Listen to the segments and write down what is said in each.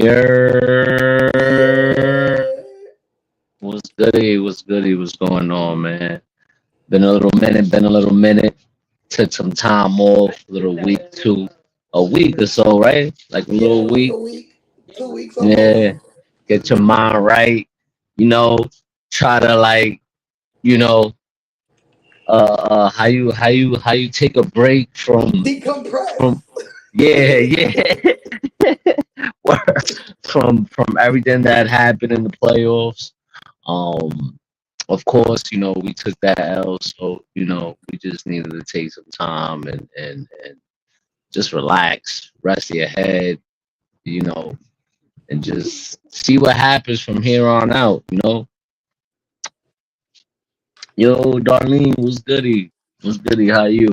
Yeah. Yeah. What's goody? What's goody? What's going on, man? Been a little minute. Been a little minute. Took some time off. A little week, a week or so, right? Like a Yeah, little like week. a week, 2 weeks almost. Yeah. Get your mind right. You know, try to like, you know, how you take a break Decompress. from yeah, yeah. from everything that happened in the playoffs. Um, of course, we took that L, so we just needed to take some time and just relax, rest your head, you know, and just see what happens from here on out. Yo, Darlene, what's goody? What's goody? How you?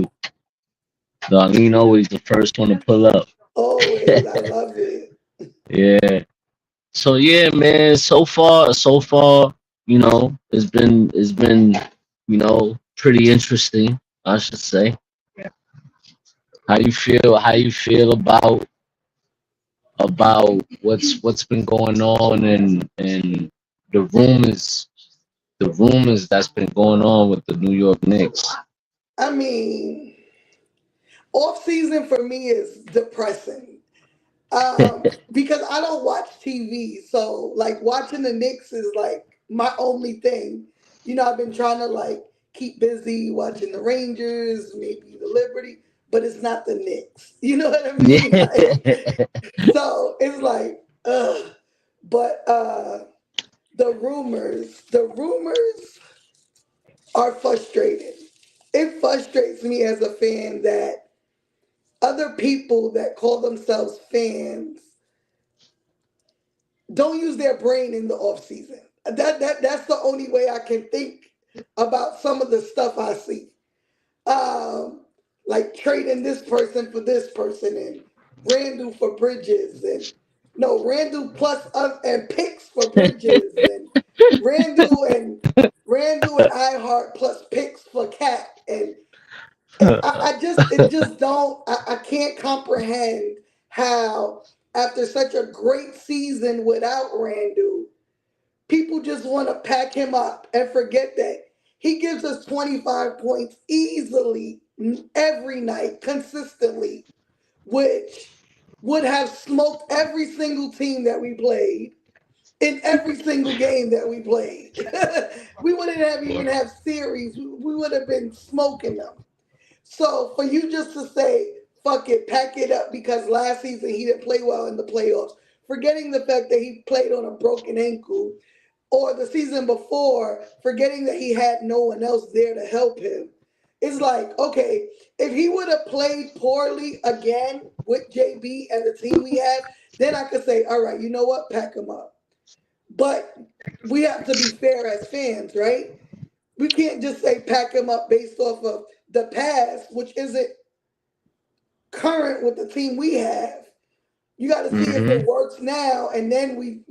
Darlene always the first one to pull up. Always. I love it. Yeah. So yeah, man. So far, it's been pretty interesting, I should say. How you feel? How you feel about what's been going on and the rumors the rumors that's been going on with the New York Knicks. I mean, off season for me is depressing. Because I don't watch TV, so like watching the Knicks is like my only thing. I've been trying to like keep busy watching the Rangers, maybe the Liberty, but it's not the Knicks. You know what I mean? Yeah. So it's like, ugh. But the rumors are frustrating. It frustrates me as a fan that other people that call themselves fans don't use their brain in the off season. That's the only way I can think about some of the stuff I see. Um, like trading this person for this person and Randall for Bridges and no Randall plus and picks for Bridges and Randall and Randall and IHart plus picks for Cat and I just it just don't I can't comprehend how after such a great season without Randall, people just want to pack him up and forget that he gives us 25 points easily every night consistently, which would have smoked every single team that we played in every single game that we played. We wouldn't have even have series. We would have been smoking them. So for you just to say, fuck it, pack it up because last season he didn't play well in the playoffs, forgetting the fact that he played on a broken ankle, or the season before, forgetting that he had no one else there to help him. It's like, okay, if he would have played poorly again with JB and the team we have, then I could say, all right, you know what, pack him up. But we have to be fair as fans, right? We can't just say pack him up based off of the past, which isn't current with the team we have. You got to see if it Hmm. works now, and then we,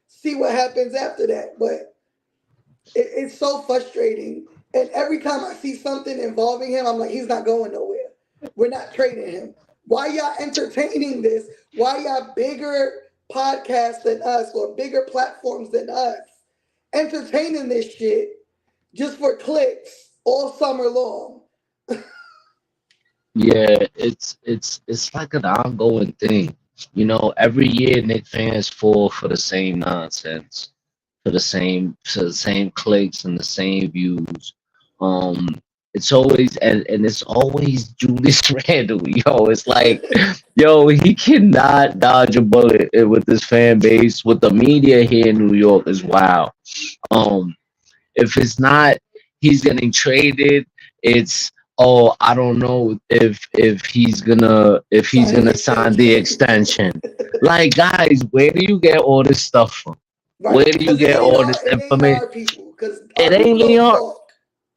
see what happens after that. But it's so frustrating. And every time I see something involving him, I'm like, he's not going nowhere. We're not trading him. Why y'all entertaining this? Why y'all bigger podcasts than us or bigger platforms than us entertaining this shit just for clicks all summer long? Yeah, it's like an ongoing thing. Every year Nick fans fall for the same nonsense, for the same clicks and the same views. Um, it's always and it's always Julius Randle. Yo, it's like, yo, he cannot dodge a bullet with this fan base. With the media here in New York is wild. Um, if it's not he's getting traded, it's, oh, I don't know if he's gonna Signing sign the extension. extension. Like, guys, where do you get all this stuff from? Where Right. do you Because it get ain't all our this it ain't information? our people. Because It our people ain't New don't York. talk.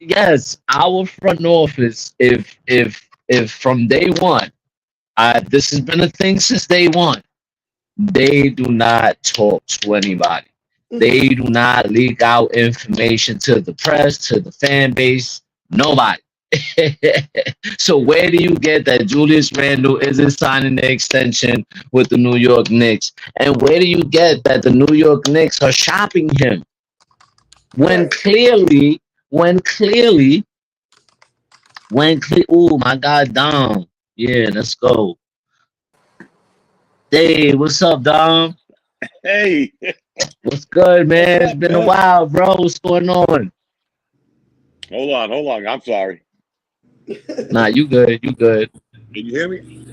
Yes, our front office. If from day one, this has been a thing since day one. They do not talk to anybody. They Hmm. do not leak out information to the press, to the fan base, nobody. So where do you get that Julius Randle isn't signing the extension with the New York Knicks? And where do you get that the New York Knicks are shopping him? When Right. clearly, when clearly, oh my God, Dom. Yeah, let's go. Hey, what's up, Dom? Hey, What's good, what's man? It's up, been a man? while, bro. What's going on? Hold on. I'm sorry. Nah, you good, you good. Can you hear me?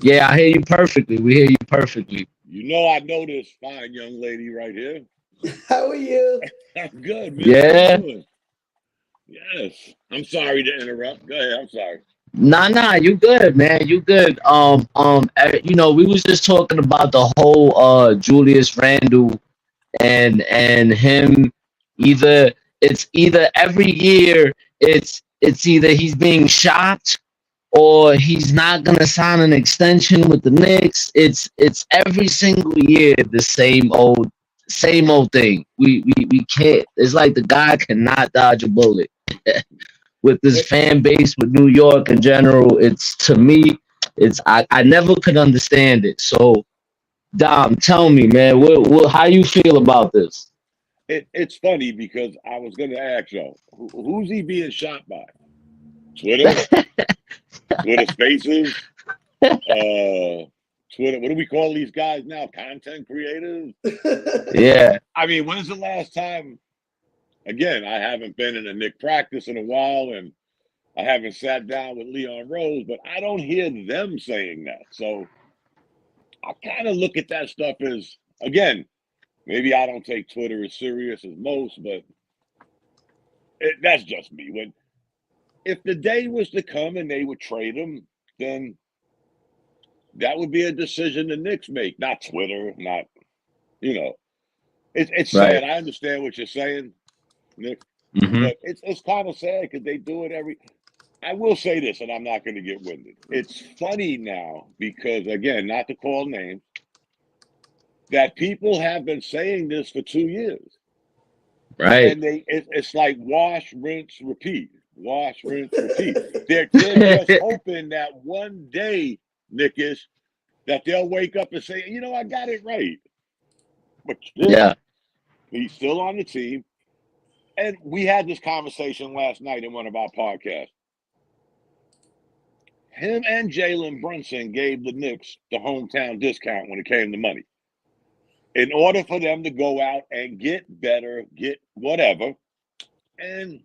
Yeah, I hear you perfectly. We hear you perfectly. You know I know this fine young lady right here. How are you? I'm good, man. How you Yeah. doing? Yes. I'm sorry to interrupt. Go ahead. I'm sorry. Nah, you good, man. You good. We was just talking about the whole Julius Randle and him. Either it's either every year it's either he's being shopped or he's not gonna sign an extension with the Knicks. It's every single year the same old thing. We can't. It's like the guy cannot dodge a bullet. With this But fan base with New York in general, it's to me, I never could understand it. So Dom, tell me, man, how you feel about this? it's funny because I was going to ask y'all, who's he being shot by? Twitter? Twitter Spaces? Uh, Twitter. What do we call these guys now? Content creators? Yeah, I mean, when's the last time? Again, I haven't been in a Nick practice in a while, and I haven't sat down with Leon Rose, but I don't hear them saying that. So I kind of look at that stuff as, again, maybe I don't take Twitter as serious as most, but that's just me. If the day was to come and they would trade him, then that would be a decision the Knicks make, not Twitter, not, you know. It's right. sad. I understand what you're saying, Nick, Hmm. but it's kind of sad because they do it every. I will say this, and I'm not going to get winded. It's funny now because, again, not to call names, that people have been saying this for 2 years, Right. and it's like wash, rinse, repeat, wash, rinse, repeat. They're just hoping that one day, Nickish, that they'll wake up and say, you know, I got it right. But still, Yeah. he's still on the team, and we had this conversation last night in one of our podcasts. Him and Jalen Brunson gave the Knicks the hometown discount when it came to money. In order for them to go out and get better, get whatever, and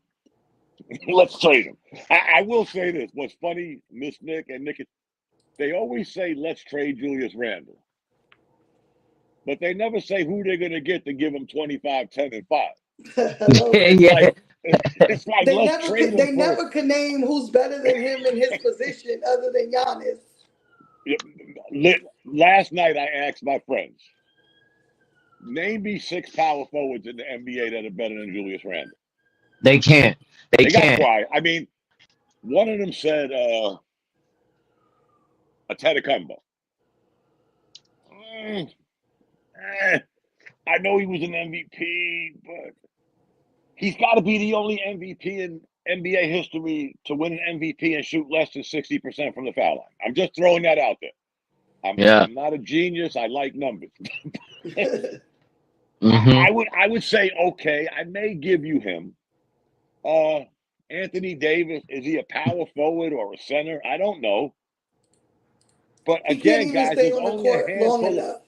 let's trade him. I will say this. What's funny, Miss Nick and Nick, they always say, let's trade Julius Randle. But they never say who they're going to get to give him 25, 10, and 5. It's Yeah. like, it's like let's trade him They for. never could name who's better than him in his position other than Giannis. Last night I asked my friends, name me 6 power forwards in the NBA that are better than Julius Randle. They can't. They They got can't. quiet. I mean, one of them said a Tedacumbo. I know he was an MVP, but he's got to be the only MVP in NBA history to win an MVP and shoot less than 60% from the foul line. I'm just throwing that out there. Yeah. I'm not a genius. I like numbers. Hmm. I would say, okay, I may give you him. Anthony Davis, is he a power forward or a center? I don't know. But He can't again, even guys, stay there's on the only a court long handful of enough.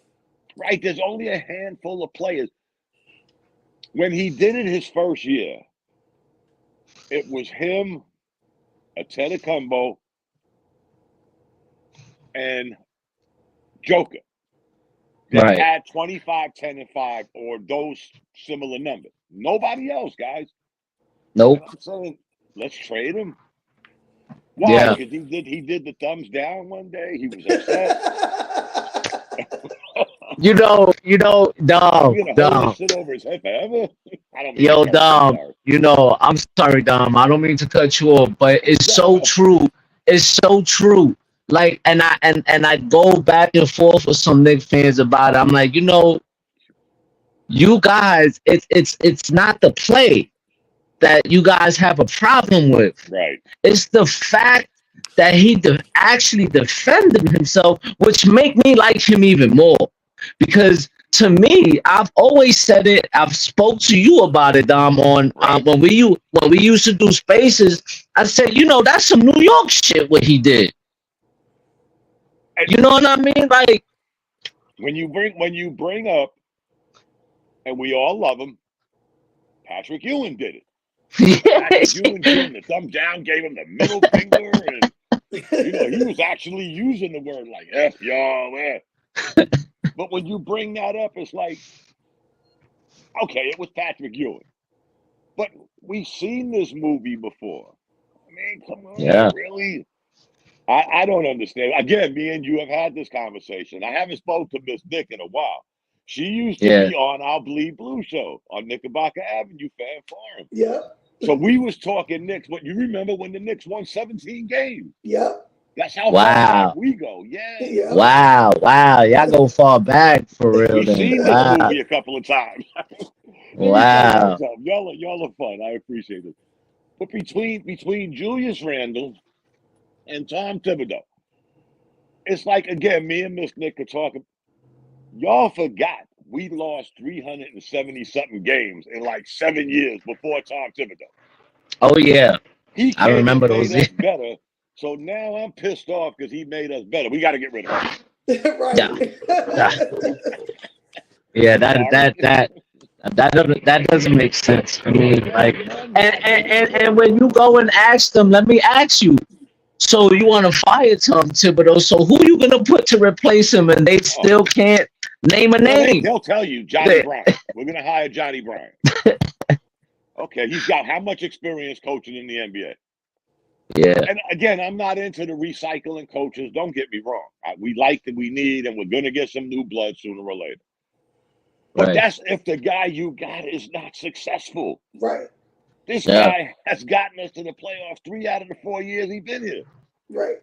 right. There's only a handful of players. When he did it his first year, it was him, a Tedacumbo, and Joker that Right. had 25, 10, and 5, or those similar numbers. Nobody else, guys. And Nope. I'm saying, let's trade him. Why? Yeah. Because he did the thumbs down one day. He was upset. Dom, You gonna hold this Dom. shit over his head forever? I don't mean to Yo, cut you. I'm Dom, sorry. I'm sorry, Dom. I don't mean to cut you off, but it's so No. true. It's so true. Like, and I go back and forth with some Knicks fans about it. I'm like, you guys, it's not the play. that you guys have a problem with. Right. It's the fact that he actually defended himself, which make me like him even more. Because to me, I've always said it. I've spoke to you about it, Dom. On Right. when we used to do spaces, I said, that's some New York shit what he did. You know what I mean? Like when you bring up, and we all love him, Patrick Ewing did it. Patrick Ewing gave him the thumb down, gave him the middle finger, and he was actually using the word like F y'all. But when you bring that up, it's like, okay, it was Patrick Ewing. But we've seen this movie before. I mean, come on, really? I don't understand. Again, me and you have had this conversation. I haven't spoken to Miss Nick in a while. She used to be on our Bleed Blue show on Knickerbocker Avenue Fan Forum. Yeah. So we was talking Knicks. But you remember when the Knicks won 17 games? Yeah. That's how far back we go. Yeah. Wow. Y'all go far back for real. We've seen this movie a couple of times. Wow. Y'all are fun. I appreciate it. But between Julius Randle and Tom Thibodeau, it's like, again, me and Miss Nick are talking. Y'all forgot we lost 370-something games in like 7 years before Tom Thibodeau. Oh, yeah. I remember those. Us better. So now I'm pissed off because he made us better. We got to get rid of him. Right. Yeah, that doesn't make sense. I mean, like, and when you go and ask them, let me ask you. So you want to fire Tom Thibodeau? So who you gonna put to replace him? And they still can't name a name. They'll tell you Johnny Bryant. We're gonna hire Johnny Bryant. Okay, he's got how much experience coaching in the NBA? Yeah. And again, I'm not into the recycling coaches. Don't get me wrong. We like that we need, and we're gonna get some new blood sooner or later. But that's if the guy you got is not successful. Right. This guy has gotten us to the playoffs 3 out of the 4 years he's been here. Right.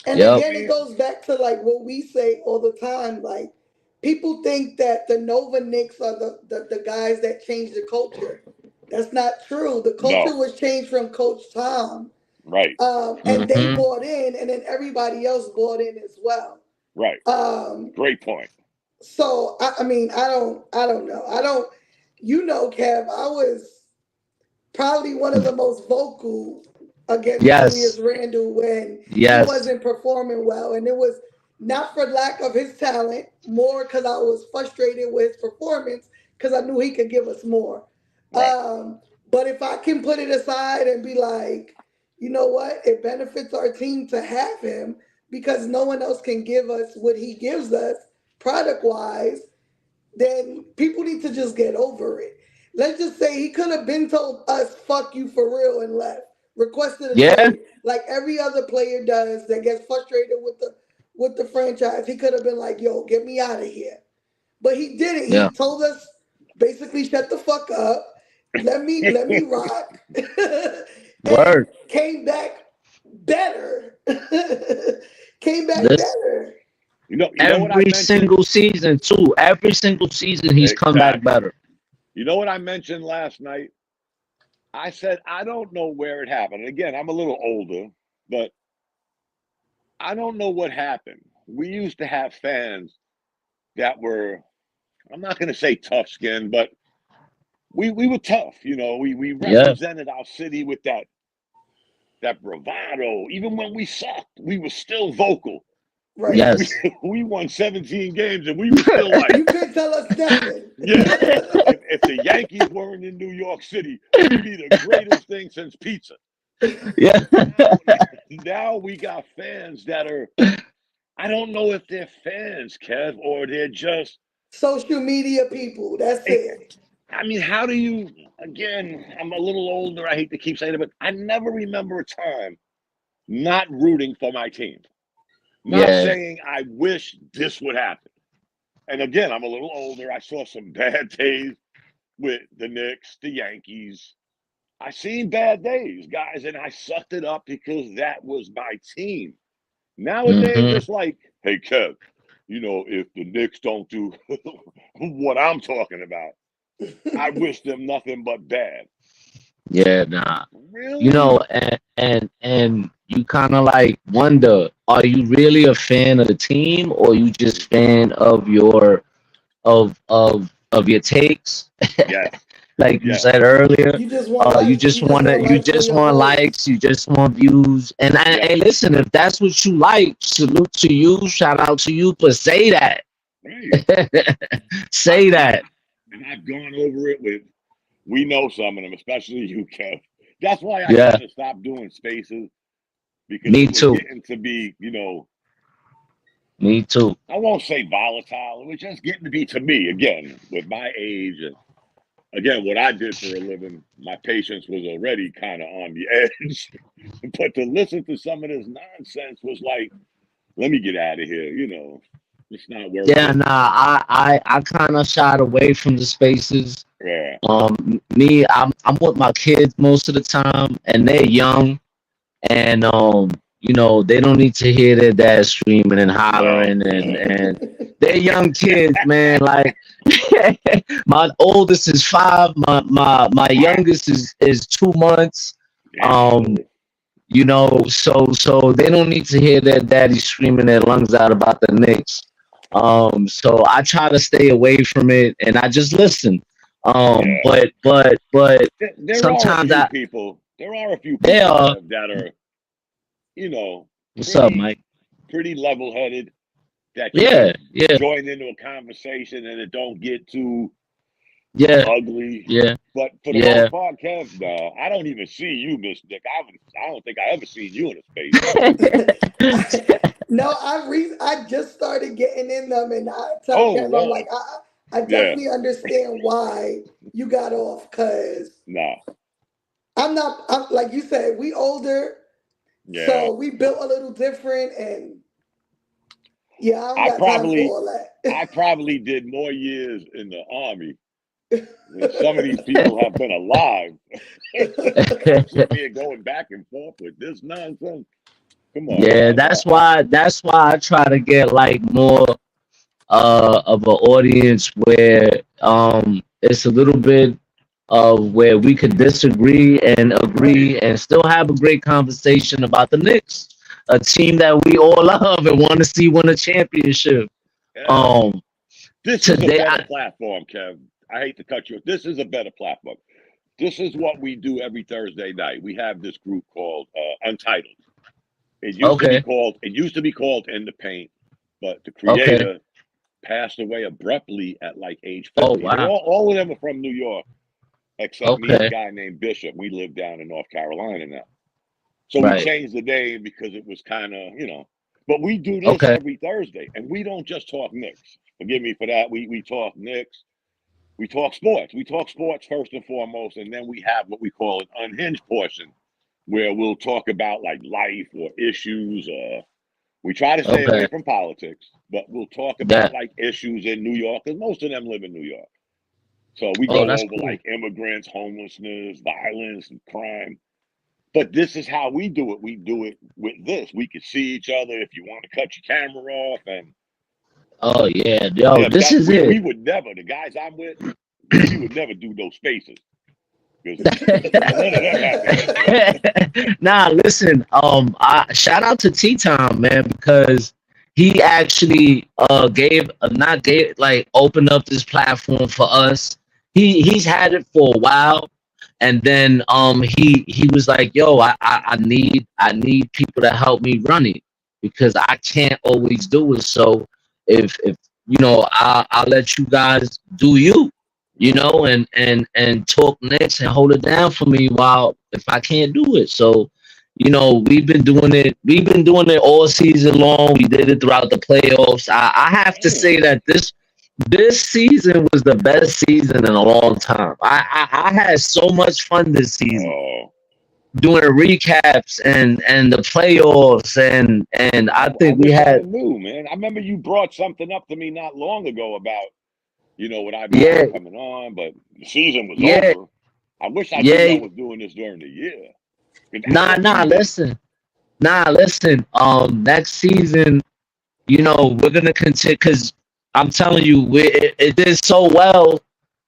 And again, it goes back to like what we say all the time. Like, people think that the Nova Knicks are the guys that changed the culture. That's not true. The culture was changed from Coach Tom. Right. And they bought in, and then everybody else bought in as well. Right. Great point. So I mean, I don't know. Kev, I was probably one of the most vocal against Julius Randle when he wasn't performing well. And it was not for lack of his talent, more because I was frustrated with his performance because I knew he could give us more. Right. But if I can put it aside and be like, you know what? It benefits our team to have him because no one else can give us what he gives us product-wise, then people need to just get over it. Let's just say he could have been told us, fuck you for real, and left. Requested a trade like every other player does that gets frustrated with the franchise. He could have been like, yo, get me out of here. But he didn't. He told us basically shut the fuck up. Let me rock. Word. Came back better. Better. Every single season, too. Every single season, he's come back better. You know what I mentioned last night? I said, I don't know where it happened. And again, I'm a little older, but I don't know what happened. We used to have fans that were, I'm not going to say tough skin, but we were tough. We represented our city with that bravado. Even when we sucked, we were still vocal. Right. Yes. We won 17 games and we were still like, you couldn't tell us nothing. Yeah. If the Yankees weren't in New York City, it would be the greatest thing since pizza. Yeah. Now we got fans that are, I don't know if they're fans, Kev, or they're just social media people. That's it. I mean, how do you, again, I'm a little older. I hate to keep saying it, but I never remember a time not rooting for my team. Not saying I wish this would happen. And again, I'm a little older. I saw some bad days with the Knicks, the Yankees. I seen bad days, guys, and I sucked it up because that was my team. Nowadays, it's like, hey, Kev, if the Knicks don't do what I'm talking about, I wish them nothing but bad. Yeah, nah. You Really? know, and you kind of like wonder, are you really a fan of the team, or you just fan of your takes? Yes. Like you Yes. said earlier, You just want you likes. just You just want to, want you likes on just your want posts. likes, you just want views. And Yes. hey, listen, if that's what you like, salute to you, shout out to you, but say that, Right. say that. And I've gone over it with, we know some of them, especially you, Kev. That's why I Yeah, kind of stopped doing spaces, because me it was too, getting to be, me too. I won't say volatile. It was just getting to be, to me, again, with my age and again, what I did for a living, my patience was already kind of on the edge. But to listen to some of this nonsense was like, let me get out of here. It's not worth Yeah, it. nah, I kind of shied away from the spaces. Yeah. Me, I'm with my kids most of the time, and they're young, and they don't need to hear their dad screaming and No. hollering, and they're young kids, man. Like my oldest is 5, my Wow. youngest is 2 months. Damn. Um, so they don't need to hear their daddy screaming their lungs out about the Knicks. So I try to stay away from it, and I just listen. Yeah. But There are a sometimes few I people. There are a few they people, are. Kev, that are, you know, What's up, pretty Mike? pretty level-headed, that you Yeah, can yeah, join into a conversation and it don't get too yeah, ugly. yeah, But for the yeah. most part, Kev, no, I don't even see you, Miss Nick. I don't think I ever seen you in a space. No, I just started getting in them, and I tell Oh Kev, I'm like, Lord. I Yeah. definitely understand why you got off, because Nah. I'm like you said, we older, Yeah. so we built a little different, and yeah, I don't I got time for probably all that. I probably did more years in the army than some of these people have been alive. I'm sitting here going back and forth with this nonsense. Come on, Yeah, guys. that's why I try to get like more of an audience where it's a little bit of where we could disagree and Right. agree and still have a great conversation about the Knicks, a team that we all love and want to see win a championship. Yeah. Um, This is a today, better platform, Kev. I hate to cut you. This is a better platform. This is what we do every Thursday night. We have this group called Untitled. okay, It used to be called In the Paint, but the okay, creator passed away abruptly at like age oh 50. They wow, all of them are from New York, except me and a okay, guy named Bishop. We live down in North Carolina now. So we right, changed the name because it was kind of. But we do this okay, every Thursday, and we don't just talk Knicks. Forgive me for that. We talk Knicks. We talk sports. We talk sports first and foremost, and then we have what we call an unhinged portion, where we'll talk about like life or issues. We try to stay away okay, from politics, but we'll talk about yeah, like issues in New York because most of them live in New York. So we oh go that's over cool, like immigrants, homelessness, violence, and crime. But this is how we do it. We do it with this. We can see each other if you want to cut your camera off. And oh yeah, yo, yeah, this that is we it. would never, the guys I'm with, we would never do those spaces because none of them have the internet. Nah, listen. I shout out to T Time, man, because he actually gave not gave like opened up this platform for us. He's had it for a while, and then he was like, "Yo, I need people to help me run it because I can't always do it. So if I'll let you guys do you." And talk next and hold it down for me while if I can't do it. So, we've been doing it. We've been doing it all season long. We did it throughout the playoffs. I have to Mm. say that this season was the best season in a long time. I had so much fun this season Oh, doing recaps and the playoffs and I I think we wish I'd had have knew, man. I remember you brought something up to me not long ago about what I might yeah have coming on, but the season was yeah over. I wish I knew yeah y'all was doing this during the year. Because that's nah what we nah did. listen. Nah, listen. Next season, we're gonna continue because I'm telling you, it did so well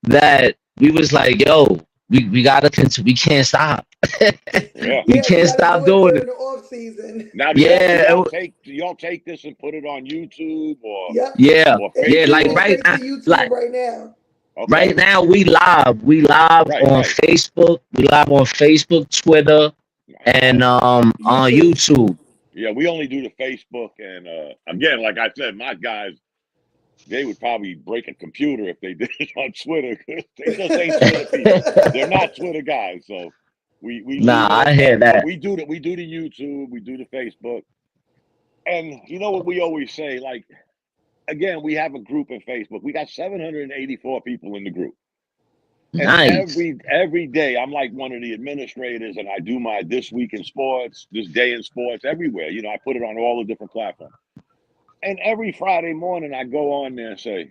that we was like, yo, we gotta continue. We can't stop. Yeah. We Yeah, we can't got to stop do it doing during it. the off season. Now, Yeah, do y'all take this and put it on YouTube Yep. yeah, or It's yeah. Like streaming Facebook? right straight now, to YouTube like right now. Okay. right now, we live. We live Right, on right. Facebook. We live on Facebook, Twitter, and on YouTube. YouTube. Yeah, we only do the Facebook, and again, like I said, my guys, they would probably break a computer if they did it on Twitter because they just ain't Twitter people. They're not Twitter guys, so we Nah, leave it I at hear that. But that. we do the YouTube, we do the Facebook, and you know what we always say, like again, we have a group in Facebook. We got 784 people in the group. And Nice. every day, I'm like one of the administrators, and I do my this week in sports, this day in sports, everywhere. You know, I put it on all the different platforms. And every Friday morning, I go on there and say,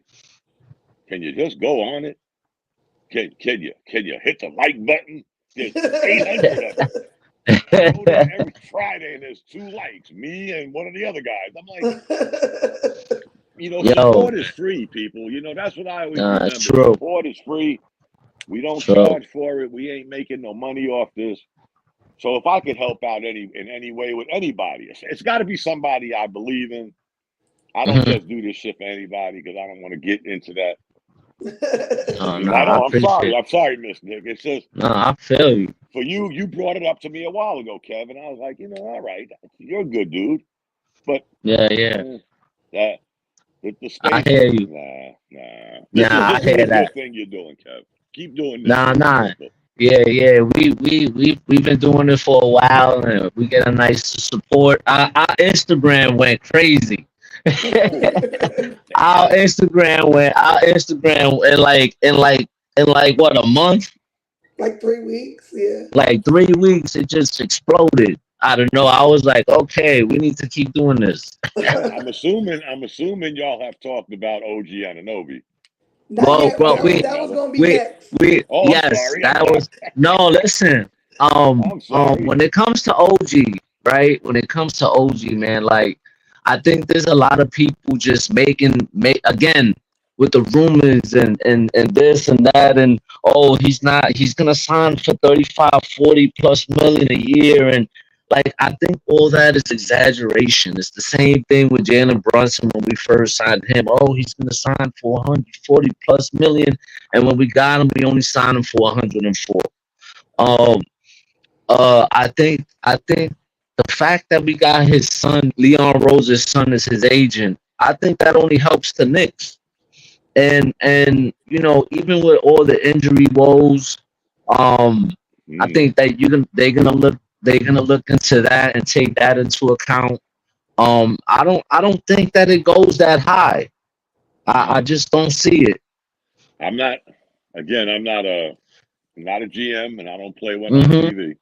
"Can you just go on it? Can you hit the like button? There's 800 of them." I go there every Friday, and there's 2 likes, me and one of the other guys. I'm like, Yo, support is free, people. That's what I always nah, it's remember. true. Support is free. We don't True. charge for it. We ain't making no money off this. So if I could help out in any way with anybody, it's got to be somebody I believe in. I don't Hmm. just do this shit for anybody because I don't want to get into that. No, I nah, I know. I'm appreciate sorry. it. I'm sorry, Miss Nick. It's just No, I feel you. for you. You brought it up to me a while ago, Kevin. I was like, all right, you're a good dude, but Yeah, yeah. that the I space, hear you. nah. This is Nah, I this is hear a that. good thing you're doing, Kev. Keep doing this Nah, for the nah. people. Yeah, yeah. We've been doing it for a while, and we get a nice support. Our Instagram went crazy. Our Instagram in like what, a month, Like 3 weeks, yeah. like 3 weeks, it just exploded. I don't know. I was like, okay, we need to keep doing this. I'm assuming y'all have talked about OG Anunoby. Not Well, yet. well, That's we That was another. gonna be we next. Oh, I'm yes, sorry. that was no. Listen, I'm sorry. when it comes to OG, right? When it comes to OG, man, like I think there's a lot of people just make again with the rumors and this and that, and oh, he's gonna sign for 35, 40 plus million a year, and like I think all that is exaggeration. It's the same thing with Jalen Brunson when we first signed him. Oh, he's gonna sign for 140 plus million, and when we got him, we only signed him for 104. Um, I think the fact that we got his son, Leon Rose's son, as his agent, I think that only helps the Knicks. And even with all the injury woes, I Mm. think that they're gonna look into that and take that into account. I don't think that it goes that high. I just don't see it. I'm not. Again, I'm not a GM, and I don't play one on Hmm. TV.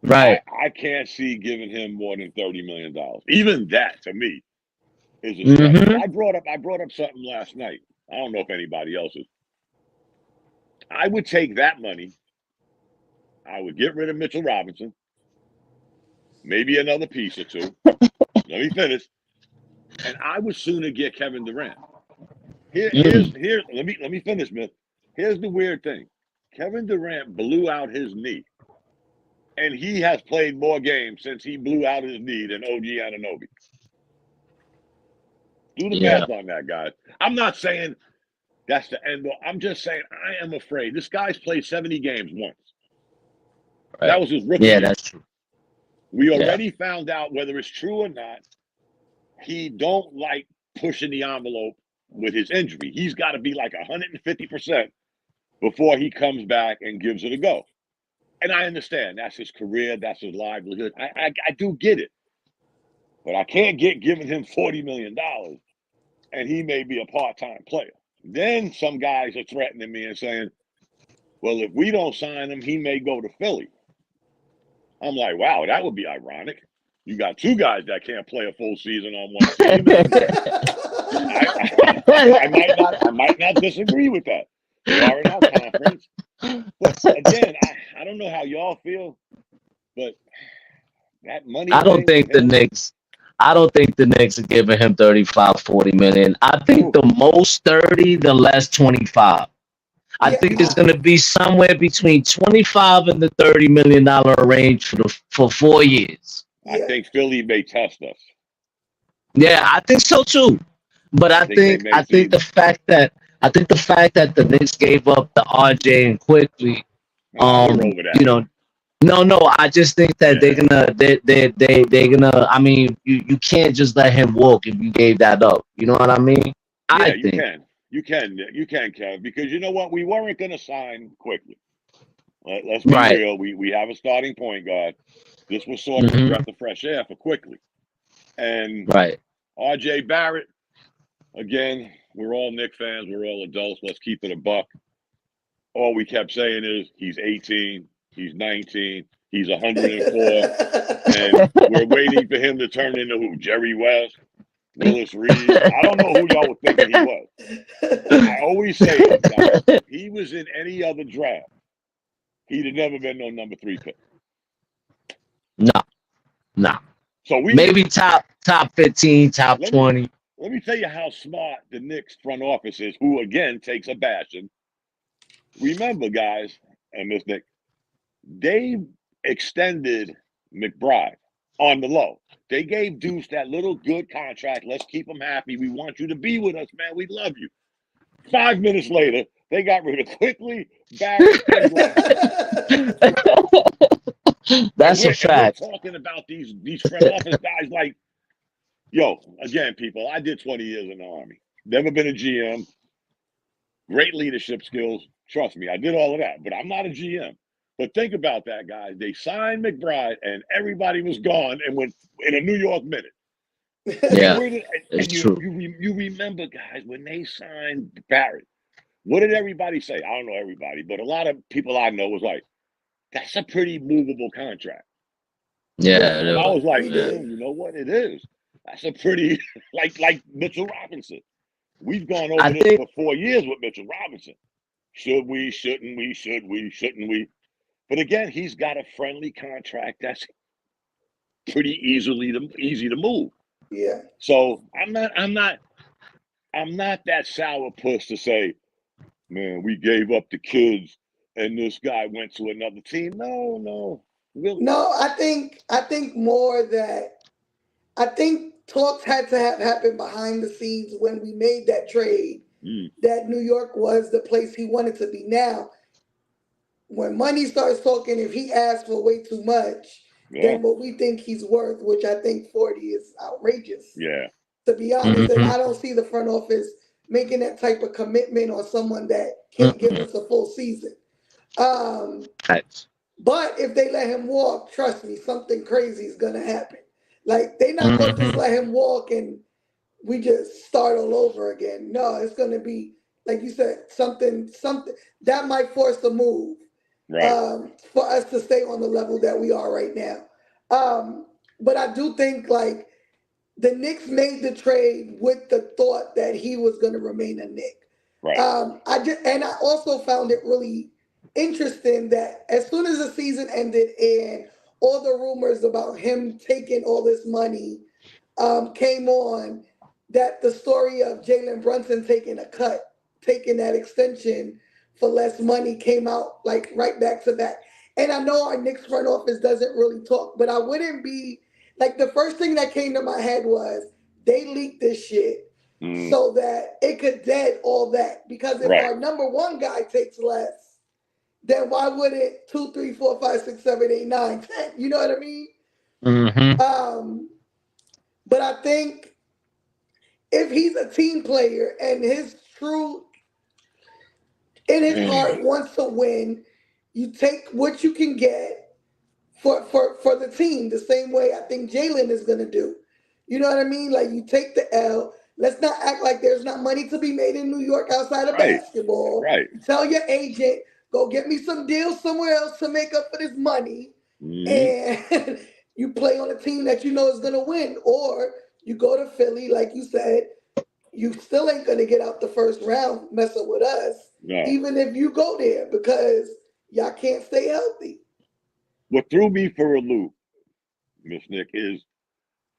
I Right. I can't see giving him more than $30 million. Even that to me is a stretch. But Hmm. I brought up something last night. I don't know if anybody else is. I would take that money. I would get rid of Mitchell Robinson, maybe another piece or two. Let me finish, and I would sooner get Kevin Durant. Here, here's Mm. here. Let me finish, Myth. Here's the weird thing. Kevin Durant blew out his knee, and he has played more games since he blew out his knee than OG Anunoby. Do the Yeah. math on that, guys. I'm not saying that's the end. I'm just saying I am afraid. This guy's played 70 games once. That Right. was his rookie Yeah, year. that's true. We Yeah. already found out whether it's true or not. He don't like pushing the envelope with his injury. He's got to be like 150% before he comes back and gives it a go. And I understand that's his career, that's his livelihood. I do get it, but I can't get giving him $40 million, and he may be a part-time player. Then some guys are threatening me and saying, "Well, if we don't sign him, he may go to Philly." I'm like, wow, that would be ironic. You got 2 guys that can't play a full season on one team, and I might not disagree with that. They are in our conference, but again, I don't know how y'all feel, but that money I don't thing with think the him, Knicks. I don't think the Knicks are giving him 35, 40 million. I think ooh, the most 30, the less 25. I think it's going to be somewhere between 25 and the $30 million range for 4 years. I think Philly may test us. Yeah, I think so too. But I think the fact that the Knicks gave up the RJ and quickly, we're over that. you know, no, I just think that they're gonna. I mean, you can't just let him walk if you gave that up. You know what I mean? Yeah, you can, Kev, because you know what? We weren't going to sign quickly. Let's be real. We have a starting point guard. This was sort of a breath of fresh air for quickly. And RJ Barrett, again, we're all Knicks fans. We're all adults. Let's keep it a buck. All we kept saying is he's 18, he's 19, he's 104, and we're waiting for him to turn into who? Jerry West, Willis Reed. I don't know who y'all were thinking he was. I always say it, guys. If he was in any other draft, he'd have never been no number 3 pick. No. So maybe top 15, top 20. Let me tell you how smart the Knicks front office is, who again takes a bashing. Remember, guys, and Miss Nick, they extended McBride on the low. They gave Deuce that little good contract. Let's keep him happy. We want you to be with us, man. We love you. 5 minutes later, they got rid of quickly Barrett and That's a fact. We're talking about these front office guys like, yo, again, people, I did 20 years in the Army. Never been a GM. Great leadership skills. Trust me, I did all of that, but I'm not a GM. But think about that, guys. They signed McBride, and everybody was gone and went in a New York minute. Yeah, it's true. You remember, guys, when they signed Barrett, what did everybody say? I don't know everybody, but a lot of people I know was like, that's a pretty movable contract. Yeah. And I was like, you know what? It is. That's a pretty, like Mitchell Robinson. We've gone over this for 4 years with Mitchell Robinson. Should we, shouldn't we, should we, shouldn't we? But again, he's got a friendly contract that's pretty easy to move. Yeah. So I'm not that sourpuss to say, man, we gave up the kids and this guy went to another team. No. Really. No, I think more that I think talks had to have happened behind the scenes when we made that trade. That New York was the place he wanted to be. Now, when money starts talking, if he asks for way too much than what we think he's worth, which I think 40 is outrageous. Yeah. To be honest, and I don't see the front office making that type of commitment on someone that can't give us a full season. But if they let him walk, trust me, something crazy is gonna happen. Like they're not gonna just let him walk and we just start all over again. No, it's gonna be like you said, something that might force a move for us to stay on the level that we are right now. But I do think like the Knicks made the trade with the thought that he was gonna remain a Knick. Right. I also found it really interesting that as soon as the season ended and all the rumors about him taking all this money came on, that the story of Jalen Brunson taking a cut, taking that extension for less money came out like right back to back. And I know our Knicks front office doesn't really talk, but I wouldn't be like the first thing that came to my head was they leaked this shit so that it could dead all that. Because if our number one guy takes less, then why wouldn't 2, 3, 4, 5, 6, 7, 8, 9, 10? You know what I mean? But I think if he's a team player and his true in his heart wants to win, you take what you can get for the team the same way I think Jalen is gonna do. You know what I mean? Like you take the L. Let's not act like there's not money to be made in New York outside of basketball. Right. Tell your agent, go get me some deals somewhere else to make up for this money. And you play on a team that you know is going to win. Or you go to Philly, like you said, you still ain't going to get out the first round messing with us. No. Even if you go there because y'all can't stay healthy. What threw me for a loop, Miss Nick, is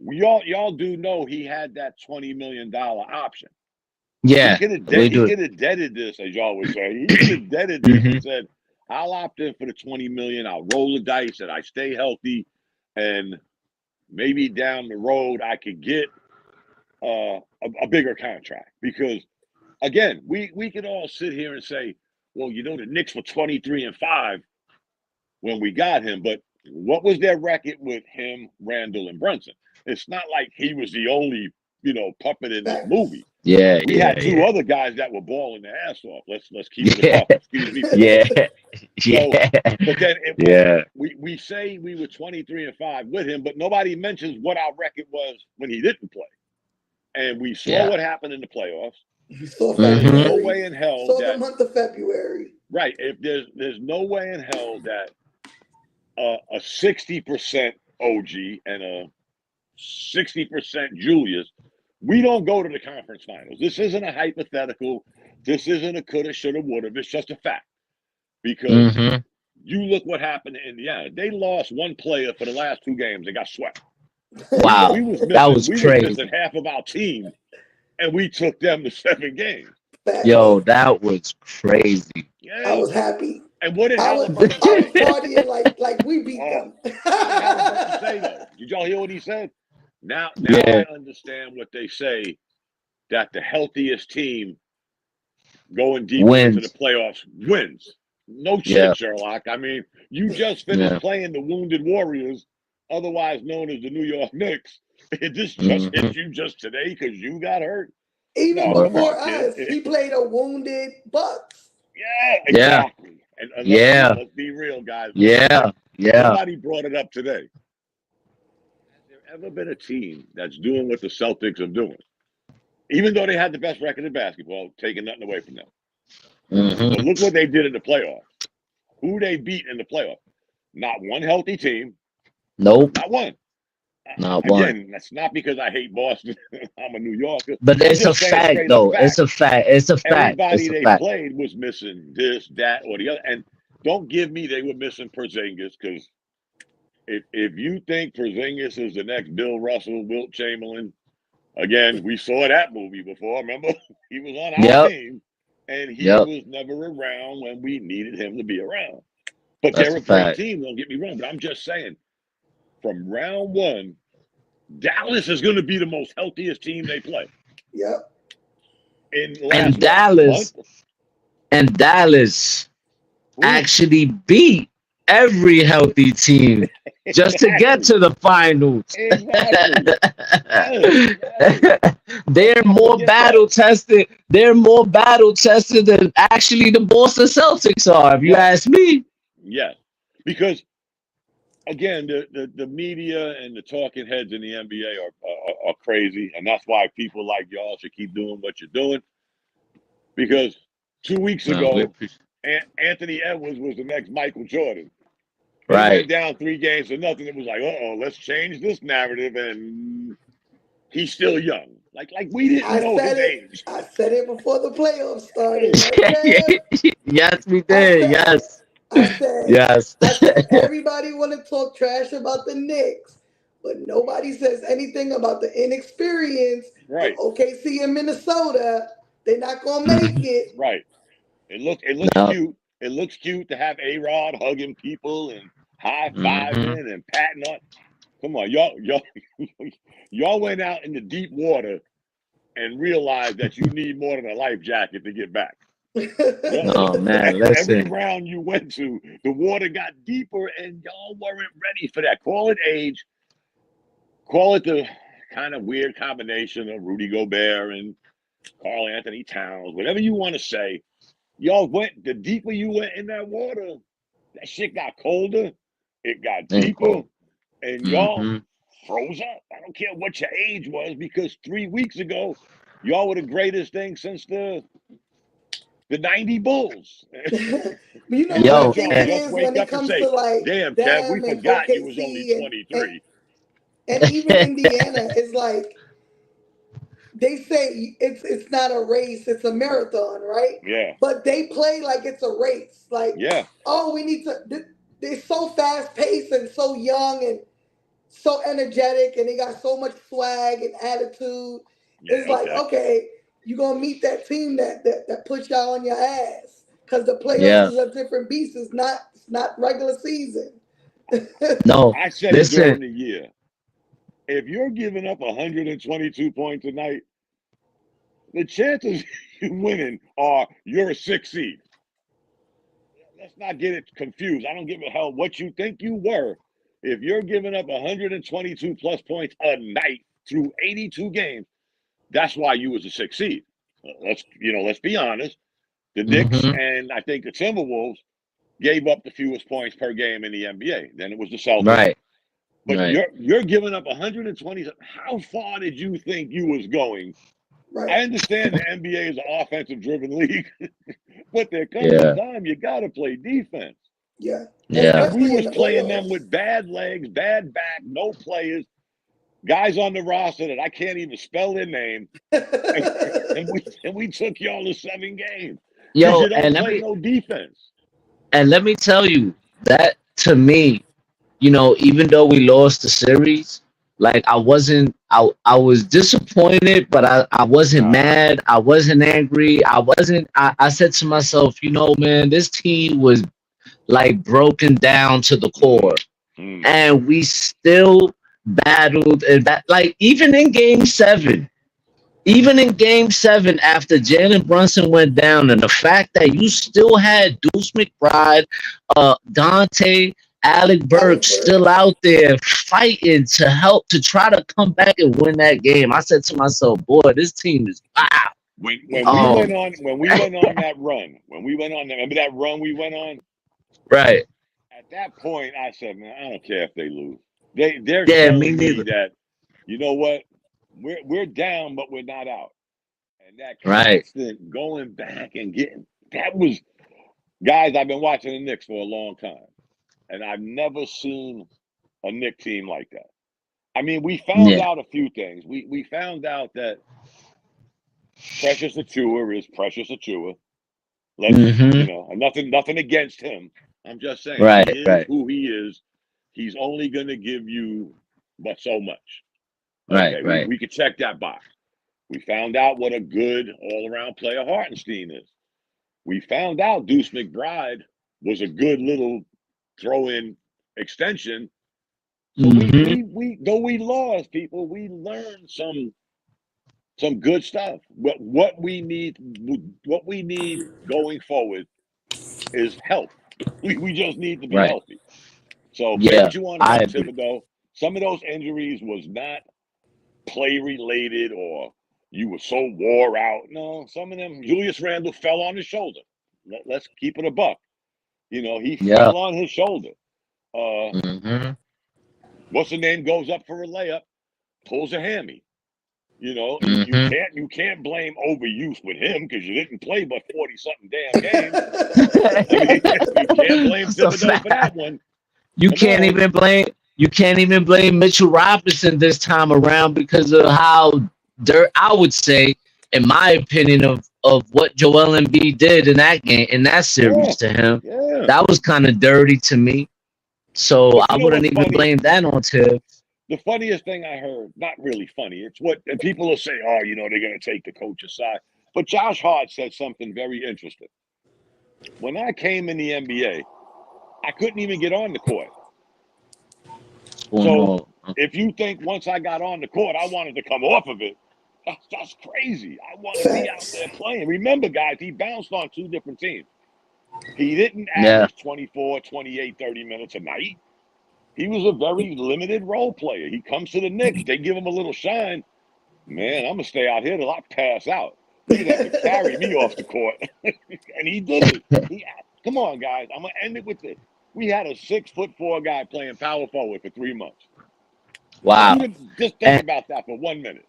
y'all do know he had that $20 million option. Yeah, we He do. could have deaded this, as y'all would say. He could have deaded this Hmm. and said, "I'll opt in for the 20 million. I'll roll the dice and I stay healthy, and maybe down the road I could get a bigger contract." Because again, we could all sit here and say, "Well, the Knicks were 23-5 when we got him," but what was their record with him, Randle, and Brunson? It's not like he was the only puppet in this Facts. movie. Yeah, We yeah, had two yeah. other guys that were balling their ass off. Let's keep it a Yeah, buck. Excuse me for yeah, saying. So, yeah, but then yeah, we say we were 23-5 with him, but nobody mentions what our record was when he didn't play. And we saw yeah. what happened in the playoffs. You saw There's Hmm. no February. way in hell Saw the that month of February. right. If there's no way in hell that a 60% OG and a 60% Julius, we don't go to the conference finals. This isn't a hypothetical. This isn't a coulda, shoulda, woulda. It's just a fact. Because Hmm. you look what happened in Indiana. They lost one player for the last 2 games. They got swept. Wow, We was that missing. was We was missing crazy. half of our team, and we took them to 7 games. Yo, Facts. that was crazy. I Yeah. was happy. And what did I was Halliburton I was say? partying like we beat Oh, them. what did Halliburton say though? Did y'all hear what he said? Now Yeah, I understand what they say, that the healthiest team going deeper into the wins. playoffs wins. No Yeah, shit, Sherlock. I mean, you just finished yeah. playing the Wounded Warriors, otherwise known as the New York Knicks. This just Hmm. hit you just today because you got hurt? Even No, come before on, kid. us, he played a wounded Bucks. Yeah, Yeah, exactly. And yeah, let's be real, guys. yeah, yeah. Nobody brought it up today. Has there ever been a team that's doing what the Celtics are doing? Even though they had the best record in basketball, taking nothing away from them. But Hmm. look what they did in the playoffs. Who they beat in the playoffs? Not one healthy team. Nope, Not one. not one. Again, that's not because I hate Boston. I'm a New Yorker. But I'm it's a just saying fact, straight up though. It's fact. a fact. It's a fact. Everybody It's a they fact. played was missing this, that, or the other. And don't give me they were missing Porzingis, because if you think Porzingis is the next Bill Russell, Wilt Chamberlain, again, we saw that movie before. Remember, he was on our Yep, team, and he yep. was never around when we needed him to be around. But That's they're a a great fact. team. Don't get me wrong. But I'm just saying, from round one, Dallas is going to be the most healthiest team they play Yep. in the And last month. Dallas, and Dallas Ooh, actually beat every healthy team just to get exactly, to the finals. exactly. Yes, yes. They're Let's not more forget that. battle tested. They're more battle tested than actually the Boston Celtics are, if you Yes, ask me. yes. Because again, the media and the talking heads in the NBA are crazy, and that's why people like y'all should keep doing what you're doing. Because 2 weeks No, we ago, appreciate. Anthony Edwards was the next Michael Jordan. They went Right. down 3 games to nothing. It was like, let's change this narrative, and he's still young. Like we didn't I know said his it. age. I said it before the playoffs started, right, Kev? Yes, we I did. said, Yes. I said, Yes. I said, everybody want to talk trash about the Knicks, but nobody says anything about the inexperience of Right, OKC and Minnesota. They're not gonna make Mhm. it. right. It looks No. cute. It looks cute to have A-Rod hugging people and high Hmm. fiving and patting on. Come on, y'all went out in the deep water and realized that you need more than a life jacket to get back. Yep. Oh man, Every listen. round you went to, the water got deeper, and y'all weren't ready for that. Call it age, call it the kind of weird combination of Rudy Gobert and Carl Anthony Towns, whatever you want to say. Y'all went, the deeper you went in that water, that shit got colder, it got Ain't deeper, cold. and y'all Hmm. froze up. I don't care what your age was, because 3 weeks ago, y'all were the greatest thing since the 90 Bulls. You know And what I let Yo, think y'all it and just is when wake it up and comes say, to like damn, Kev, we them and forgot you was only OKC and 23. and even Indiana is like they say it's not a race, it's a marathon, right? Yeah, But they play like it's a race. Like, yeah, oh, we need to. They're so fast paced and so young and so energetic, and they got so much swag and attitude. yeah, It's like, okay. okay, you're gonna meet that team that puts y'all on your ass. Because the playoffs Yeah. is a different beast. It's not regular season. No, I said it listen. during the year. If you're giving up 122 points a night, the chances you winning are you're a 6 seed. Let's not get it confused. I don't give a hell what you think you were. If you're giving up 122 plus points a night through 82 games, that's why you was a 6 seed. Let's be honest. The Knicks Hmm. and I think the Timberwolves gave up the fewest points per game in the NBA. Then it was the Celtics. Right. But Right. you're giving up 120. How far did you think you was going? Right. I understand the NBA is an offensive-driven league, but there comes Yeah. a time you got to play defense. Yeah. Yeah. And we Especially in was the playing them playoffs. with bad legs, bad back, no players, guys on the roster that I can't even spell their name, and we took y'all to 7 games because Yo, you don't play no defense. let me tell you that to me, even though we lost the series, like I was disappointed, but I wasn't mad. I wasn't angry. I said to myself, man, this team was like broken down to the core. And we still battled and like even in game 7 after Jalen Brunson went down, and the fact that you still had Deuce McBride, Dante, Alec Burks still out there fighting to help to try to come back and win that game. I said to myself, boy, this team is wow. When we went on that run, remember that run we went on? Right. At that point, I said, man, I don't care if they lose. They're Yeah, me showing me neither. that, you know what, we're down, but we're not out. And that Right. constant going back and getting that was, guys. I've been watching the Knicks for a long time, and I've never seen a Knicks team like that. I mean, we found Yeah. out a few things. We found out that Precious Achua is Precious Achua. Let's Hmm. nothing against him. I'm just saying he Right. is Right. who he is. He's only going to give you but so much. Right. Okay, Right. we could check that box. We found out what a good all-around player Hartenstein is. We found out Deuce McBride was a good little throw-in extension. So Hmm. we though we lost people, we learned some good stuff. What we need going forward is health. We just need to be Right. healthy. So say Yeah. what you want I about agree. Thibodeau. Some of those injuries was not play related or you were so wore out. No, some of them, Julius Randle fell on his shoulder. Let's keep it a buck. He Yeah. fell on his shoulder. Hmm. What's the name goes up for a layup, pulls a hammy. Hmm. You can't blame overuse with him because you didn't play but 40 something damn games. I mean, you can't blame That's a Thibodeau for that fact. one. You Come can't on. even blame you can't even blame Mitchell Robinson this time around because of how I would say, in my opinion, of what Joel Embiid did in that game, in that Yeah, series to him. yeah. That was kind of dirty to me. So But I you know wouldn't what's even funny? blame that on Tibbs. The funniest thing I heard, not really funny, it's what and people will say, oh, they're going to take the coach's side. But Josh Hart said something very interesting. When I came in the NBA, I couldn't even get on the court. So if you think once I got on the court, I wanted to come off of it, that's crazy. I want to be out there playing. Remember, guys, he bounced on 2 different teams. He didn't Yeah. average 24, 28, 30 minutes a night. He was a very limited role player. He comes to the Knicks. They give him a little shine. Man, I'm going to stay out here till I pass out. You're going to have to carry me off the court. And he did it. Come on, guys. I'm going to end it with this. We had a 6'4" guy playing power forward for 3 months. Wow. Just think And about that for 1 minute.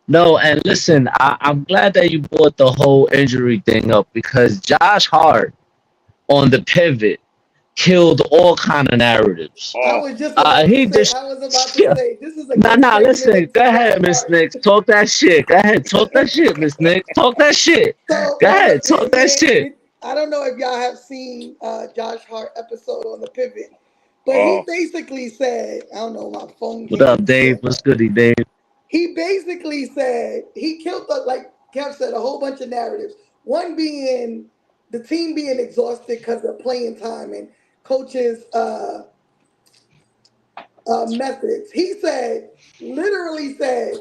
no, and listen, I'm glad that you brought the whole injury thing up because Josh Hart on the pivot killed all kind of narratives. I was just about to He say, just I was about to say, this is a nah, good nah. segment Listen, into go Josh ahead, Miss Hart. Nicks. Talk that shit. Go ahead, talk that shit, Miss Nicks. Talk that shit. So Go on the ahead, talk that shit. I don't know if y'all have seen Josh Hart episode on the pivot, but he Oh, basically said, I don't know, my phone What came up, in. Dave? What's goody, Dave? He basically said he killed the like Kev said a whole bunch of narratives. One being the team being exhausted because of playing time and coaches' methods. He said, literally said,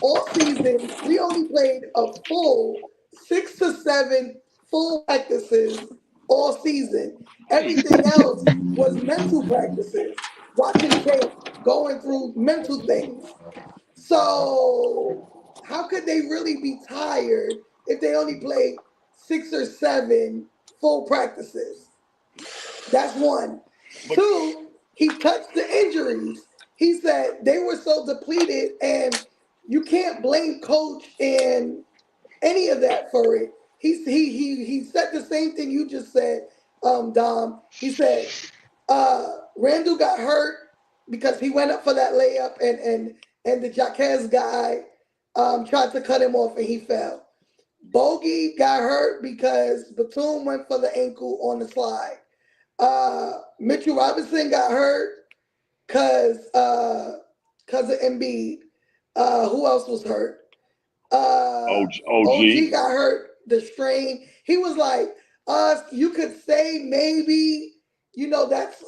all season we only played a full 6 to 7 full practices all season. Everything else was mental practices, watching tape, going through mental things. So how could they really be tired if they only played 6 or 7 full practices? That's one. Two, he touched the injuries. He said they were so depleted, and you can't blame coach and any of that for it. He said the same thing you just said, Dom. He said Randle got hurt because he went up for that layup, and the Jaquez guy tried to cut him off and he fell. Bogey got hurt because Batum went for the ankle on the slide. Mitchell Robinson got hurt because of Embiid. Who else was hurt? OG got hurt, the strain. He was like, you could say maybe, that's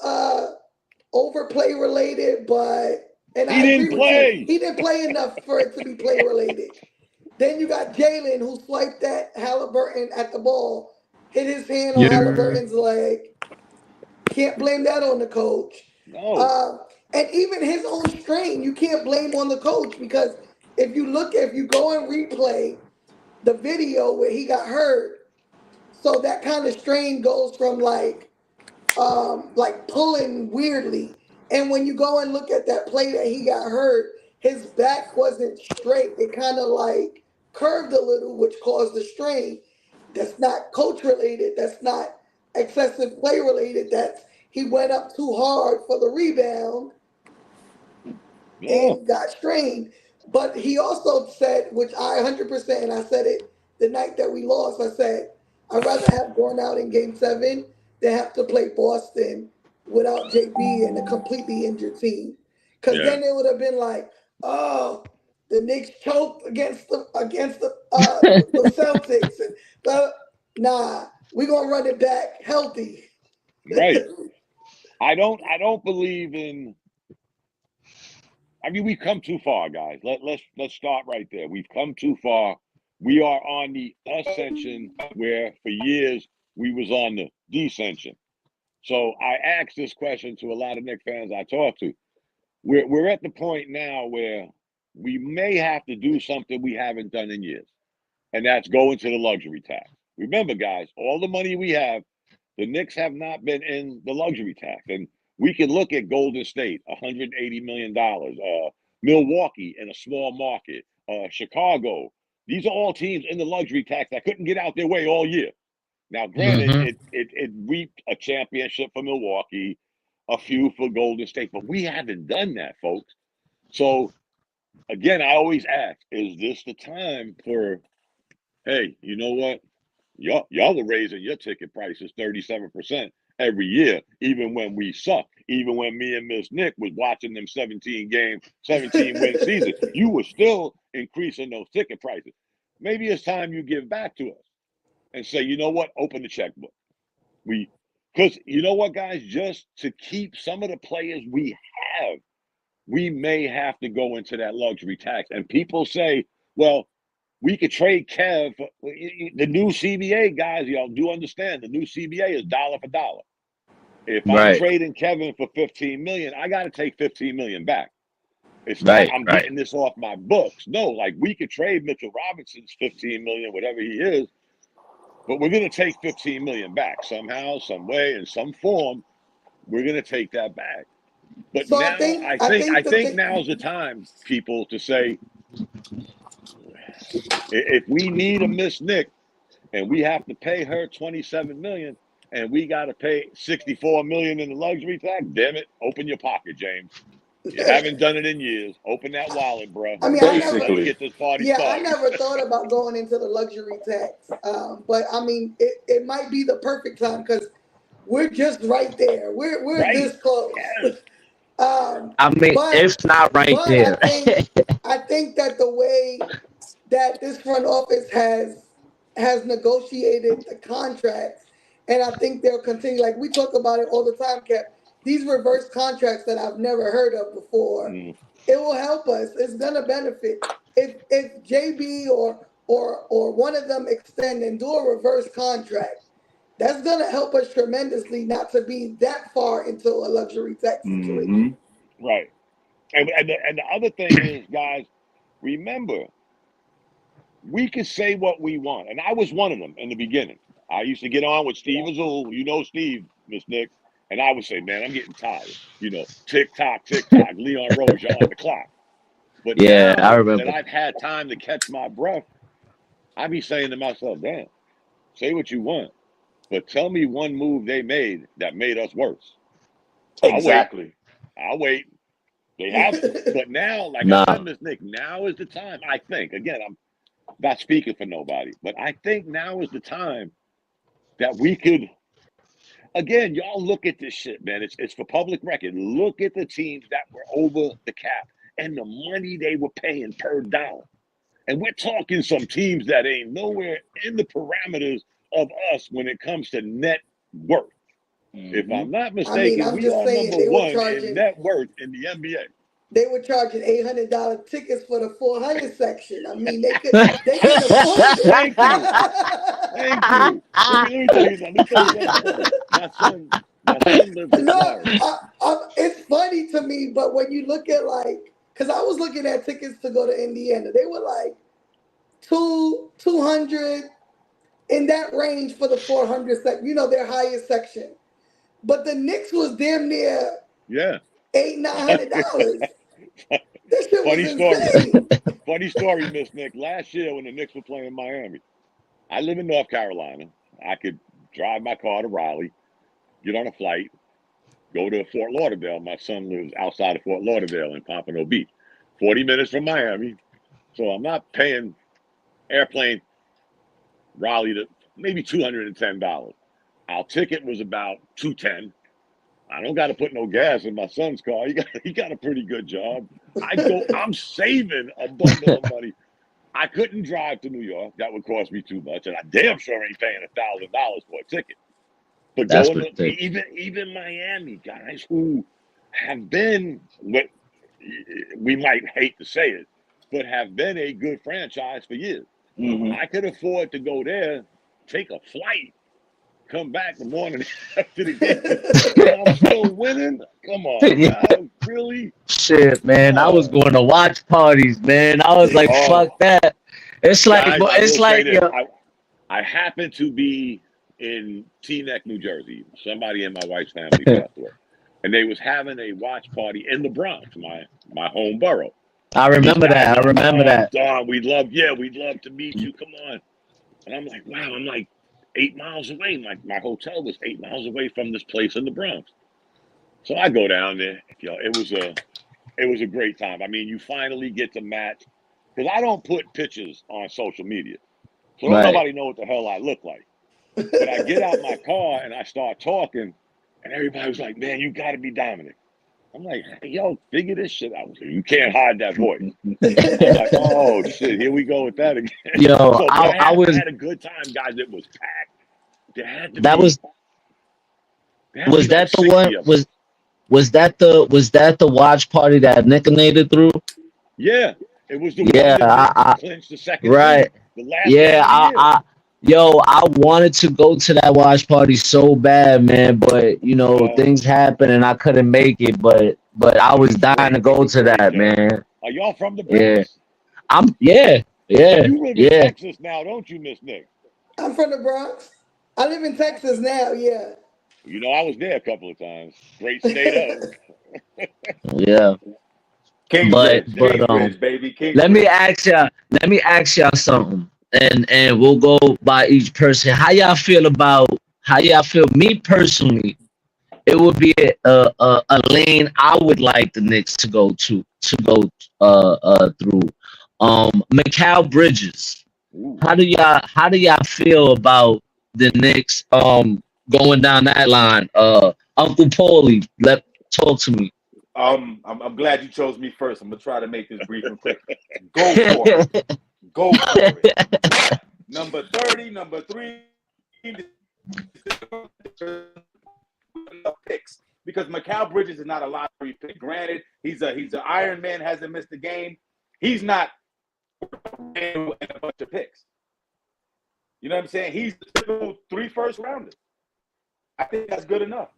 overplay related, but and I agree with you. He didn't play enough for it to be play related. Then you got Jalen, who swiped at Halliburton at the ball, hit his hand on Halliburton's leg. Can't blame that on the coach. No. And even his own strain, you can't blame on the coach, because if you go and replay the video where he got hurt, so that kind of strain goes from like pulling weirdly. And when you go and look at that play that he got hurt, his back wasn't straight. It kind of like curved a little, which caused the strain. That's not coach related. That's not excessive play related. That's he went up too hard for the rebound and got strained. But he also said, which I 100%, and I said it the night that we lost, I said, I'd rather have gone out in game 7 than have to play Boston without JB and a completely injured team. Because then it would have been like, oh, the Knicks choked against the Celtics. And, nah, we're going to run it back healthy. Right. I don't believe in. I mean, we've come too far, guys. Let's start right there. We've come too far. We are on the ascension where for years we was on the descension. So I asked this question to a lot of Knicks fans I talk to. We're at the point now where we may have to do something we haven't done in years, and that's go into the luxury tax. Remember, guys, all the money we have, the Knicks have not been in the luxury tax. And we can look at Golden State, $180 million, Milwaukee in a small market, Chicago. These are all teams in the luxury tax that couldn't get out their way all year. Now, granted, it reaped a championship for Milwaukee, a few for Golden State, but we haven't done that, folks. So, again, I always ask, is this the time for, hey, you know what? Y'all are raising your ticket prices 37% every year, even when we suck. Even when me and Miss Nick was watching them 17-win season, you were still increasing those ticket prices. Maybe it's time you give back to us and say, you know what? Open the checkbook. Because you know what, guys? Just to keep some of the players we have, we may have to go into that luxury tax. And people say, well, we could trade Kev. The new CBA, guys, y'all do understand the new CBA is dollar for dollar. If I'm trading Kevin for $15 million, I got to take $15 million back. It's not I'm getting this off my books. No, like we could trade Mitchell Robinson's $15 million, whatever he is, but we're going to take $15 million back somehow, some way, in some form. We're going to take that back. But so now I think now's the time, people, to say, if we need a Miss Nick and we have to pay her $27 million and we got to pay $64 million in the luxury tax, damn it, open your pocket, James. You haven't done it in years. Open that wallet, bro. I mean, basically, get this party started. I never thought about going into the luxury tax, but I mean, it might be the perfect time because we're just right there. We're this close. Yes. I mean, it's not right there. I think that the way that this front office has negotiated the contracts, and I think they'll continue. Like we talk about it all the time, Kev. These reverse contracts that I've never heard of before, it will help us. It's gonna benefit if JB or one of them extend and do a reverse contract. That's gonna help us tremendously not to be that far into a luxury tax situation. Right. And the other thing is, guys, remember, we can say what we want. And I was one of them in the beginning. I used to get on with Steve Azul. You know Steve, Miss Nick. And I would say, man, I'm getting tired. You know, tick tock, Leon Rose, you're on the clock. But yeah, now I remember. that I've had time to catch my breath, I be saying to myself, damn, say what you want. But tell me one move they made that made us worse. Exactly. I'll wait. They have to. But now, like I said, Miss Nick, now is the time, I think. Again, I'm not speaking for nobody, but I think now is the time that we could, again, y'all look at this shit, man. It's for public record. Look at the teams that were over the cap and the money they were paying per down. And we're talking some teams that ain't nowhere in the parameters of us when it comes to net worth. If I'm not mistaken, we are number one in net worth in the NBA. They were charging $800 tickets for the 400 section. I mean, they could afford it. Thank you. Let me tell you something. My son lives in Florida. It's funny to me, but when you look at because I was looking at tickets to go to Indiana, they were like 200 in that range for the 400 section. You know, their highest section. But the Knicks was damn near $800-900. This shit was insane. Funny story, Miss Nick. Last year when the Knicks were playing Miami, I live in North Carolina. I could drive my car to Raleigh, get on a flight, go to Fort Lauderdale. My son lives outside of Fort Lauderdale in Pompano Beach, 40 minutes from Miami. So I'm not paying airplane Raleigh to maybe $210. Our ticket was about $210. I don't got to put no gas in my son's car. He got a pretty good job. I'm saving a bundle of money. I couldn't drive to New York. That would cost me too much, and I damn sure ain't paying $1,000 for a ticket. But that's going to even Miami, guys who have been what we might hate to say it, but have been a good franchise for years. I could afford to go there, take a flight, come back the morning after the game. I'm still winning. Come on, guys, really? Shit, man. I was going to watch parties, man. I was like, fuck that. It's like, guys, I happen to be in Teaneck, New Jersey. Somebody in my wife's family passed away, and they was having a watch party in the Bronx, my home borough. I remember that. Don, we'd love to meet you. Come on. And I'm like, wow. I'm like 8 miles away. My hotel was 8 miles away from this place in the Bronx. So I go down there. It was a great time. I mean, you finally get to match, because I don't put pictures on social media, so nobody know what the hell I look like. But I get out my car and I start talking, and everybody was like, "Man, you got to be Dominic." I'm like, hey, yo, figure this shit out. You can't hide that voice. I'm like, oh shit, here we go with that again. Yo, so I had a good time, guys. It was packed. Was that the watch party that Nickinated threw? Yeah, it was the one that clinched the second. Right. The last I wanted to go to that watch party so bad, man, but things happened and I couldn't make it. But I was dying to go to that, man. Are y'all from the Bronx? Yeah. You live in Texas now, don't you, Miss Nick? I'm from the Bronx. I live in Texas now. Yeah. I was there a couple of times. Great state of. Yeah. Kingsbridge, baby. Kingsbridge. Let me ask y'all something. And we'll go by each person. How y'all feel? Me personally, it would be a lane I would like the Knicks to go through. Mikal Bridges. How do y'all feel about the Knicks going down that line? Uncle Paulie, talk to me. I'm glad you chose me first. I'm gonna try to make this brief and quick. Go for it. Go for it. But number 30, number 3, picks because Mikal Bridges is not a lottery pick. Granted, he's an Iron Man, hasn't missed a game. He's not a bunch of picks. You know what I'm saying? He's the typical 3 first rounders. I think that's good enough.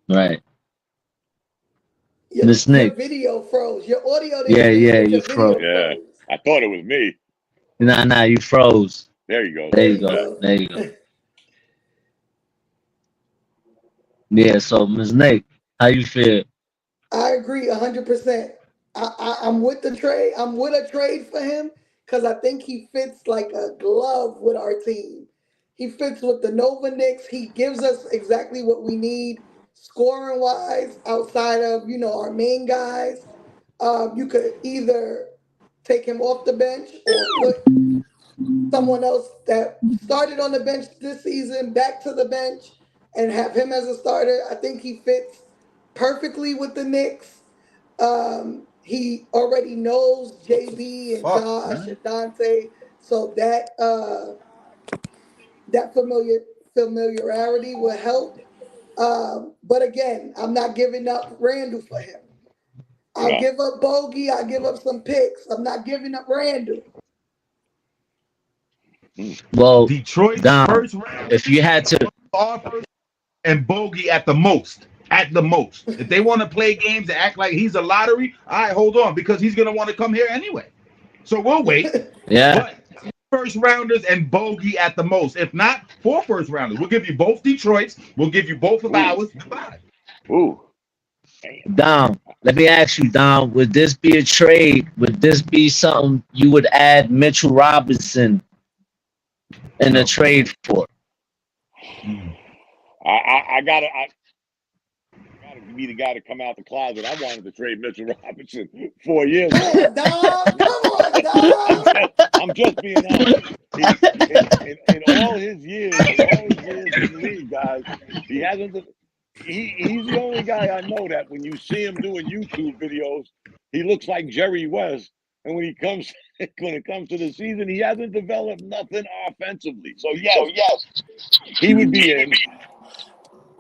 Right. Your video froze. Your audio didn't freeze, you froze. Yeah, I thought it was me. Nah, you froze. There you go. There you go. Yeah, so Ms. Nick, how you feel? I agree 100%. I'm with the trade. I'm with a trade for him because I think he fits like a glove with our team. He fits with the Nova Knicks. He gives us exactly what we need scoring wise outside of, our main guys. You could either take him off the bench or put someone else that started on the bench this season back to the bench and have him as a starter. I think he fits perfectly with the Knicks. He already knows JB and Josh and Dante, so that familiarity will help. But again, I'm not giving up Randle for him. I'll give up Bogey. I'll give up some picks. I'm not giving up Randle. Well, Detroit first round. If you had to offer and Bogey at the most. At the most. If they want to play games and act like he's a lottery, all right, hold on, because he's going to want to come here anyway. So we'll wait. Yeah. But first rounders and Bogey at the most. If not, 4 first rounders. We'll give you both Detroits. We'll give you both of ours. Goodbye. Ooh. Dom, let me ask you, Dom, would this be a trade? Would this be something you would add Mitchell Robinson in a trade for? I gotta be the guy to come out the closet. I wanted to trade Mitchell Robinson 4 years ago. Come on, Dom. I'm just being honest. In all his years in the league, guys, he hasn't. He's the only guy I know that when you see him doing YouTube videos, he looks like Jerry West. And when it comes to the season, he hasn't developed nothing offensively. So yes, he would be in.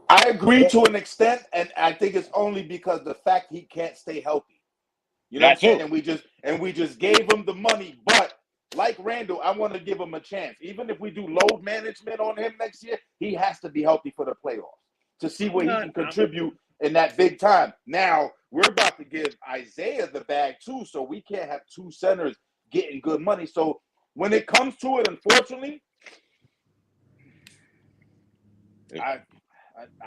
I agree to an extent, and I think it's only because the fact he can't stay healthy. You know what I'm saying? And we just gave him the money. But like Randle, I want to give him a chance. Even if we do load management on him next year, he has to be healthy for the playoffs to see where he can contribute in that big time. Now, we're about to give Isaiah the bag too, so we can't have 2 centers getting good money. So when it comes to it, unfortunately, I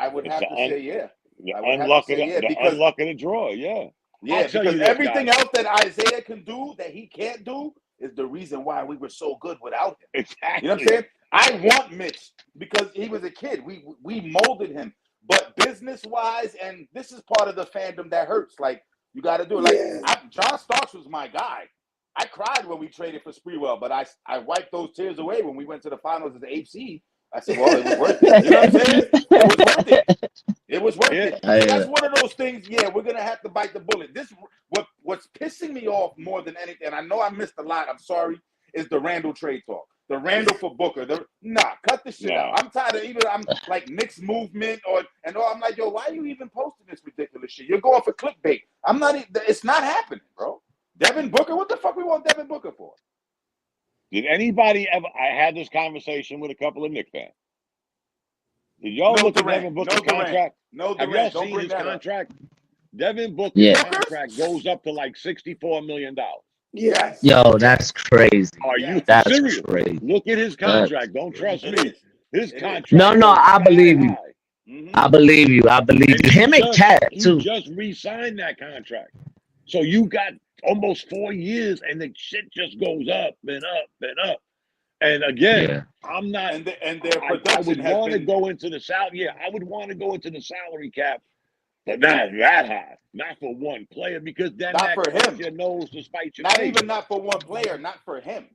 would have to say yeah. The unluck of the draw, yeah. Yeah, because everything else that Isaiah can do that he can't do is the reason why we were so good without him. Exactly. You know what I'm saying? I want Mitch because he was a kid. We molded him. But business-wise, and this is part of the fandom that hurts. Like, you got to do it. Like, John Starks was my guy. I cried when we traded for Sprewell, but I wiped those tears away when we went to the finals as the 8th seed. I said, well, it was worth it. You know what I'm saying? It was worth it. It was worth it. That's one of those things, we're going to have to bite the bullet. What's pissing me off more than anything, and I know I missed a lot, I'm sorry, is the Randle trade talk. The Randle for Booker. Cut the shit out. I'm tired of I'm like Knicks movement I'm like, yo, why are you even posting this ridiculous shit? You're going for clickbait. It's not happening, bro. Devin Booker, what the fuck we want Devin Booker for? Did anybody ever? I had this conversation with a couple of Knicks fans. Did y'all look at Devin Booker's contract? No, have y'all seen his contract? Devin Booker's contract goes up to like $64 million. Yes. Yo, that's crazy. Are you serious? Crazy. Look at his contract. Don't trust me. His contract. No, I believe you. Mm-hmm. I believe you. Him and Cat too. He just re-signed that contract. So you got almost 4 years, and the shit just goes up and up and up. And again, I'm not. And their production I would want to go into the salary. Yeah, I would want to go into the salary cap, but not that high. Not for one player, because then not for him. Your nose to spite your not face. Even not for one player. Not for him.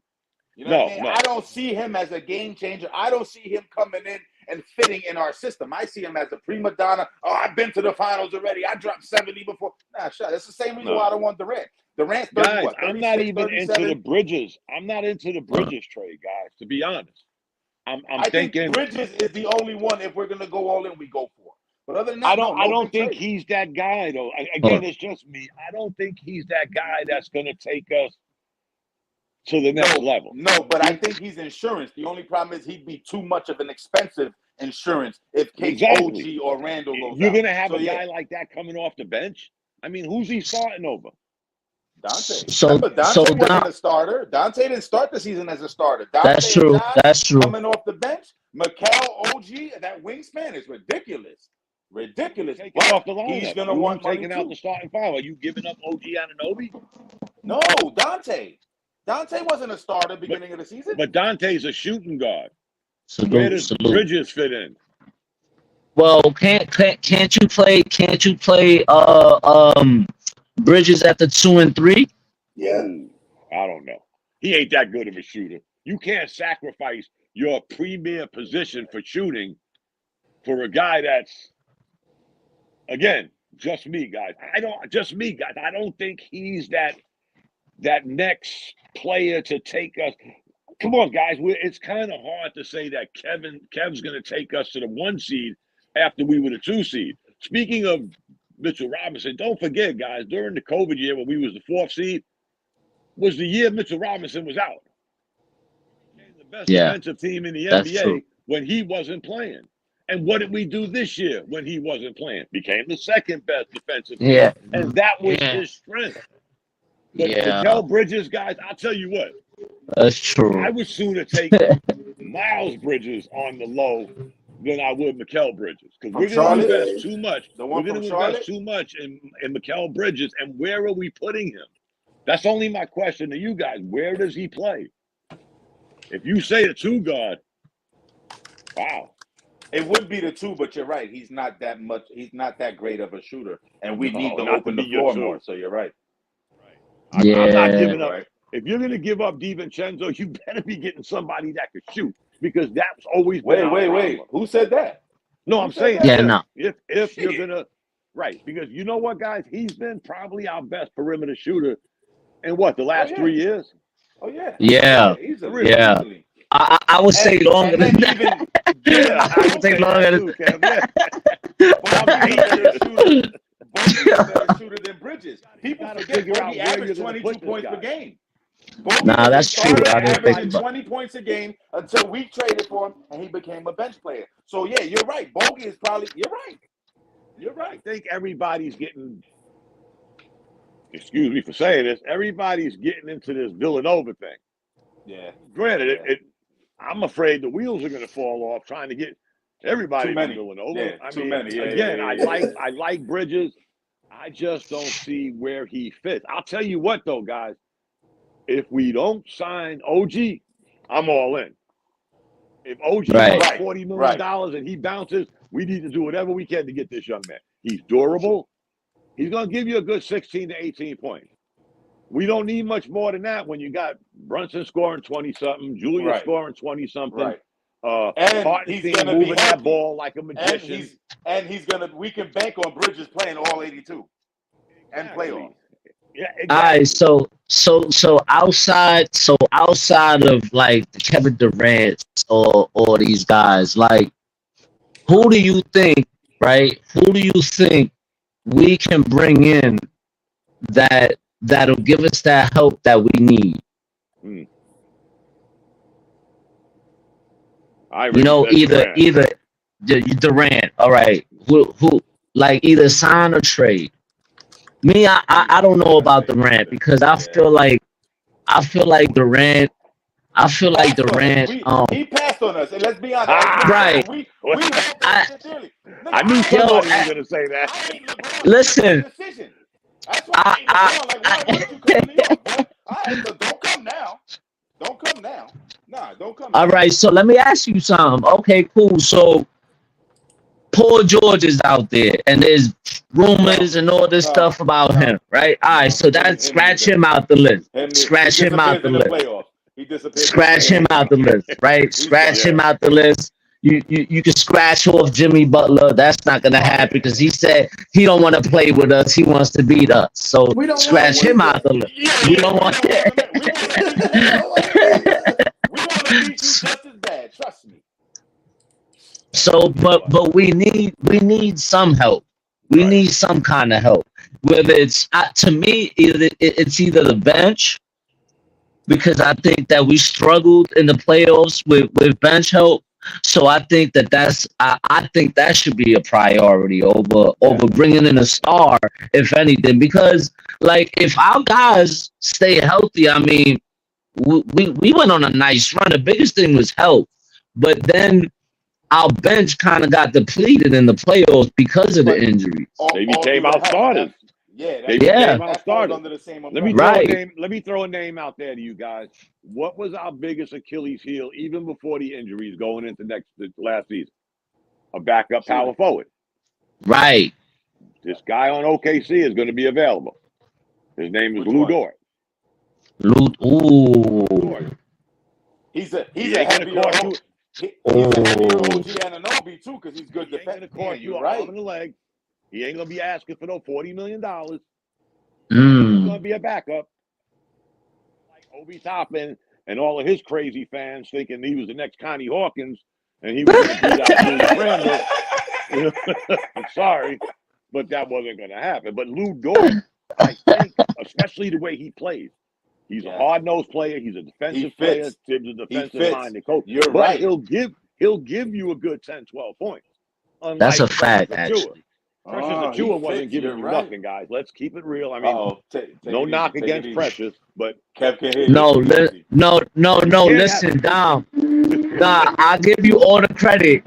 You know what I mean? No. I don't see him as a game changer. I don't see him coming in and fitting in our system. I see him as a prima donna. Oh, I've been to the finals already. I dropped 70 before. Nah, shut. That's the same reason why I don't want Durant. Durant's 30, Guys, what, I'm not 36, even 37? into the Bridges. I'm not into the Bridges trade, guys. To be honest, I thinking think Bridges is the only one. If we're gonna go all in, we go for. But other than that, I don't big think trade. he's that guy though. Again, it's just me. I don't think he's that guy that's gonna take us to the next level. No, but I think he's insurance. The only problem is he'd be too much of an expensive insurance if OG or Randle goes You're out. gonna have a guy like that coming off the bench. I mean, who's he starting over? Dante. So Remember, Dante wasn't a starter. Dante didn't start the season as a starter. Dante that's true. That's true. Coming off the bench, Mikal, OG, that wingspan is ridiculous. Ridiculous. Taking off the lineup. He's gonna want taking out the starting five. Are you giving up OG Anunoby? No, Dante. Dante wasn't a starter beginning of the season. But Dante's a shooting guard. Salute, Where does salute. Bridges fit in? Well, can't you play Bridges at the 2 and 3? Yeah. Ooh, I don't know. He ain't that good of a shooter. You can't sacrifice your premier position for shooting for a guy that's, again, just me, guys. I don't think he's that next player to take us. Come on, guys. It's kind of hard to say that Kev's going to take us to the 1 seed after we were the 2 seed. Speaking of Mitchell Robinson, don't forget, guys, during the COVID year when we was the 4th seed, was the year Mitchell Robinson was out. We became the best defensive team in the NBA when he wasn't playing. And what did we do this year when he wasn't playing? Became the 2nd best defensive team. And that was his strength. But Mikal Bridges, guys, I'll tell you what. That's true. I would sooner take Miles Bridges on the low than I would Mikal Bridges. Because we're going to invest too much. We're going to invest too much in Mikal Bridges. And where are we putting him? That's only my question to you guys. Where does he play? If you say the 2 guard, wow. It would be the 2, but you're right. He's not that much. He's not that great of a shooter. And we need to open the floor more. So you're right. I'm not giving up. Right. If you're going to give up DiVincenzo, you better be getting somebody that could shoot, because that's always been wait. Who said that? No, I'm saying if you're going to, right, because you know what, guys? He's been probably our best perimeter shooter in the last 3 years? Oh, yeah. Yeah. Easily. I would say longer than that. I would say longer than that. Bogey's a better shooter than Bridges. People forget Bogey averaged 22 points per game. Nah, that's true. I didn't think about 20 points a game until we traded for him and he became a bench player. So, yeah, you're right. Bogey is probably – you're right. You're right. I think everybody's getting – excuse me for saying this – everybody's getting into this Villanova thing. Yeah. Granted, I'm afraid the wheels are going to fall off trying to get everybody to Villanova. Yeah, too many. I like Bridges. I just don't see where he fits. I'll tell you what, though, guys. If we don't sign OG, I'm all in. If OG gets $40 million and he bounces, we need to do whatever we can to get this young man. He's durable. He's going to give you a good 16 to 18 points. We don't need much more than that when you got Brunson scoring 20-something, Julius scoring 20-something. Right. And Hart he's going to be that ball like a magician. And we can bank on Bridges playing all 82 and playoffs. Yeah, exactly. All right, so outside of like the Kevin Durant or these guys, like who do you think we can bring in that'll give us that help that we need? Either Durant, all right, who like either sign or trade. Me, I don't know about Durant because I feel like Durant. He passed on us, and let's be honest. Right. I knew somebody was going to say that. Listen. That's why why don't you come to New York, bro? All right, so don't come now. Don't come now. Nah, don't come now. All right, so let me ask you something. Okay, cool. So Paul George is out there, and there's rumors and all this stuff about him, right? All right, so scratch him out the list. Scratch him out the list. Scratch him out the list, right? Scratch him out the list. you can scratch off Jimmy Butler. That's not gonna happen because he said he don't want to play with us. He wants to beat us. So We don't want scratch him him either. out the list. Yeah, We yeah, don't we want don't want that. to. We want to beat We you. don't want him either. We want to beat you just as bad. Trust me. So, but we need some help. We Right. need some kind of help. Whether it's to me, it's either the bench because I think that we struggled in the playoffs with bench help. So I think I think that should be a priority over bringing in a star, if anything. Because like if our guys stay healthy, I mean, we went on a nice run. The biggest thing was health, but then our bench kind of got depleted in the playoffs because of the But injuries. They became our starters. They became our starters. Under the same Let me umbrella. throw a Right. name. Let me throw a name out there to you guys. What was our biggest Achilles heel even before the injuries going into last season? A backup power forward. Right. This guy on OKC is going to be available. His name is Which Lou one? Dort. Ooh. He's a He ain't gonna heavier cost OG. you. He's a heavier OG Anunoby too, because he's good He ain't gonna defense. cost you an arm and a leg. He ain't gonna be asking for no $40 million. He's gonna be a backup. Like Obi Toppin and all of his crazy fans thinking he was the next Connie Hawkins and he was gonna beat out Julius Randle. I'm sorry, but that wasn't gonna happen. But Lou Dort, I think, especially the way he plays. He's a hard-nosed player. He's a defensive player. Tibbs a defensive-minded coach. You're but right. He'll give you a good 10, 12 points. Unlike That's a Precious fact, actually. Precious Achua wasn't giving you nothing, guys. Let's keep it real. I mean, no knock against Precious, but Kev can hear No, you. no. Listen, Dom. Nah, I'll give you all the credit.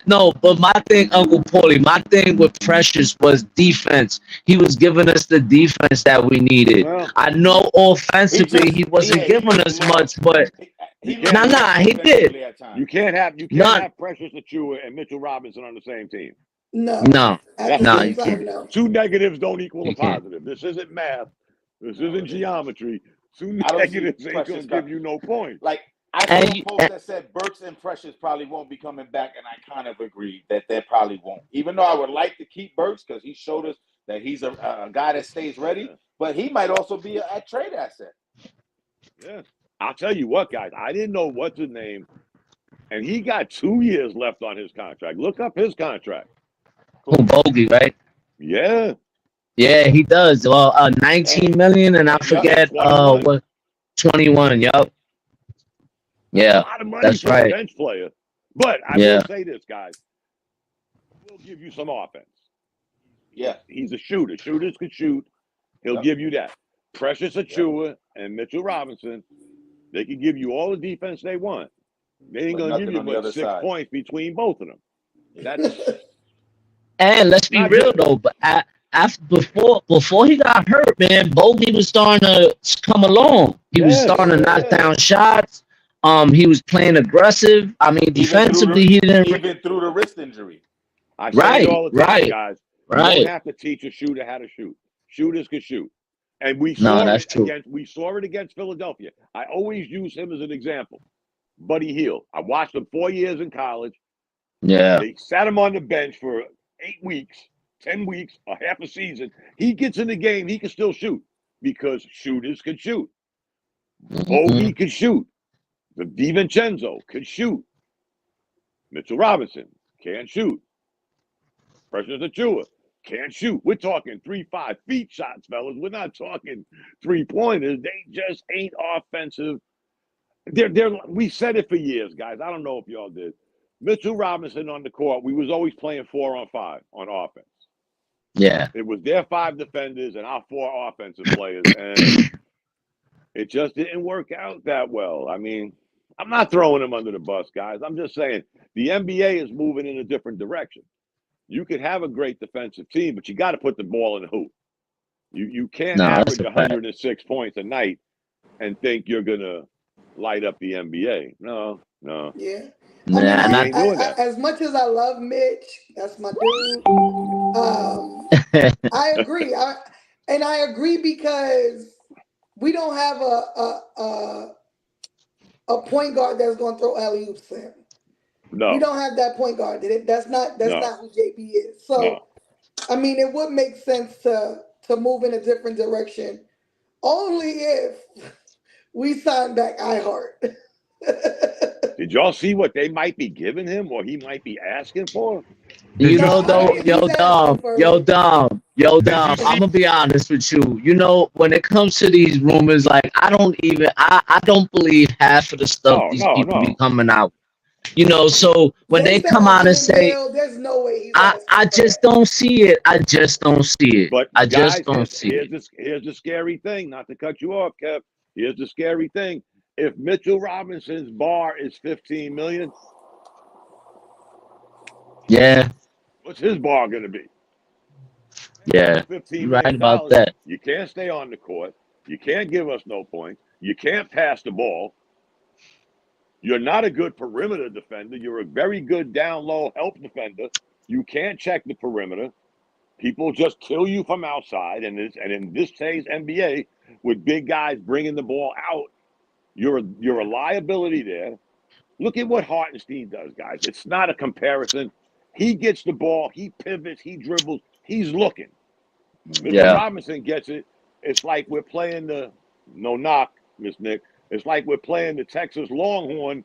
No, but my thing, Uncle Paulie, my thing with Precious was defense. He was giving us the defense that we needed. Well, I know offensively he wasn't giving us much, but he did. You can't have Precious Achua and Mitchell Robinson on the same team. No, you can't. Two negatives don't equal You a can't. positive. This isn't math. This isn't geometry. Two negatives ain't gonna give you no points. Like I saw a post that said Burks and Precious probably won't be coming back, and I kind of agree that they probably won't. Even though I would like to keep Burks because he showed us that he's a guy that stays ready, but he might also be a trade asset. Yeah, I'll tell you what, guys. I didn't know what's his name, and he got 2 years left on his contract. Look up his contract. Bogey, right? Yeah. Yeah, he does. Well, 19 million, and I forget 21. Yup. Yeah, a lot of money that's for right. a bench player. But I will say this, guys. He'll give you some offense. Yeah. He's a shooter. Shooters can shoot. He'll give you that. Precious Achua and Mitchell Robinson, they can give you all the defense they want. They ain't going to give you but 6 points between both of them. That's and let's be real, though. But before he got hurt, man, Bogey was starting to come along. He was starting to knock down shots. He was playing aggressive. I mean, defensively, he didn't even through the wrist injury. I say it all the time, guys. You Right. don't have to teach a shooter how to shoot. Shooters can shoot. And we saw it against Philadelphia. I always use him as an example. Buddy Hield. I watched him 4 years in college. Yeah. They sat him on the bench for 8 weeks, 10 weeks, a half a season. He gets in the game, he can still shoot because shooters can shoot. Bogey can shoot. The DiVincenzo can shoot. Mitchell Robinson can't shoot. Precious Achua can't shoot. We're talking 3-5 feet shots, fellas. We're not talking 3-pointers. They just ain't offensive. We said it for years, guys. I don't know if y'all did. Mitchell Robinson on the court, we was always playing 4-on-5 on offense. Yeah. It was their 5 defenders and our 4 offensive players, and it just didn't work out that well. I mean, I'm not throwing them under the bus, guys. I'm just saying the NBA is moving in a different direction. You could have a great defensive team, but you got to put the ball in the hoop. You can't average 106 points a night and think you're going to light up the NBA. No. Yeah. I mean, as much as I love Mitch, that's my dude. I agree. I agree because we don't have a point guard that's going to throw alley-oops to him. No. We don't have that point guard. That's not who JB is. So No. I mean, it would make sense to move in a different direction, only if we sign back IHart. Did y'all see what they might be giving him or he might be asking for? You No, know, I don't though, think he's asking for it. Dom, I'm gonna be honest with you. You know, when it comes to these rumors, like I don't believe half of the stuff these people be coming out. You know, so when They they said come a out and 10 say, mil, there's no way he's I asking for just that. don't see it. I just don't see it. But I guys, just don't see it. here's the scary thing. Not to cut you off, Kev. Here's the scary thing. If Mitchell Robinson's bar is 15 million, Yeah, what's his bar going to be? yeah. $15 You're right million. about that. You can't stay on the court. You can't give us no points. You can't pass the ball. You're not a good perimeter defender. You're a very good down low help defender. You can't check the perimeter. People just kill you from outside. And in this today's NBA, with big guys bringing the ball out, you're a liability there. Look at what Hartenstein does, guys. It's not a comparison. He gets the ball. He pivots. He dribbles. He's looking. Mr. Robinson gets it. It's like we're playing no knock, Miss Nick. It's like we're playing the Texas Longhorn.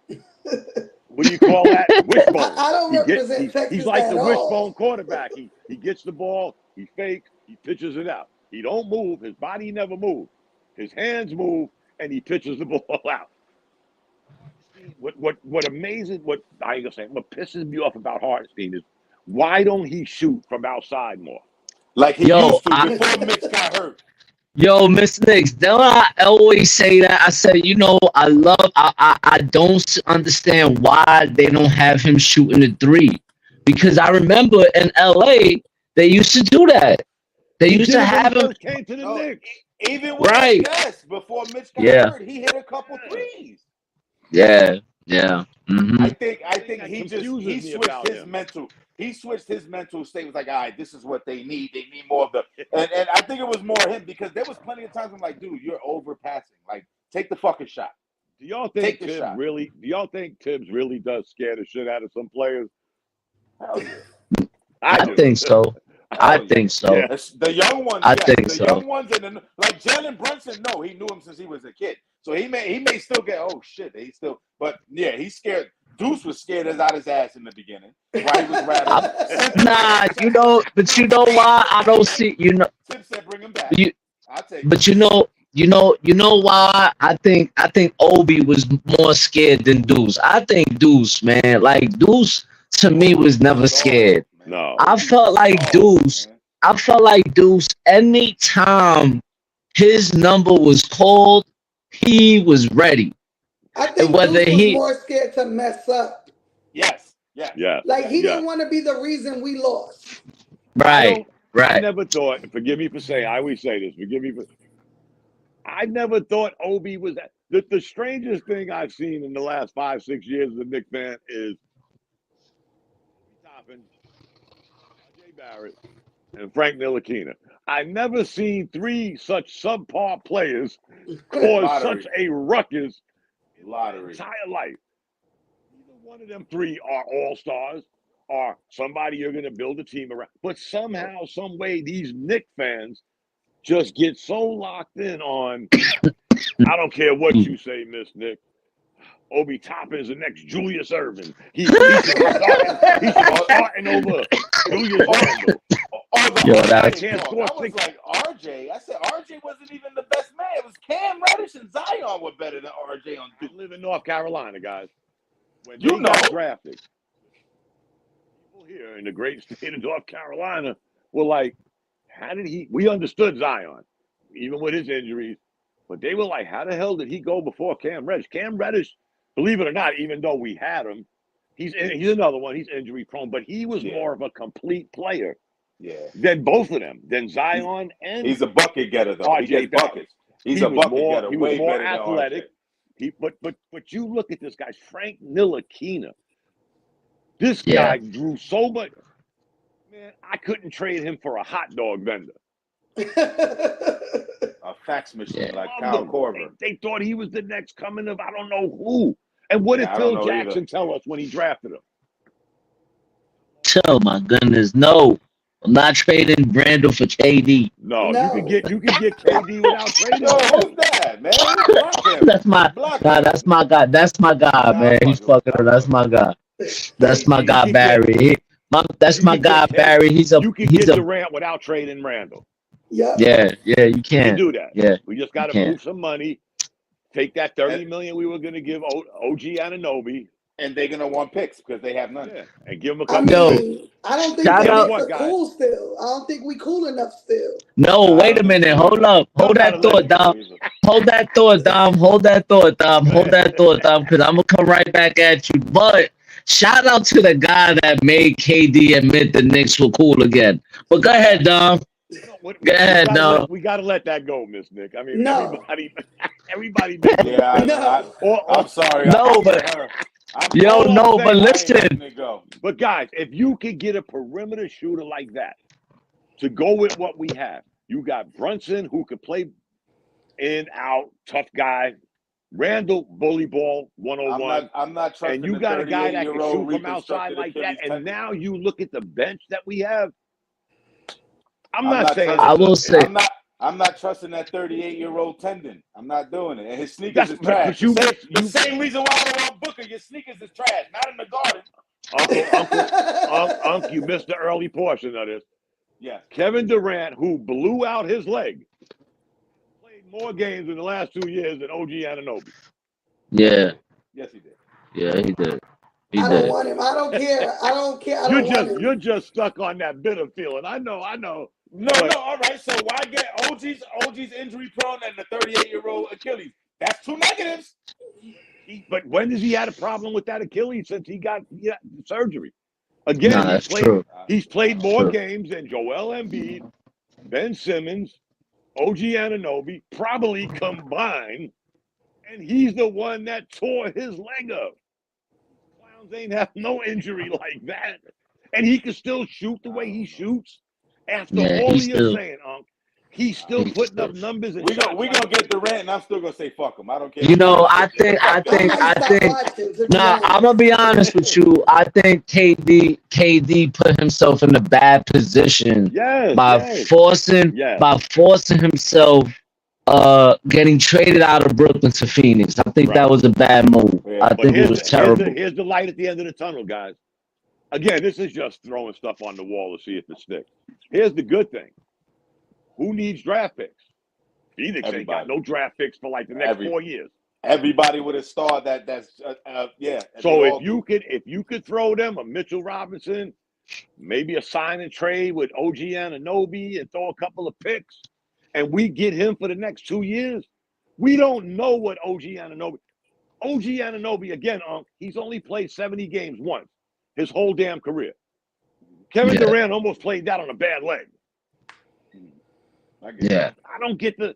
What do you call that? Wishbone. I don't represent Texas He's like at the all. wishbone quarterback. He gets the ball. He fakes. He pitches it out. He don't move. His body never moves. His hands move, and he pitches the ball out. What amazing? What I ain't gonna say. What pisses me off about Hartenstein is why don't he shoot from outside more? Like he used to before Mitch got hurt. Yo, Miss Knicks, don't I always say that? I say, you know, I don't understand why they don't have him shooting the three. Because I remember in LA, they used to do that. They used to have him. Came to the Knicks. Even with Right. yes, before Mitch got hurt, he hit a couple threes. Yeah. I think he switched his mental. He switched his mental state. Was like, all right, this is what they need. They need more of the. And I think it was more him because there was plenty of times I'm like, dude, you're overpassing. Like, take the fucking shot. Do y'all think Tibbs really does scare the shit out of some players? Hell yeah. I think so. I think so. Yeah. The young ones, I think so. Young ones, and like Jalen Brunson, no, he knew him since he was a kid. So he may still get, oh shit, but yeah, he's scared. Deuce was scared out his ass in the beginning while he was rattling. But you know why I don't see, Tip said bring him back. I'll take but you know why I think Obi was more scared than Deuce. I think Deuce, man, like Deuce to me was never scared. No. I felt like Deuce anytime his number was called, he was ready. I think Deuce was more scared to mess up. Yes. Like he didn't want to be the reason we lost. Right. I never thought, forgive me for saying, I always say this, I never thought Obi was that. The strangest thing I've seen in the last 5-6 years as a Knicks fan is Toppin, Jay Barrett, and Frank Ntilikina. I've never seen three such subpar players cause such a ruckus in my entire life. Neither one of them three are all-stars or somebody you're going to build a team around. But somehow, some way, these Knicks fans just get so locked in on, I don't care what you say, Miss Nick. Obi Toppin is the next Julius Irvin. He should be starting over Julius Randle. I was like RJ. I said RJ wasn't even the best man. It was Cam Reddish and Zion were better than RJ on Duke. I live in North Carolina, guys. When they got drafted, people here in the great state of North Carolina were like, how did we understood Zion, even with his injuries, but they were like, how the hell did he go before Cam Reddish? Cam Reddish, believe it or not, even though we had him, he's another one. He's injury prone, but he was more of a complete player than both of them, than Zion and he's a bucket getter though. He gets buckets. He's a bucket getter. He was more athletic. But you look at this guy, Frank Ntilikina. This guy drew so much. Man, I couldn't trade him for a hot dog vendor. A fax machine like Kyle Korver. They thought he was the next coming of I don't know who. And what did I don't Phil know either. Jackson tell us when he drafted him? Oh my goodness, no. I'm not trading Randle for KD. No, No. you could get KD without trading Yo, him. who's that, man? Block him. That's my Block God, him. that's my guy. That's my guy, Nah, man. I'm He's fucking. fucking that's my guy. That's my You guy could get Barry. That's you my could get guy K- Barry. you could get Durant without trading Randall. Yep. yeah, you You can can. do that. Yeah, We just you got to can. move some money. Take that $30 million we were going to give OG Anunoby. And they're gonna want picks because they have none. Yeah, and give him a I couple of picks. mean, I don't think Shout the out- Knicks are guys. cool still. I don't think we cool enough still. No, wait a minute. Hold up. Hold that thought, Dom. Hold that thought, Dom. Hold that thought, Dom. Hold that thought, Dom, because I'm going to come right back at you. But shout out to the guy that made KD admit the Knicks were cool again. But go ahead, Dom. Go ahead, Dom. We got to let that go, Miss Nick. I mean, No. everybody. Yeah, No. I'm sorry. No, but listen. But guys, if you could get a perimeter shooter like that to go with what we have, you got Brunson who could play in, out, tough guy. Randall, bully ball, 101. I'm not trusting. And you got a guy that can shoot from outside reconstructed like that. Achilles And tendon. now you look at the bench that we have. I'm not not saying. trusting- I will say. I'm not trusting that 38-year-old tendon. I'm not doing it. And his sneakers is But trash. you- The same reason why I don't want Booker. Your sneakers is trash. Not in the garden. Uncle, you missed the early portion of this. Yeah. Kevin Durant, who blew out his leg, played more games in the last 2 years than OG Anunoby. Yeah. Yes, he did. Yeah, he did. He I don't did. want him. I don't care. I don't care. I don't want him. You're just stuck on that bitter feeling. I know. No, all right. So why get OG's injury prone and the 38-year-old Achilles? That's two negatives. But when has he had a problem with that Achilles since he got surgery? Again, Nah, that's true. He's played more True. games than Joel Embiid, Ben Simmons, OG Anunoby, probably combined, and he's the one that tore his leg up. Clowns ain't have no injury like that, and he can still shoot the way he shoots. After all you're saying, he's still putting up numbers. And We're gonna get Durant, and I'm still gonna say fuck him. I don't care. You know, I think. Nah, I'm gonna be honest with you. I think KD put himself in a bad position by forcing himself getting traded out of Brooklyn to Phoenix. I think that was a bad move. Yeah. I think it was terrible. Here's the light at the end of the tunnel, guys. Again, this is just throwing stuff on the wall to see if it sticks. Here's the good thing. Who needs draft picks? Phoenix ain't got no draft picks for like the next 4 years. Everybody with a star that's yeah. So if you could throw them a Mitchell Robinson, maybe a sign and trade with OG Anunoby and throw a couple of picks, and we get him for the next 2 years, we don't know what OG Anunoby, again, he's only played 70 games once his whole damn career. Kevin Durant almost played that on a bad leg. I don't get the.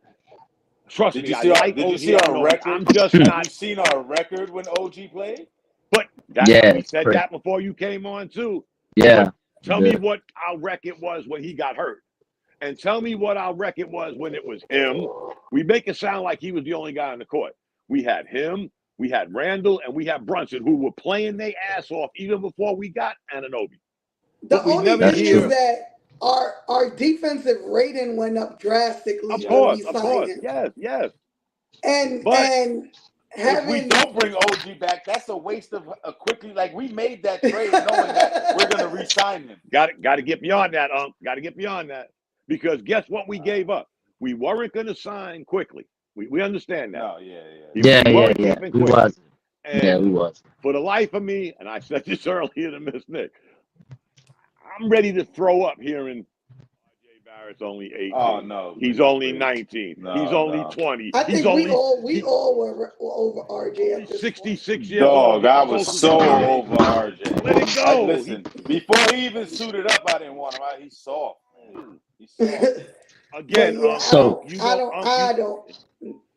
Trust me, Did you see our record? I'm just not. You seen our record when OG played? But we said that before you came on too. Yeah. Tell me what our record was when he got hurt, and tell me what our record was when it was him. We make it sound like he was the only guy on the court. We had him, we had Randall, and we had Brunson, who were playing their ass off even before we got Anunoby. The only thing is that our defensive rating went up drastically. Of course. Yes. And if we don't bring OG back, that's a waste of a quickly. Like we made that trade knowing that we're gonna re-sign him. Got to get beyond that, Got to get beyond that, because guess what? We gave up. We weren't going to sign quickly. We understand that. No, We wasn't. We was. For the life of me, and I said this earlier to Miss Nick, I'm ready to throw up here in RJ Barrett's only 18. Oh no, he's only 19. He's only 20. I think we all were over RJ. He's 66 years old. I was so over RJ. Let it go. Listen, before he even suited up, I didn't want him. He's soft. He's soft. Again, I don't.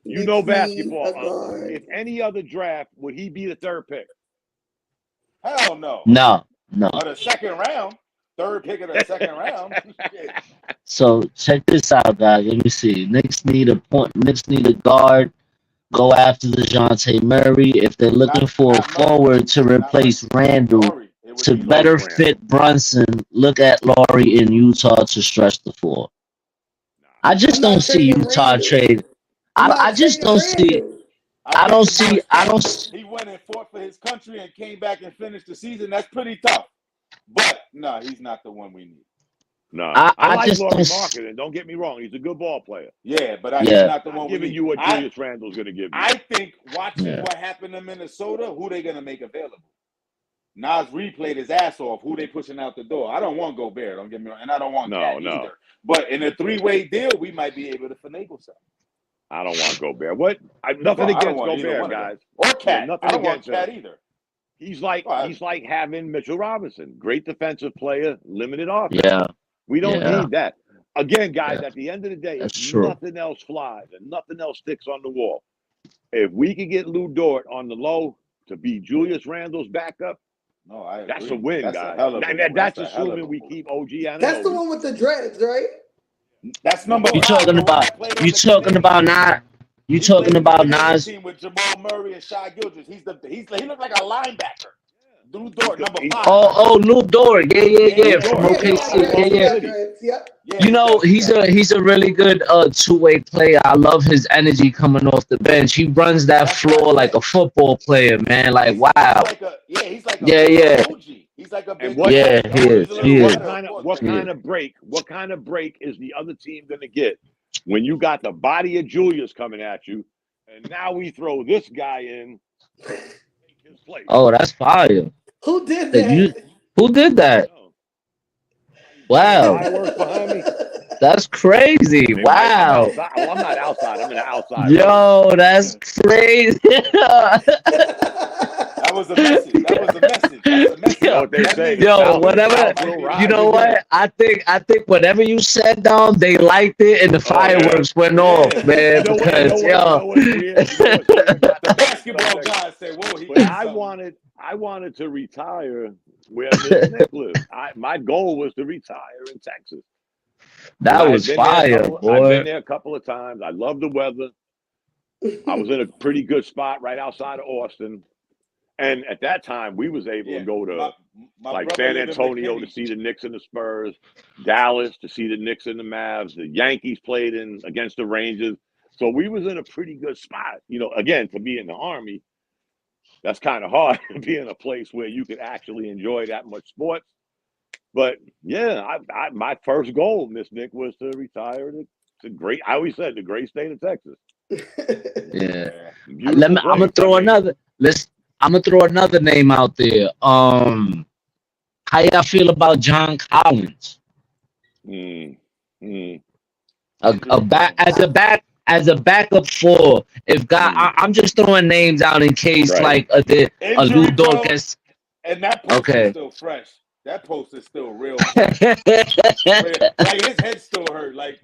You know basketball. If any other draft, would he be the third pick? Hell no. No. Or the second round. Third pick of the second round. So check this out, guys. Let me see. Knicks need a guard. go after DeJounte Murray. If they're looking for a Not Murray. forward to replace Randall Laurie. It would to be better Laurie. Randall. fit Brunson, look at Laurie in Utah to stretch the floor. I just I'm don't not see trading Utah Randall. trade. I'm I not just trading don't see. Randall. I don't think see. the I don't. fact he went and fought for his country and came back and finished the season. That's pretty tough. But no, he's not the one we need. No, I like just Laurie don't. Marketing. Don't get me wrong; he's a good ball player. Yeah, but he's Yeah. not the one we Giving need. you what Julius Randle's going to give you. I think watching Yeah. what happened to Minnesota, who they going to make available. Nas Reed played his ass off. Who they pushing out the door? I don't want Gobert. Don't get me wrong, and I don't want Cat either. But in a three-way deal, we might be able to finagle something. I don't want Gobert. What? Nothing against Gobert, guys. Or Cat. Nothing I don't want against Cat him. either. He's like having Mitchell Robinson, great defensive player, limited offense. Yeah. We don't Yeah. need that. Again, guys, Yeah. at the end of the day, That's if true. nothing else flies and nothing else sticks on the wall, if we can get Lou Dort on the low to be Julius Randle's backup, that's a win, guys. That's assuming we keep OG and That's the one with the dreads, right? That's number You 5. talking about? You talking about not? You talking about Nas? Team with Jamal Murray and Shai Gilgeous. He looked like a linebacker. Lou Dort, number 5. Oh, Lou Dort. Yeah. From OKC. Yeah. You know, he's a really good two-way player. I love his energy coming off the bench. He runs that floor like a football player, man. Like, wow. He's like Yeah. OG. He's like a big he is. What kind of break is the other team going to get when you got the body of Julius coming at you, and now we throw this guy in his place? Oh, that's fire. Who did that? Who did that? Wow. Fireworks behind me. That's crazy. Wow. I'm not outside. I'm in the outside. Yo, that's crazy. That was a message. That's a message. You know what they say. Yo, whatever. You know what? I think whatever you said, Dom, they liked it and the fireworks went off, man. Because the basketball guys say, "Whoa, I wanted to retire where Nick lives. My goal was to retire in Texas. That was fire, boy. I've been there a couple of times. I love the weather. I was in a pretty good spot right outside of Austin. And at that time, we was able to go to San Antonio to see the Knicks and the Spurs, Dallas to see the Knicks and the Mavs. The Yankees played against the Rangers. So we was in a pretty good spot. You know, again, to be in the Army, that's kind of hard to be in a place where you can actually enjoy that much sports. But yeah, my first goal, Miss Nick, was to retire to great. I always said the great state of Texas. Yeah. I'm gonna throw another. I'm gonna throw another name out there. How y'all feel about John Collins? As a backup for if God, I'm just throwing names out in case like a Lou Dort gets. And that post is still fresh. That post is still real. Like his head still hurt. Like,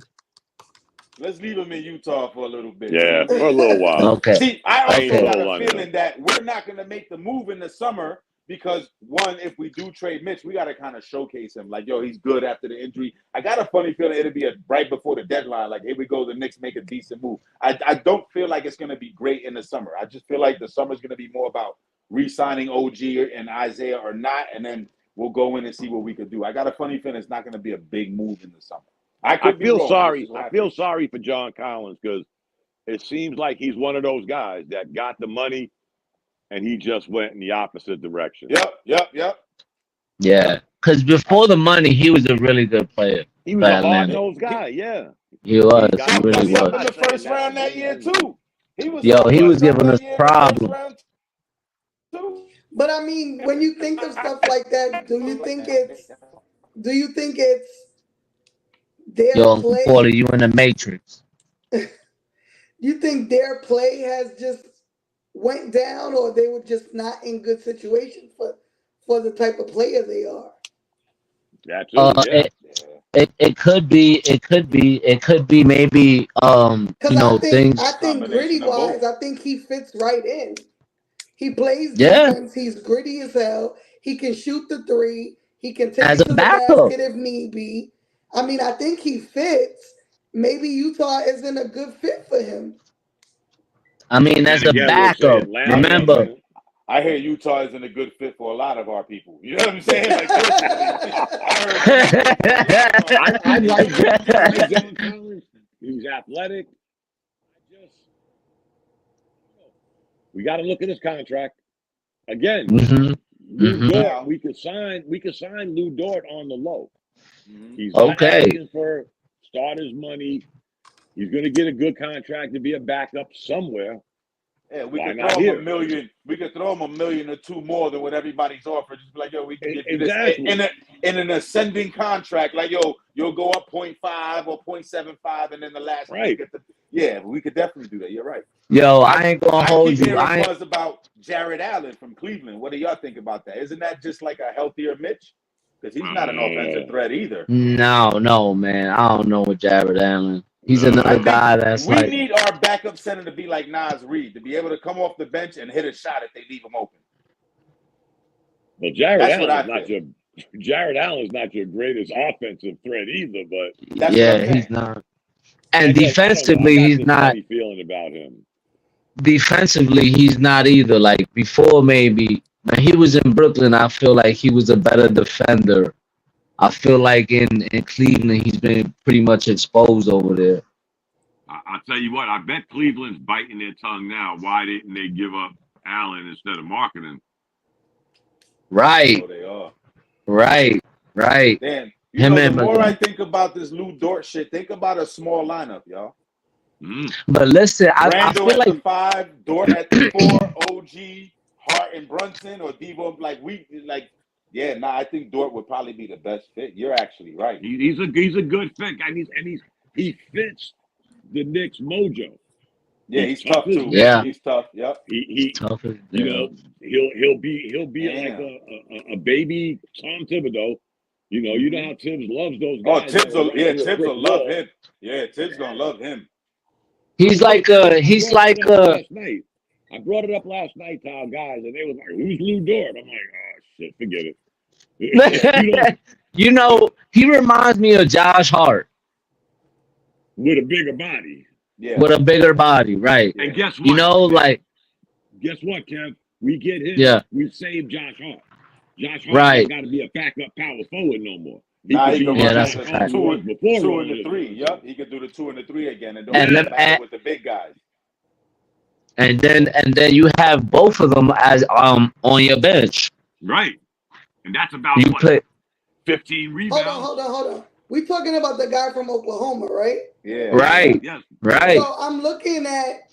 let's leave him in Utah for a little bit. Yeah, for a little while. Okay. See, I also got a feeling that we're not going to make the move in the summer because, one, if we do trade Mitch, we got to kind of showcase him. Like, yo, he's good after the injury. I got a funny feeling it'll be right before the deadline. Like, here we go, the Knicks make a decent move. I don't feel like it's going to be great in the summer. I just feel like the summer's going to be more about re-signing OG and Isaiah or not, and then we'll go in and see what we could do. I got a funny feeling it's not going to be a big move in the summer. I feel sorry for John Collins because it seems like he's one of those guys that got the money and he just went in the opposite direction. Yep. Yeah, because before the money, he was a really good player. He was a hard-nosed guy, yeah. He was. He really was. In the first round that year, too. He was giving us problems. But I mean, when you think of stuff like that, do you think it's their play? Paulie, you in the Matrix. You think their play has just went down, or they were just not in good situation for the type of player they are? It could be maybe things. I think gritty wise, I think he fits right in. He plays defense. He's gritty as hell. He can shoot the three. He can take it to the basket if need be. I mean, I think he fits. Maybe Utah isn't a good fit for him. I mean, as a Again, we'll say backup, Atlanta. remember. I hear Utah isn't a good fit for a lot of our people. You know what I'm saying? Like, I like John Collins. He's athletic. We got to look at his contract again. Lou Dort, we could sign Lou Dort on the low. He's not asking for starters money. He's going to get a good contract to be a backup somewhere. Yeah, we could throw him $1 million. We could throw him $1 million or $2 more than what everybody's offered. Just be like, yo, we can get you this in an ascending contract. Like, yo, you'll go up 0.5 or 0.75, and then the last right. We could definitely do that. You're right. Yo, I ain't gonna hold you. I buzz about Jared Allen from Cleveland. What do y'all think about that? Isn't that just like a healthier Mitch? Because he's not an offensive threat either. No, man. I don't know with Jared Allen. He's another guy that's we need our backup center to be like Nas Reed, to be able to come off the bench and hit a shot if they leave him open. But Jared Allen's not your greatest offensive threat either, but he's not. And defensively, he's not. Feeling about him. Defensively, he's not either. Like before, maybe when he was in Brooklyn, I feel like he was a better defender. I feel like in Cleveland, he's been pretty much exposed over there. I'll tell you what, I bet Cleveland's biting their tongue now. Why didn't they give up Allen instead of marketing? Right. Oh, they are. Right. Damn. The more I think about this Lou Dort shit, think about a small lineup, y'all. But listen, I feel like the 5, Dort at the 4, OG, Hart and Brunson, or Devo. I think Dort would probably be the best fit. You're actually right. He's a good fit, and he fits the Knicks mojo. Yeah, he's tough too. Yeah, he's tough. Yep, he's tough. You know, he'll be like a baby Tom Thibodeau. You know how Tibbs loves those guys. Tibbs will love him. Yeah, Tibbs gonna love him. He's like last night. I brought it up last night to our guys, and they was like, "Who's Lou Dort?" I'm like, "Oh shit, forget it." You know, he reminds me of Josh Hart with a bigger body. Yeah, with a bigger body, right? And guess what? You know, guess what, Kev? We get him. Yeah, we saved Josh Hart. Josh Hart ain't got to be a backup power forward no more. He can run that's a fact. 2 and the 3. Yep, he could do the 2 and the 3 again, and don't with the big guys. And then you have both of them as on your bench. Right. And that's about 15 rebounds. Hold on. We talking about the guy from Oklahoma, right? Yeah. Right. Yes. Right. So I'm looking at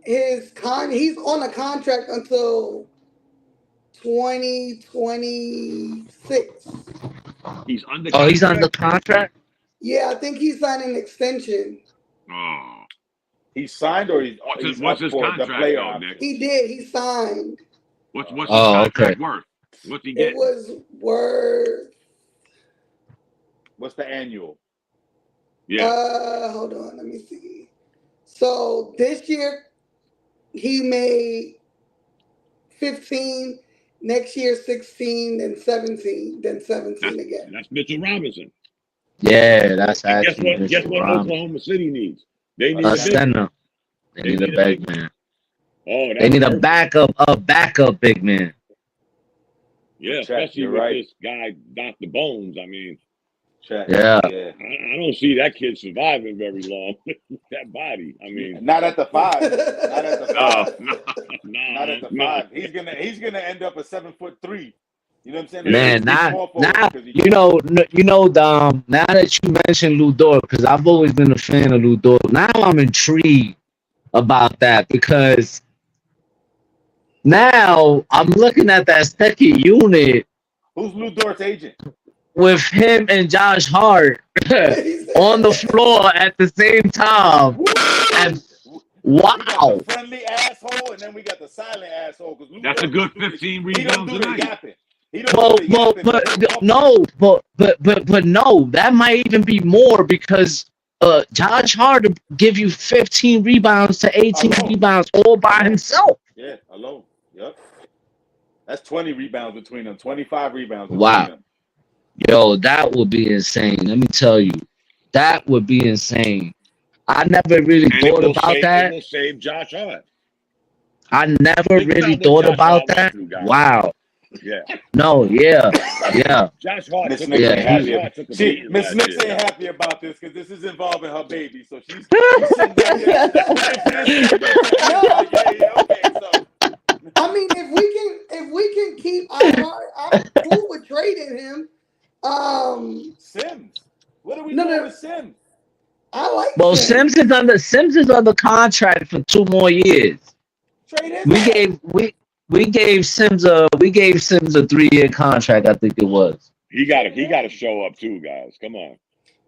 his he's on a contract until 2026. He's under contract? Oh, he's under contract? Yeah, I think he signed an extension. Oh. He signed or he's what's his contract, Nick? He did. He signed. What's his contract worth? What's he getting? It was worth. What's the annual? Yeah. Hold on. Let me see. So this year he made 15. Next year 16, then 17, then 17 again. That's Mitchell Robinson. Yeah, that's actually. Guess what Oklahoma City needs? They need a center. They need a big man. Oh, they need a backup big man. Yeah, especially with this guy, Dr. Bones. I mean, yeah. I don't see that kid surviving very long with that body. I mean, not at the 5. Not at the 5. No. Not at the 5. He's gonna end up a 7'3". You know what I'm saying? Man, now you know, now that you mentioned Lou Dort, because I've always been a fan of Lou Dort. Now I'm intrigued about that because now I'm looking at that second unit. Who's Lou Dort's agent? With him and Josh Hart on the floor at the same time. And wow. We got the friendly asshole, and then we got the silent asshole. That's a good 15 rebounds tonight. But no, that might even be more because Josh Hart will give you 15 rebounds to 18 rebounds all by himself. Yeah, alone. Yep. That's 20 rebounds between them, 25 rebounds between them. Yo, that would be insane. Let me tell you, that would be insane. I never really thought about that. It will save Josh Hart. I never Think really about what thought Josh about Hart went that. through, guys. Wow. Yeah. No, yeah. Josh Hart Miss took Nix Yeah, ain't Josh happy. Hart took a She beating Miss last Nix year, ain't guys. happy about this because this is involving her baby. So she's sitting back there waiting for this segment to end. No. Like, yeah, okay. So I mean, if we can keep IHart, I'm cool with trading him. Sims, what are we No, doing no, with Sims? I like well, Sims. Sims is under contract for 2 more years. Trade his We ass. gave we gave Sims a 3-year contract. I think it was. He gotta show up too, guys. Come on.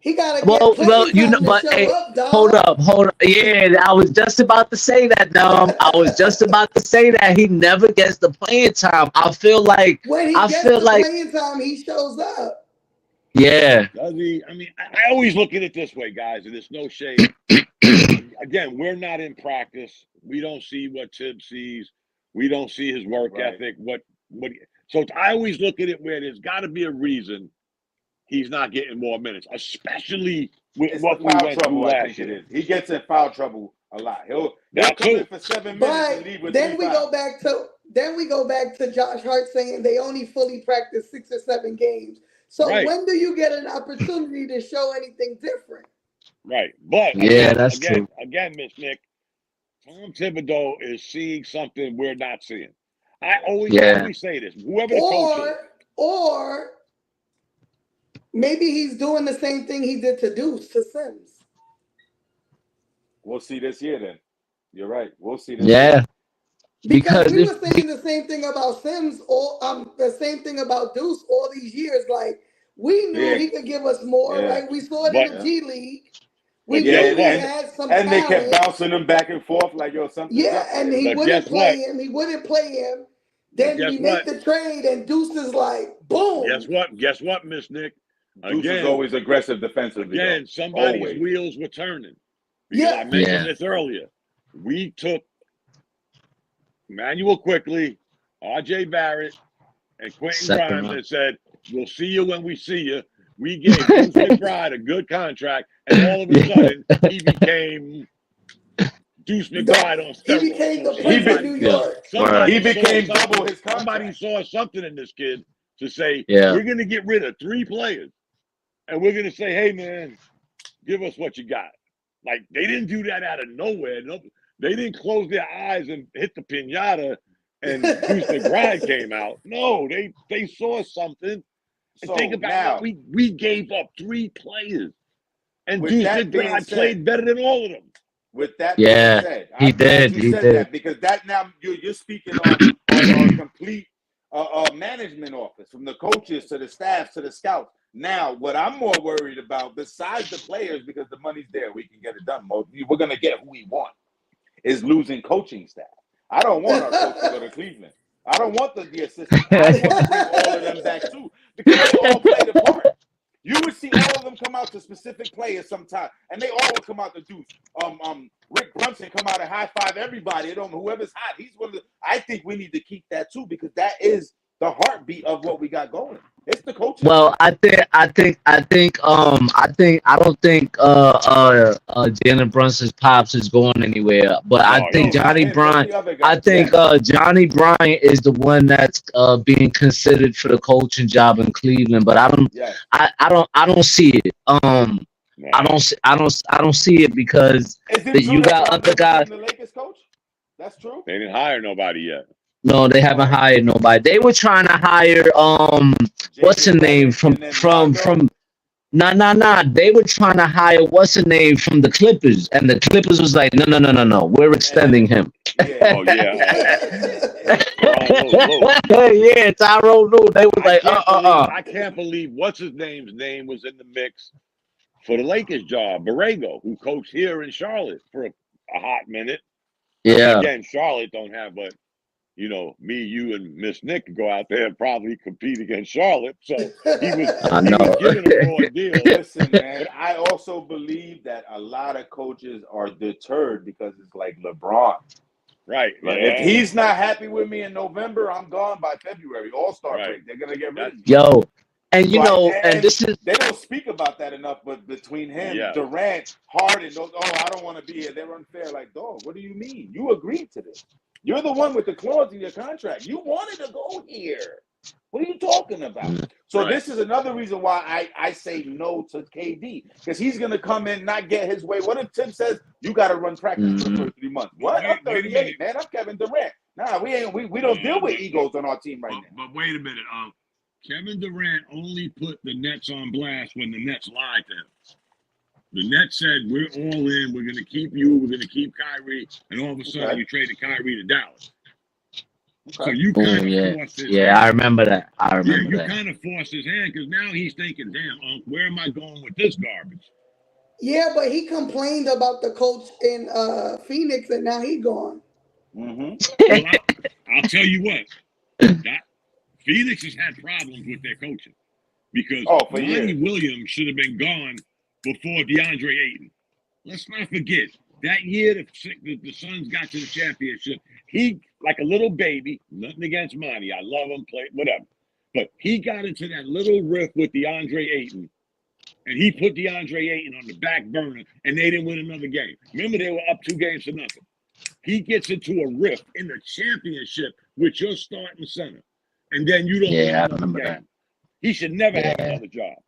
He gotta get Well, playing time to but show hey, up, hold dog. up. Yeah, I was just about to say that, I was just about to say that he never gets the playing time. When he I gets feel the like, playing time, he shows up. yeah, Does he? I mean, I always look at it this way, guys, and there's no shade. Again, we're not in practice. We don't see what Tib sees. We don't see his work Right. ethic. So I always look at it where there's got to be a reason he's not getting more minutes, especially with It's what the we foul went trouble. through I last think it year. is. He gets in foul trouble a lot. He'll That come in too. for 7 minutes and But leave with then 3 we fouls. go back to Josh Hart saying they only fully practice 6 or 7 games. So Right. when do you get an opportunity to show anything different? Right. But yeah, that's true. again, Miss Nick, Tom Thibodeau is seeing something we're not seeing. I always say this. Whoever the coach is. Or maybe he's doing the same thing he did to Deuce to Sims. We'll see this year then. You're right. We'll see this Yeah, year. Because we because were saying the same thing about Sims, or the same thing about Deuce all these years. Like we knew he could give us more, right? We saw it in the G League. We knew he had some and talent. they kept bouncing him back and forth like, yo, something's up. And he wouldn't play him. He wouldn't play him. Then we make the trade, and Deuce is like, boom. Guess what, Miss Nick? Deuce is always aggressive defensively. Again, somebody's wheels were turning. Because I mentioned this earlier. We took Emmanuel Quickly, R.J. Barrett, and Quentin Grimes and said, we'll see you when we see you. We gave Deuce McBride a good contract, and all of a sudden, he became Deuce McBride on steroids. He became the Prince of New York. He became double his contract. Somebody saw something in this kid to say, Yeah. we're going to get rid of 3 players, and we're going to say, hey, man, give us what you got. Like, they didn't do that out of nowhere. No, they didn't close their eyes and hit the pinata and Deuce McBride came out. No, they saw something. And So think about now, we gave up 3 players. And with Deuce that being McBride said- played better than all of them. with that Yeah, being said, he I'm glad did, you he said did. that, because that now you're speaking on complete management office, from the coaches to the staff to the scouts. Now, what I'm more worried about, besides the players, because the money's there, we can get it done. We're going to get who we want, is losing coaching staff. I don't want our coach to go to Cleveland. I don't want the assistant. I want to bring all of them back too, because they all played a part. You would see all of them come out to specific players sometime, and they all would come out to Deuce. Rick Brunson come out and high five everybody. Whoever's hot, he's one of the. I think we need to keep that too, because that is the heartbeat of what we got going. It's the coaches. Well, I don't think Jalen Brunson's pops is going anywhere. But I think Johnny Bryant. I think Johnny Bryant is the one that's being considered for the coaching job in Cleveland. But I don't see it. I don't see it, because you got other guys. The Lakers coach. That's true. They didn't hire nobody yet. No, they haven't hired nobody. They were trying to hire what's her name from Nah. They were trying to hire what's her name from the Clippers, and the Clippers was like, no. We're extending him. Yeah. Yeah, Tyrone Lue. They were like, I can't believe what's his name's name was in the mix for the Lakers job. Borrego, who coached here in Charlotte for a hot minute. Yeah. Again, Charlotte don't have, but me, you, and Miss Nick could go out there and probably compete against Charlotte. So he was giving a raw deal. Listen, man, I also believe that a lot of coaches are deterred because it's like LeBron. Right. Like, if he's not happy with me in November, I'm gone by February. All-Star break. They're gonna get rid of me. Yo. And and this is, they don't speak about that enough, but between him, Durant, Hart, and those, I don't want to be here. They're unfair. Like, dog, what do you mean? You agreed to this. You're the one with the clause in your contract. You wanted to go here. What are you talking about? So this is another reason why I say no to KD, because he's going to come in, not get his way. What if Tim says, you got to run practice for the first 3 months? What? I'm 38, man. I'm Kevin Durant. Nah, we don't deal with egos on our team right now. But wait a minute. Kevin Durant only put the Nets on blast when the Nets lied to him. The Nets said, we're all in. We're going to keep you. We're going to keep Kyrie. And all of a sudden, you traded Kyrie to Dallas. So you kind of forced his hand. I remember that. You kind of forced his hand because now he's thinking, damn, where am I going with this garbage? Yeah, but he complained about the coach in Phoenix, and now he's gone. Well, I'll tell you what. Phoenix has had problems with their coaching because Monty Williams should have been gone before DeAndre Ayton. Let's not forget, that year the Suns got to the championship, he, like a little baby, nothing against Monty, I love him, play whatever, but he got into that little rift with DeAndre Ayton, and he put DeAndre Ayton on the back burner, and they didn't win another game. Remember, they were up 2-0. He gets into a rift in the championship with your starting center, and then you don't win another game. That. He should never have another job.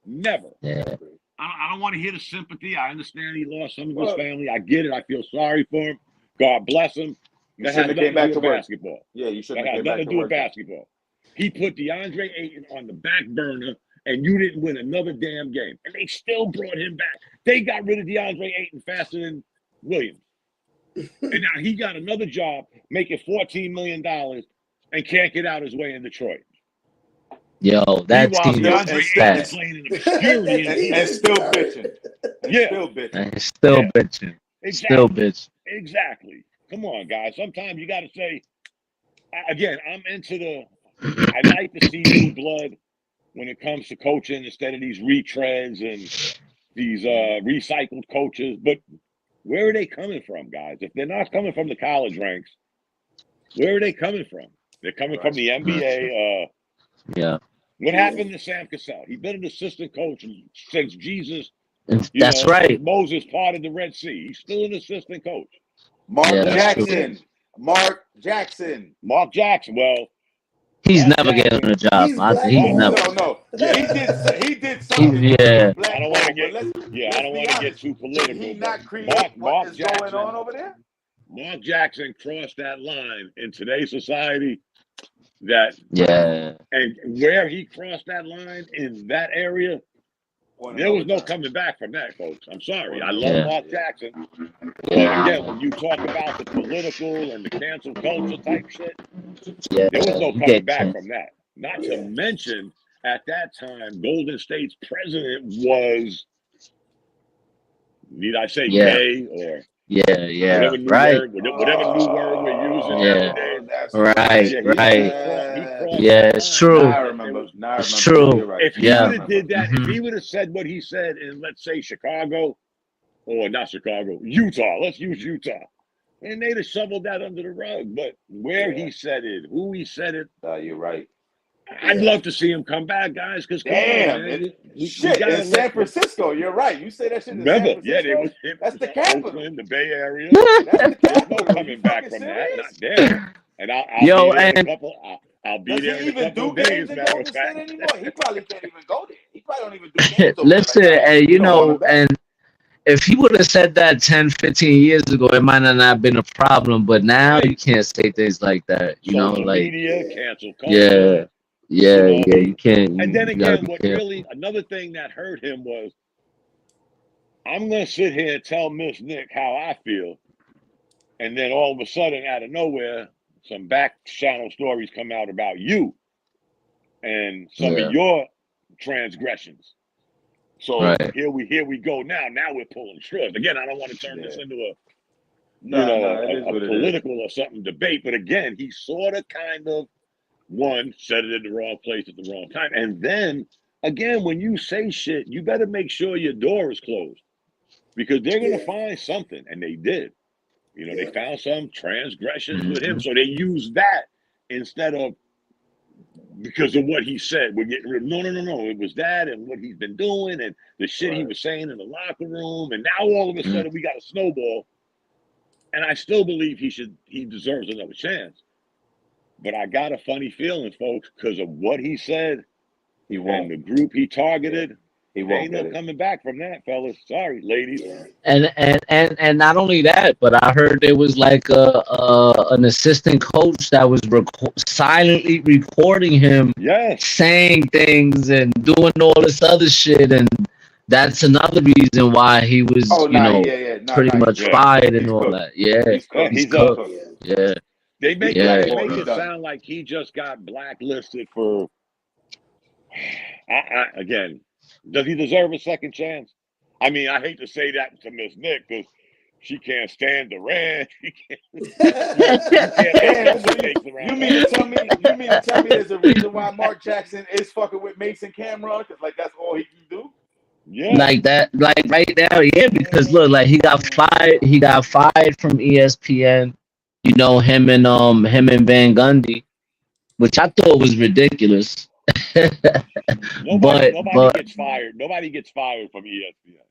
Never. Yeah. I don't want to hear the sympathy. I understand he lost some of his family. I get it. I feel sorry for him. God bless him. That has nothing to do with basketball. Yeah, you shouldn't have nothing to do with basketball. He put DeAndre Ayton on the back burner, and you didn't win another damn game. And they still brought him back. They got rid of DeAndre Ayton faster than Williams. And now he got another job making $14 million and can't get out his way in Detroit. Yo, that team is fast. Playing in obscurity and still bitching. Still bitching. Exactly. Still bitching. Exactly. Come on, guys. Sometimes you got to say, again, I like to see new blood when it comes to coaching instead of these retreads and these recycled coaches. But where are they coming from, guys? If they're not coming from the college ranks, where are they coming from? They're coming from the NBA. What happened to Sam Cassell? He's been an assistant coach since Jesus. That's right. Moses parted the Red Sea. He's still an assistant coach. Mark Jackson. Well, he's never getting a job. He's never. No. He did something. I don't want to get too political. Did he not create what is going on over there? Mark Jackson crossed that line in today's society. And where he crossed that line in that area, there was no coming back from that, folks. I'm sorry. I love Mark Jackson. But again, when you talk about the political and the cancel culture type shit, there was no coming back from that. Not to mention, at that time, Golden State's president was, need I say gay or whatever new word we're using nowadays. It's true. I remember. It's true. Right. If he would have did that, if he would have said what he said in, let's say, Chicago, or not Chicago, Utah, let's use Utah, and they'd have shoveled that under the rug. But where he said it, who he said it, you're right. I'd love to see him come back, guys. Because in San Francisco, you're right. You say that shit in San Francisco? That's the capital. Oakland, the Bay Area. That's the capital. No coming back from that. Not there. And I'll be there in a couple of days. Matter of fact, anymore. He probably can't even go there. He probably don't even do games. Listen, and if he would have said that 10, 15 years ago, it might not have been a problem. But now you can't say things like that. Social media, cancel culture. You can't. And then again, another thing that hurt him was, I'm going to sit here and tell Miss Nick how I feel. And then all of a sudden, out of nowhere, some back channel stories come out about you and some of your transgressions. So here we go now. Now we're pulling straws. Again, I don't want to turn this into a political or something debate. But again, he sort of kind of said it in the wrong place at the wrong time. And then again, when you say shit, you better make sure your door is closed because they're going to find something. And they did. They found some transgressions with him. So they used that instead of because of what he said. We're getting rid of no. It was that and what he's been doing and the shit he was saying in the locker room. And now all of a sudden we got a snowball And I still believe he deserves another chance. But I got a funny feeling, folks, because of what he said and the group he targeted. He won't ain't no coming back from that, fellas. Sorry, ladies. Yeah. And not only that, but I heard there was like an assistant coach that was silently recording him saying things and doing all this other shit, and that's another reason why he was, pretty much fired and all that. Yeah, he's cooked. Yeah. They make it sound like he just got blacklisted for. Again, does he deserve a second chance? I mean, I hate to say that to Miss Nick because she can't stand Durant. You mean to tell me there's a reason why Mark Jackson is fucking with Mason Cameron? Because like that's all he can do. Yeah. Like that, like right now, yeah. Because look, like he got fired. He got fired from ESPN. You know, him and Van Gundy, which I thought was ridiculous. Nobody gets fired. Nobody gets fired from ESPN.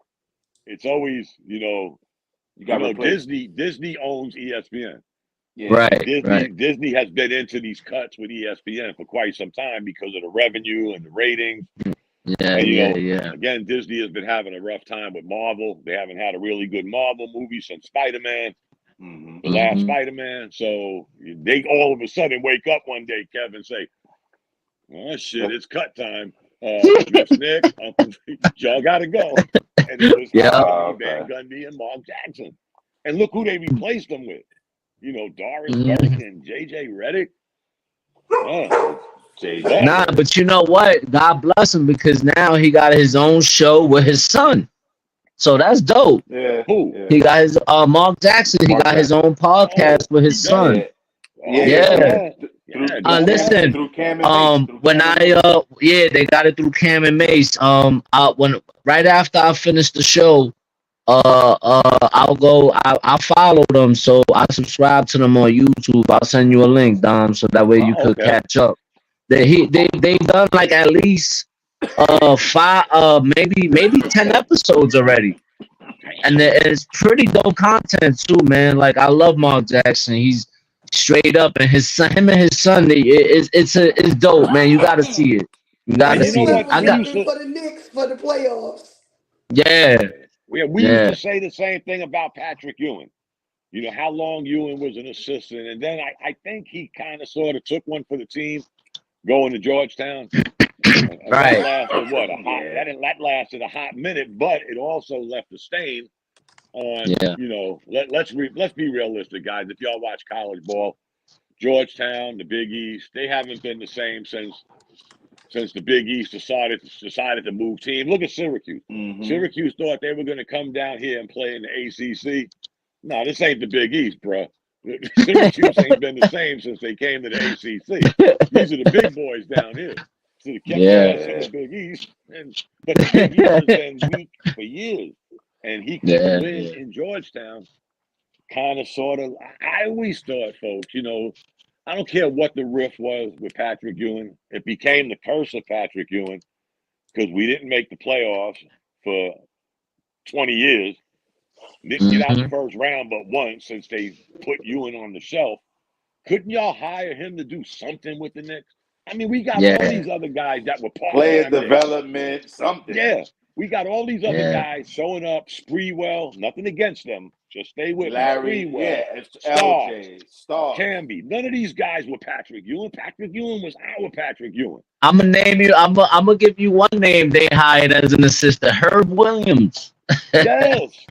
It's always, Disney owns ESPN. Yeah. Right. Disney has been into these cuts with ESPN for quite some time because of the revenue and the ratings. Yeah, and, Again, Disney has been having a rough time with Marvel. They haven't had a really good Marvel movie since Spider-Man. The last Spider-Man. So they all of a sudden wake up one day, Kevin, say, "Oh shit, it's cut time. Miss Nick, y'all gotta go." And it was Van Gundy and Mark Jackson. And look who they replaced them with. Doris Burke and JJ Redick. Nah, but you know what? God bless him because now he got his own show with his son. So that's dope. Yeah. Who? He got his Mark Jackson. He got his own podcast with his son. Listen. When they got it through Cam and Mace. Right after I finish the show, I'll follow them. So I subscribe to them on YouTube. I'll send you a link, Dom, so that way you could catch up. They done like at least 5 maybe 10 episodes already, and it's pretty dope content too, man. Like I love Mark Jackson. He's straight up, and him and his son, it's dope, man. You gotta see it. You gotta see it. I got for the Knicks for the playoffs. Yeah. We used to say the same thing about Patrick Ewing. How long Ewing was an assistant, and then I think he kind of sort of took one for the team. Going to Georgetown, right? That lasted a hot minute, but it also left a stain on. Let's be realistic, guys. If y'all watch college ball, Georgetown, the Big East, they haven't been the same since the Big East decided to move team. Look at Syracuse. Syracuse thought they were going to come down here and play in the ACC. No, this ain't the Big East, bro. Syracuse ain't been the same since they came to the ACC. These are the big boys down here. So they kept in the Big East. But the Big East has been weak for years. And he could win in Georgetown. Kind of, sort of. I always thought, folks, I don't care what the riff was with Patrick Ewing. It became the curse of Patrick Ewing because we didn't make the playoffs for 20 years. Didn't get out the first round but once since they put Ewing on the shelf. Couldn't y'all hire him to do something with the Knicks? I mean, we got all these other guys that were part player development, something. Yeah, we got all these other guys showing up. Spreewell, nothing against them. Just stay with Larry, Spreewell, Starks, Camby. None of these guys were Patrick Ewing. Patrick Ewing was our Patrick Ewing. I'm gonna name you. I'm gonna give you one name they hired as an assistant: Herb Williams. Yes.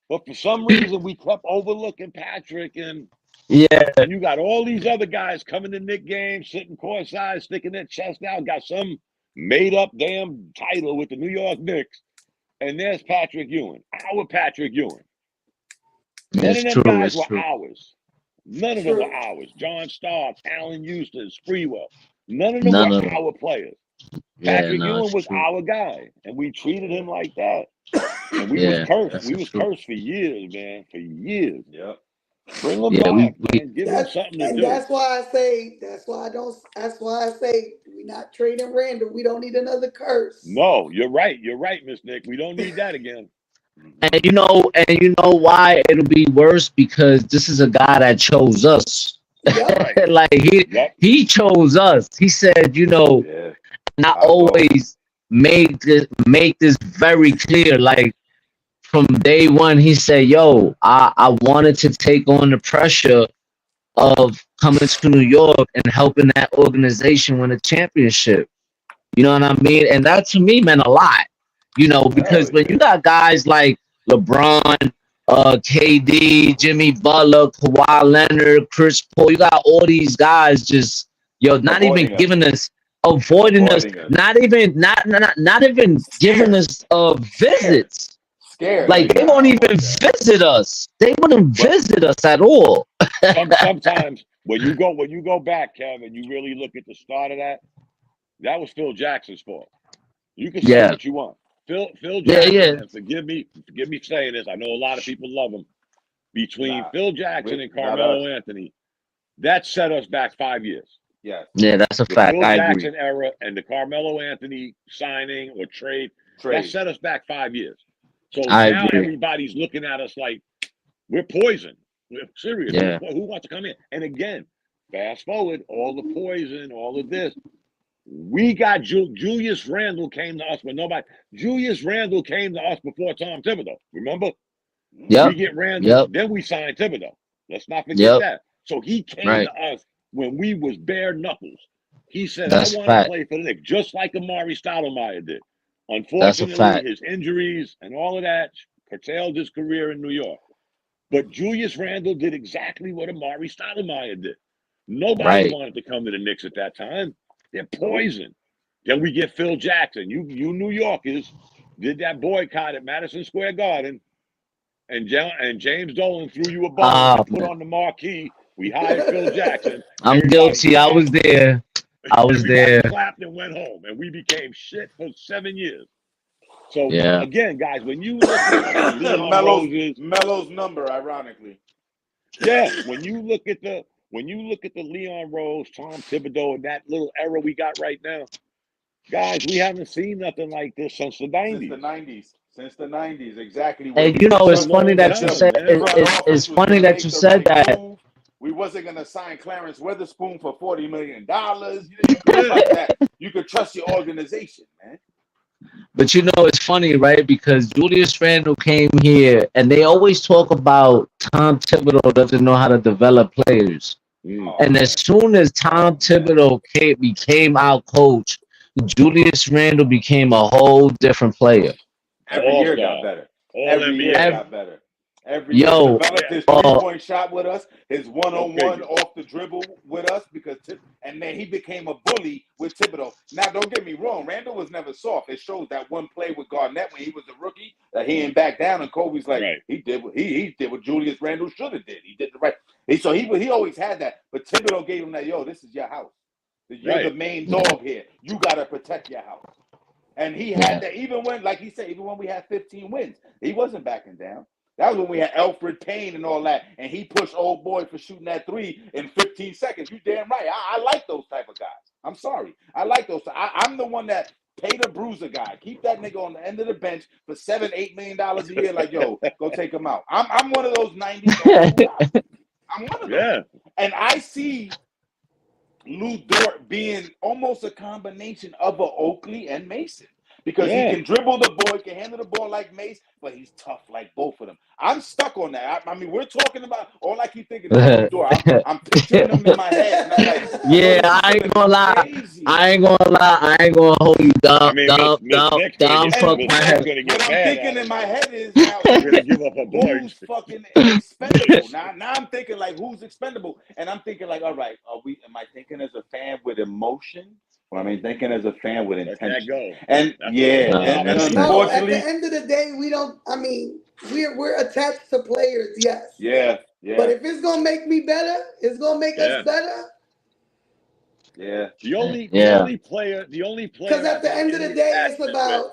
But for some reason, we kept overlooking Patrick, and you got all these other guys coming to Knick games, sitting courtside, sticking their chest out, got some made-up damn title with the New York Knicks, and there's Patrick Ewing, our Patrick Ewing. None of them guys were ours. None of them were ours. John Starks, Allen Houston, Spreewell. None of them were our players. Patrick Ewing was our guy, and we treated him like that. And we was cursed. We was cursed for years, man. For years. Yep. Bring them back, man. Give them something to do. That's why I say we're not trading Randle. We don't need another curse. No, you're right. You're right, Miss Nick. We don't need that again. And you know why it'll be worse, because this is a guy that chose us. Yep. Like he chose us. He said, Yeah. and I I saw. always make this very clear. Like from day one, he said, "Yo, I wanted to take on the pressure of coming to New York and helping that organization win a championship." You know what I mean? And that to me meant a lot. Because Hell when you yeah. got guys like LeBron, KD, Jimmy Butler, Kawhi Leonard, Chris Paul, you got all these guys just not even Avoiding us. giving us, avoiding us, Avoiding us. not even giving Scared. us Scared. visits. Scared. Like they nah, won't I even want that. visit us. They wouldn't But visit us at all. sometimes when you go back, Kevin, you really look at the start of that was Phil Jackson's fault. You can say Yeah, what you want. Phil yeah, Jackson, yeah. and forgive me saying this. I know a lot of people love him. Between Nah. Phil Jackson and Not us. Carmelo Anthony, that set us back 5 years. Yes. Yeah, that's a The fact. Phil I agree. Jackson era and the Carmelo Anthony signing or trade, that Trade. set us back 5 years. So I now agree. everybody's looking at us like we're poison. We're serious. Yeah. Who wants to come in? And again, fast forward, all the poison, all of this. We got Julius Randle came to us when nobody. Julius Randle came to us before Tom Thibodeau. Remember? Yep. We get Randle, Yep. then we signed Thibodeau. Let's not forget Yep. that. So he came Right. to us when we was bare knuckles. He said, That's "I a want to fact. play for the Knicks," just like Amari Stoudemire did. That's a Unfortunately, fact. his injuries and all of that curtailed his career in New York. But Julius Randle did exactly what Amari Stoudemire did. Nobody Right. wanted to come to the Knicks at that time. They're poison. Then we get Phil Jackson. You New Yorkers did that boycott at Madison Square Garden, and James Dolan threw you a bone Oh and put man, on the marquee. We hired Phil Jackson. I'm Everybody guilty. I was clapped. there. I was Everybody there. clapped and went home, and we became shit for 7 years. So Yeah. again, guys, when you look at the Leon Roses, Melo's number, ironically. yeah, when you look at the Leon Rose, Tom Thibodeau, and that little era we got right now, guys, we haven't seen nothing like this since the 90s. Since the 90s, exactly. And It's it's a funny long that you time, said man. front it's office was funny gonna that make you the said right that. move. We wasn't gonna sign Clarence Witherspoon for $40 million. You could trust that. You could trust your organization, man. But it's funny, right? Because Julius Randle came here, and they always talk about Tom Thibodeau doesn't know how to develop players. Mm. And as soon as Tom Thibodeau became our coach, Julius Randle became a whole different player. Every year All-star, got better. all Every year NBA. got better. Every year Yo, developed his 3-point shot with us, his one-on-one off the dribble with us, and then he became a bully with Thibodeau. Now, don't get me wrong, Randall was never soft. It shows that one play with Garnett when he was a rookie that he ain't back down, and Kobe's like, he did what Julius Randle should have did. He did the right. So he always had that, but Thibodeau gave him that. Yo, this is your house. You're the main dog here. You gotta protect your house. And he had that even when, like he said, even when we had 15 wins, he wasn't backing down. That was when we had Alfred Payne and all that, and he pushed old boy for shooting that 3 in 15 seconds. You damn right. I like those type of guys. I'm sorry. I like those. I'm the one that pay the bruiser guy. Keep that nigga on the end of the bench for $7-8 million a year. Like, yo, go take him out. I'm one of those 90s old guys. I'm one of them. Yeah. And I see Lou Dort being almost a combination of a Oakley and Mason. Because he can dribble the ball, he can handle the ball like Mace, but he's tough like both of them. I'm stuck on that. I mean, we're talking about, all I keep thinking is I'm picturing them in my head. And I'm like, yeah, I ain't gonna lie. Crazy. I ain't gonna hold you down. I mean, down, fuck my head. What I'm thinking in my head is now, we're gonna give up a boy. Who's fucking expendable? Now I'm thinking like, who's expendable? And I'm thinking like, all right, am I thinking as a fan with emotion? Or am I thinking as a fan with intention? And and unfortunately, at the end of the day, we don't. I mean, we're attached to players, yes. Yeah. But if it's gonna make me better, it's gonna make us better. Yeah. The only player. Because at the end of the day, it's about.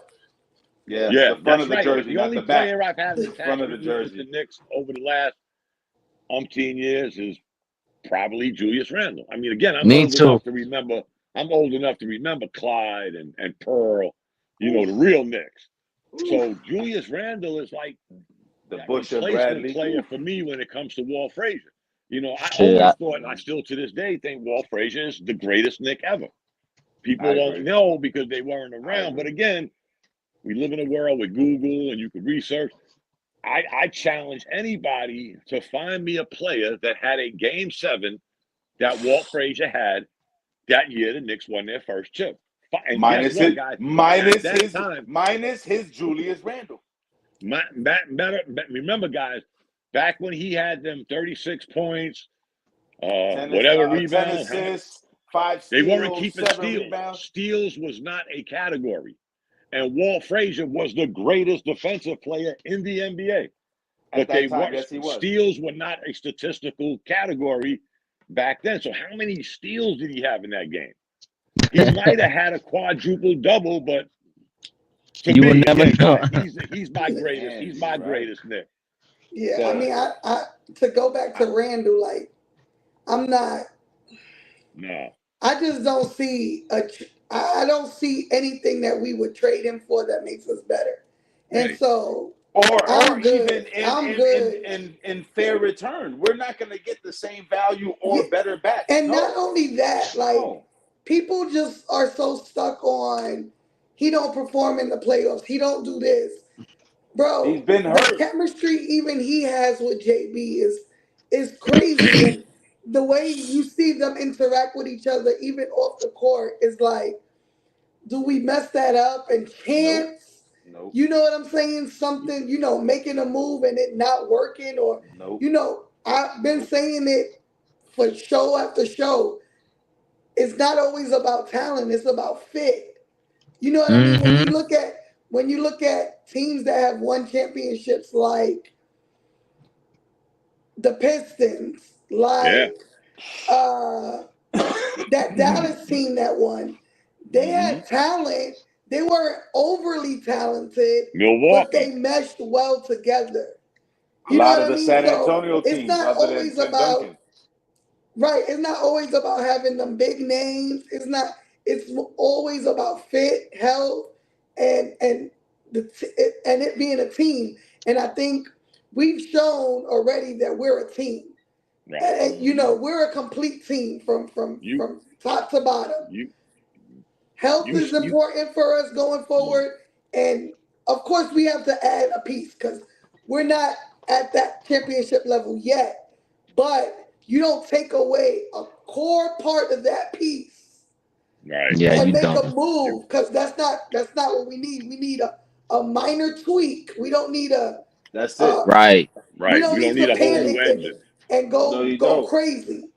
The front of the jersey, the only player I've had in front of the jersey with the Knicks over the last umpteen years is probably Julius Randle. I mean, again, I'm old enough to remember Clyde and Pearl, the real Knicks. So Julius Randle is like the that Bush of replacement Bradley player for me when it comes to Walt Frazier. You know, I Shit, always thought, and I still to this day think Walt Frazier is the greatest Knick ever. People don't know because they weren't around. But again, we live in a world with Google and you can research. I challenge anybody to find me a player that had a game 7 that Walt Frazier had that year the Knicks won their first chip. And minus guess what, his, guys? minus his Julius Randle. Remember, guys, back when he had them 36 points, 10 assists, 5 steals, they weren't keeping 7 steals. rebounds. Steals was not a category. And Walt Frazier was the greatest defensive player in the NBA. But they weren't. Yes, steals were not a statistical category back then. So how many steals did he have in that game? He might have had a quadruple double, but you will never know. He's my greatest. He's my greatest Knick. Yeah, I mean, I to go back to Randle, like, I'm not. No. I just don't see I don't see anything that we would trade him for that makes us better, and so. Or even in fair return. We're not going to get the same value or better back. And not only that, like, people just are so stuck on he don't perform in the playoffs. He don't do this. Bro, he's been hurt. The chemistry even he has with JB is crazy. And the way you see them interact with each other, even off the court, is like, do we mess that up and chance? Nope. You know what I'm saying? Something, making a move and it not working, or, I've been saying it for show after show. It's not always about talent. It's about fit. You know what I mean? When you look at teams that have won championships, like the Pistons, like that Dallas team that won, they had talent. They weren't overly talented, but they meshed well together. A lot of the San Antonio teams, it's not always about It's not always about having them big names. It's always about fit, health, and it being a team. And I think we've shown already that we're a team. Right. And we're a complete team from top to bottom. Health is important for us going forward. And, of course, we have to add a piece because we're not at that championship level yet. But you don't take away a core part of that piece and make a move, because that's not what we need. We need a minor tweak. We don't need a... That's it. Right. We don't need to panic and go crazy.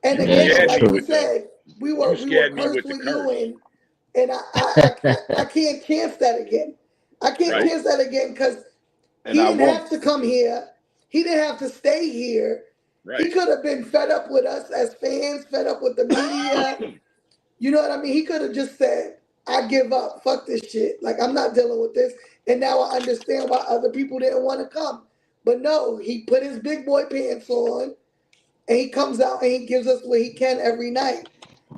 And again, like you said, we were cursed with you, and I can't chance that again. I can't chance that again because he didn't have to come here. He didn't have to stay here. Right. He could have been fed up with us as fans, fed up with the media. You know what I mean? He could have just said, I give up. Fuck this shit. Like, I'm not dealing with this. And now I understand why other people didn't want to come. But no, he put his big boy pants on, and he comes out and he gives us what he can every night.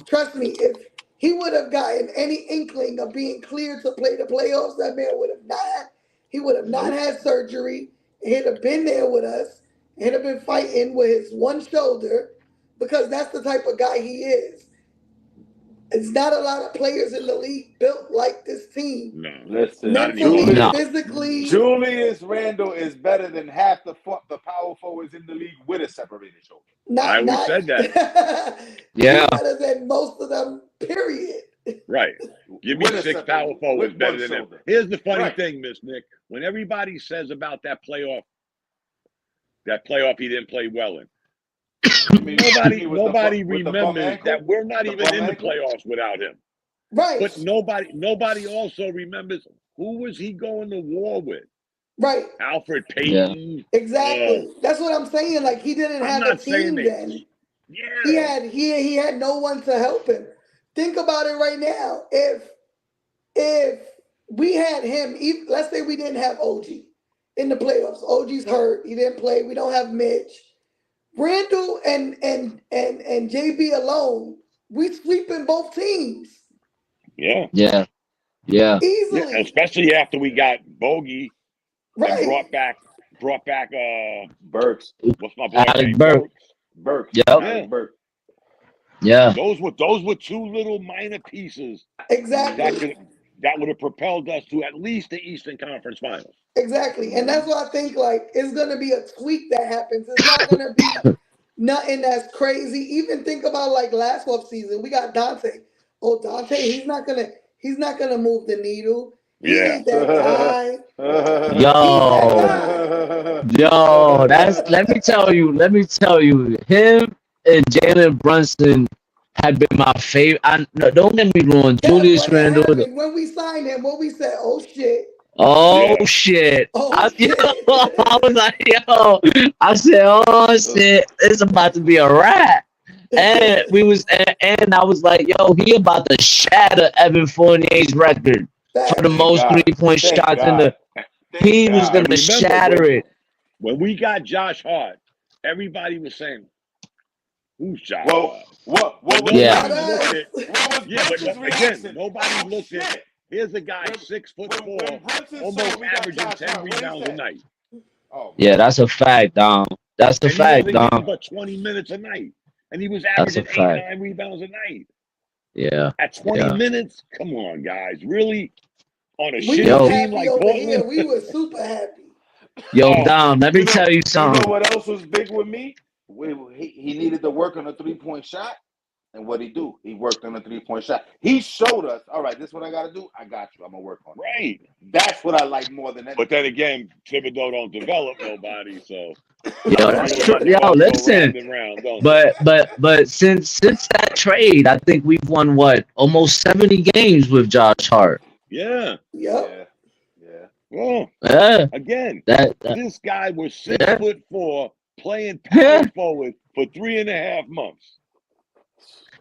Trust me, if he would have gotten any inkling of being cleared to play the playoffs, that man would have not. He would have not had surgery. He'd have been there with us. He'd have been fighting with his one shoulder, because that's the type of guy he is. It's not a lot of players in the league built like this team. No, listen. Mentally, physically. Julius Randle is better than half the power forwards in the league with a separated shoulder. I always said that. Yeah. He's better than most of them, period. Right. Give me 6 power forwards better than them. Here's the funny thing, Miss Nick. When everybody says about that playoff he didn't play well in, nobody remembers that we're not even in the playoffs without him. Right. But nobody also remembers who was he going to war with. Right. Alfred Payton. Yeah. Exactly. That's what I'm saying. Like, he didn't have a team then. Yeah. He had no one to help him. Think about it right now. If we had him, let's say we didn't have OG in the playoffs. OG's hurt. He didn't play. We don't have Mitch. Randle and JB alone, we sweeping both teams. Yeah. Yeah. Yeah. Easily. Yeah, especially after we got Bogey and Right. brought back Burks. what's my boy Alec name? Burke. Burks. Yep. Alec Burks. Yeah. Those were two little minor pieces Exactly. that would have propelled us to at least the Eastern Conference Finals. Exactly. And that's why I think like it's gonna be a tweak that happens. It's not gonna be nothing that's crazy. Even think about like last offseason, we got Dante. Oh, Dante, he's not gonna move the needle. He Yeah. ain't that guy. Yo, let me tell you, him and Jalen Brunson had been my favorite. Don't get me wrong, Julius Randle. When we signed him, what we said, oh shit. Oh shit. I was like, yo, I said, oh shit, it's about to be a wrap. And and I was like, yo, he about to shatter Evan Fournier's record for the most 3-point shots in the. He was gonna shatter it. When we got Josh Hart, everybody was saying, "Who's Josh Hart?" What Yeah. But again, nobody looked at. Here's a guy 6'4", almost averaging 10 rebounds a night. Yeah, that's a fact, Dom. That's a fact, Dom. But 20 minutes a night, and he was averaging 8-9 rebounds a night. Yeah. At 20 minutes, come on, guys, really on a we shitty were team happy like over Portland. here. We were super happy. Yo, Dom, let me tell you something. You know what else was big with me? He needed to work on a 3-point shot. And what he do? He worked on a 3-point shot. He showed us, all right, this is what I got to do. I got you. I'm going to work on it. Right. That's what I like more than anything. But then again, Thibodeau don't develop nobody, so. Yo, that's true. Yo, listen. But since that trade, I think we've won almost 70 games with Josh Hart. Yeah. Yep. Yeah. Well, again, this guy was 6'4", playing power forward for 3.5 months.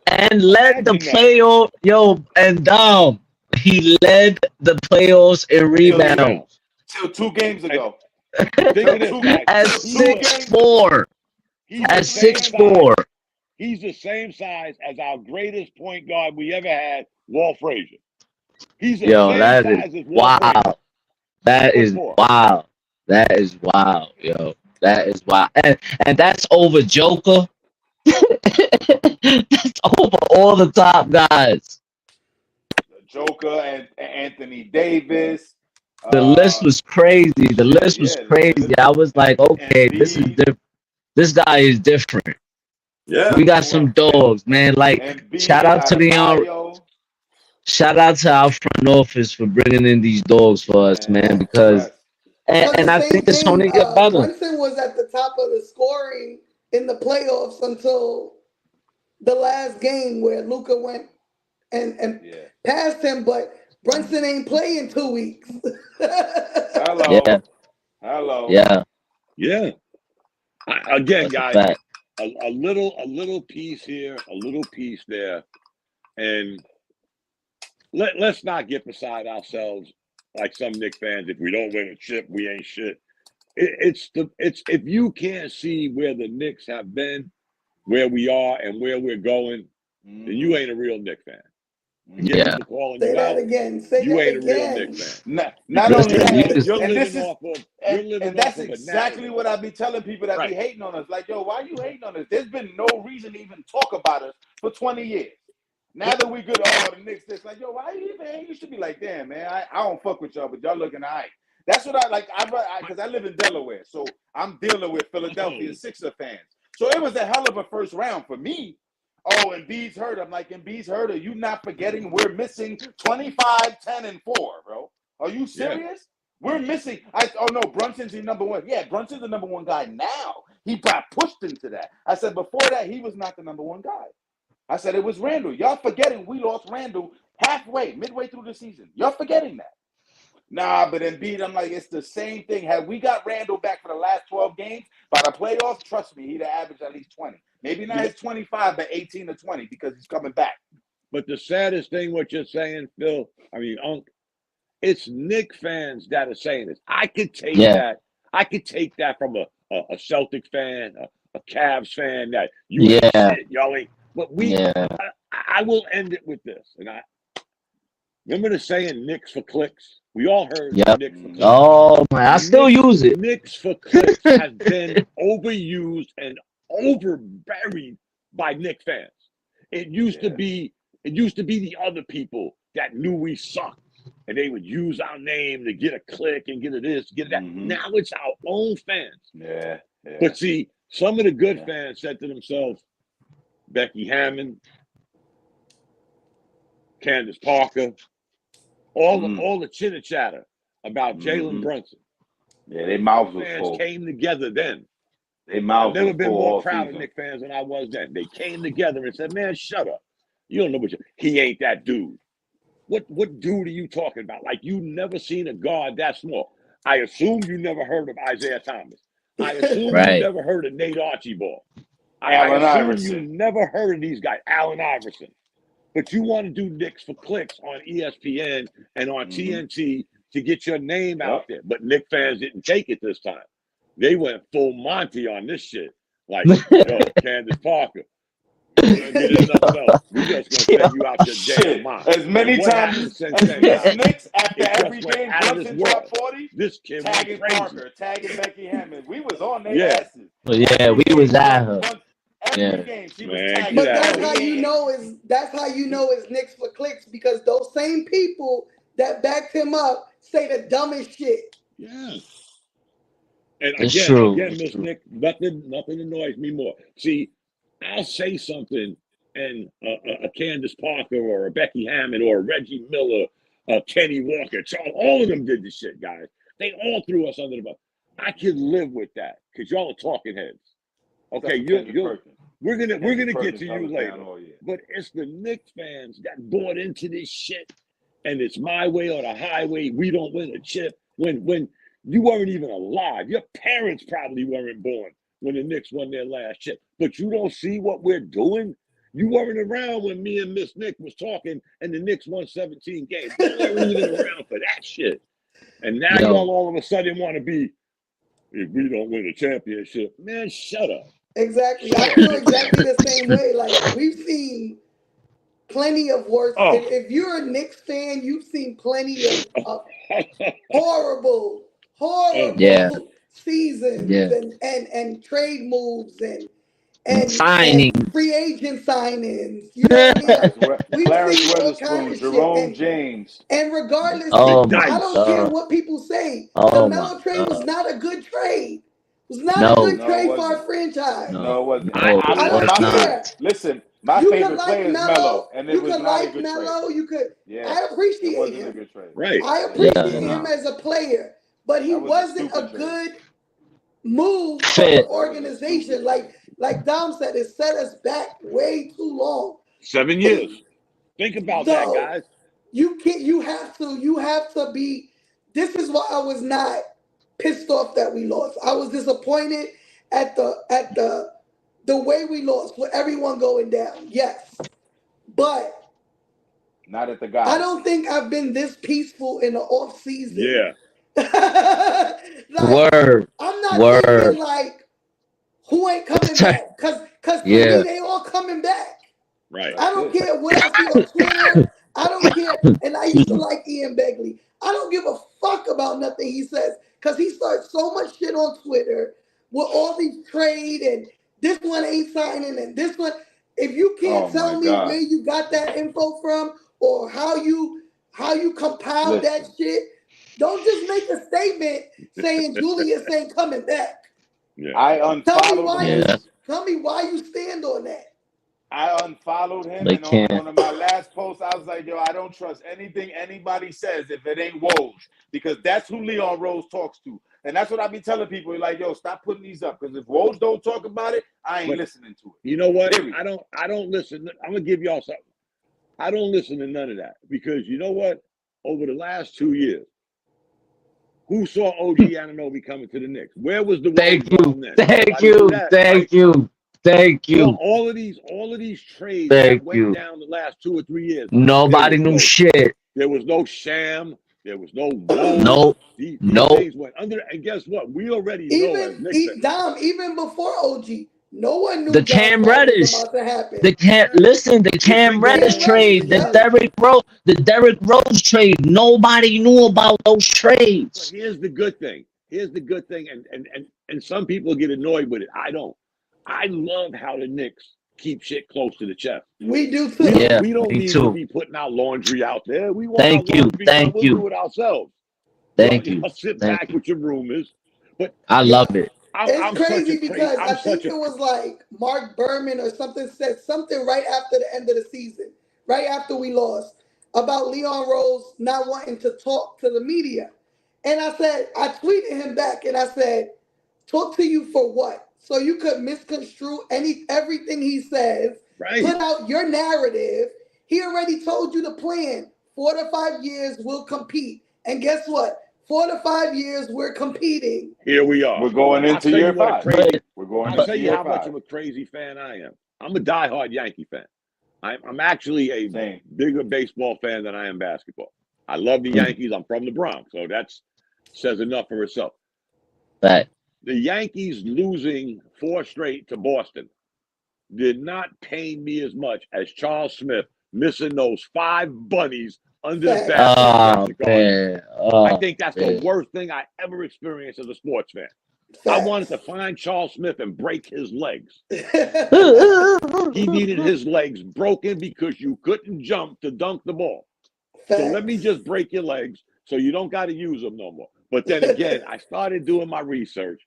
And led the playoff, and Dom, he led the playoffs in rebounds. Till 2 games ago. At 6'4". At 6'4". He's the same size as our greatest point guard we ever had, Walt Frazier. He's the same size as Walt Frazier. That is wild. That is wild, yo. That is wild. And that's over Joker. That's over all the top guys. Joker and Anthony Davis. The list was crazy. I was like, okay, this is different. This guy is different. Yeah. We got some dogs, man. Like, shout out to our front office for bringing in these dogs for us, man. Because and I think it's only get better. Brunson was at the top of the scoring in the playoffs until the last game where Luka went and passed him, but Brunson ain't playing 2 weeks. Hello. Yeah. Again, guys, a little piece here, a little piece there, and let's not get beside ourselves like some Knicks fans. If we don't win a chip, we ain't shit. It's if you can't see where the Knicks have been, where we are, and where we're going, then you ain't a real Knicks fan. Yeah. Say that again. You ain't a real Knicks fan. Not only that, you're living off of that's exactly what I be telling people that be hating on us. Like, yo, why you hating on us? There's been no reason to even talk about us for 20 years. Now that we good, the Knicks, it's like, yo, why you even hate? You should be like, damn, man, I don't fuck with y'all, but y'all looking all right. That's what I like. Because I live in Delaware, so I'm dealing with Philadelphia Sixer fans. So it was a hell of a first round for me. Oh, and B's hurt. I'm like, and B's hurt. Are you not forgetting we're missing 25, 10, and 4, bro? Are you serious? We're missing. No, Brunson's the number one. Yeah, Brunson's the number one guy now. He got pushed into that. I said before that, he was not the number one guy. I said it was Randle. Y'all forgetting we lost Randle midway through the season. Y'all forgetting that. Nah, but Embiid, I'm like, it's the same thing. Had we got Randle back for the last 12 games, by the playoffs, trust me, he'd have averaged at least 20. Maybe not his 25, but 18 to 20 because he's coming back. But the saddest thing, what you're saying, Phil, Unc, it's Knicks fans that are saying this. I could take that. I could take that from a Celtic fan, a Cavs fan, that you ain't shit, y'all ain't. But I will end it with this, and Remember the saying Knicks for clicks? We all heard Yep. Knicks for clicks. Oh man, I still use it. Knicks for clicks has been overused and overburied by Knicks fans. It used to be the other people that knew we sucked. And they would use our name to get a click and get a this, get that. Now it's our own fans. Yeah. But see, some of the good fans said to themselves, Becky Hammond, Candace Parker, all the chitter chatter about Jalen Brunson. Yeah, their mouths was fans full. came together then. They mouths I've never been more proud season. of Knicks fans than I was then. They came together and said, "Man, shut up! You don't know what he ain't that dude. What dude are you talking about? Like you never seen a guard that small. I assume you never heard of Isaiah Thomas. I assume you never heard of Nate Archibald. I assume Iverson. you never heard of these guys, Allen Iverson. But you want to do Knicks for clicks on ESPN and on TNT to get your name out there. But Knicks fans didn't take it this time. They went full Monty on this shit. Like, yo, Candace Parker. We just gonna send you out your damn mind. As many times as Knicks after every game Brunson dropped 40, this kid tagging crazy. Parker, tagging Becky Hammond. We was on their asses. Well, yeah, we was at her. Every game she was tagging. But that's how you know it's Knicks for clicks, because those same people that backed him up say the dumbest shit. Yeah. And It's again, true. Miss Nick, nothing annoys me more. See, I'll say something, and a Candace Parker or a Becky Hammond or a Reggie Miller, Kenny Walker, Charles, all of them did this shit, guys. They all threw us under the bus. I can live with that because y'all are talking heads. Okay, we're gonna get to you later. But it's the Knicks fans that bought into this shit, and it's my way or the highway. We don't win a chip when you weren't even alive. Your parents probably weren't born when the Knicks won their last chip. But you don't see what we're doing? You weren't around when me and Miss Nick was talking and the Knicks won 17 games. You weren't even around for that shit. And now y'all all of a sudden want to be, if we don't win a championship, man, shut up. Exactly. I feel exactly the same way. Like, we've seen plenty of worse. If you're a Knicks fan, you've seen plenty of horrible seasons and trade moves and signing free agent signings. You know what I mean? Clarence We've seen all kind of Jerome James. And regardless, I don't care what people say. The Melo trade was not a good trade. It was not a good trade for our franchise. No, it wasn't. I don't care. Listen, my favorite player is Melo, and it was not a good Melo. trade. I appreciate him. A good trade. Right. I appreciate him as a player, but he wasn't a good move for the organization. Like Dom said, it set us back way too long. 7 years. Think about that, guys. You have to be. This is why I was not pissed off that we lost. I was disappointed at the way we lost, with everyone going down. Yes, but not at the guys. I don't think I've been this peaceful in the off season. Yeah. Word. I'm not thinking like who ain't coming back, because to me they all coming back. Right. I don't care what I see on Twitter. I don't care. And I used to like Ian Begley. I don't give a fuck about nothing he says, because he starts so much shit on Twitter with all these trade and this one ain't signing and this one. If you can't tell me where you got that info from or how you compiled that shit, don't just make a statement saying Julius ain't coming back. Yeah. I unfollowed him. Tell me why you stand on that. I unfollowed him, and on one of my last posts, I was like, yo, I don't trust anything anybody says if it ain't Woj, because that's who Leon Rose talks to. And that's what I be telling people, like, yo, stop putting these up, because if Woj don't talk about it, I ain't listening to it. You know what? I don't listen. I'm going to give y'all something. I don't listen to none of that, because you know what? Over the last 2 years, who saw OG Anunoby coming to the Knicks? Where was the Thank you. Well, all of these trades that went down the last 2 or 3 years. Nobody knew shit. There was no Sham. There was no Woj. These things went under. And guess what? We already know as Knicks fans. Dom, even before OG, No one knew The John Cam Starks was Reddish. about to happen. The Cam Reddish trade, the Derrick Rose trade. Nobody knew about those trades. But here's the good thing. And some people get annoyed with it. I don't. I love how the Knicks keep shit close to the chest. We do too. Yeah, we don't me need too. to be putting our laundry out there. We want Thank our you, laundry thank done. you. We'll do it ourselves. Thank Y'all you. sit Thank back you. with your rumors. But I love it. It's crazy because I think it was like Mark Berman or something said something right after the end of the season, right after we lost, about Leon Rose not wanting to talk to the media. And I tweeted him back and I said, talk to you for what? So you could misconstrue everything he says, put out your narrative. He already told you the plan. 4 to 5 years we'll compete. And guess what? 4 to 5 years we're competing. Here we are. We're going into year 5. I'll tell you how much of a crazy fan I am. I'm a diehard Yankee fan. I'm actually a bigger baseball fan than I am basketball. I love the Yankees. I'm from the Bronx, so that says enough for itself. Right. The Yankees losing 4 straight to Boston did not pain me as much as Charles Smith missing those 5 bunnies under the basket. I think that's the worst thing I ever experienced as a sports fan. I wanted to find Charles Smith and break his legs. He needed his legs broken because you couldn't jump to dunk the ball. So let me just break your legs so you don't got to use them no more. But then again, I started doing my research.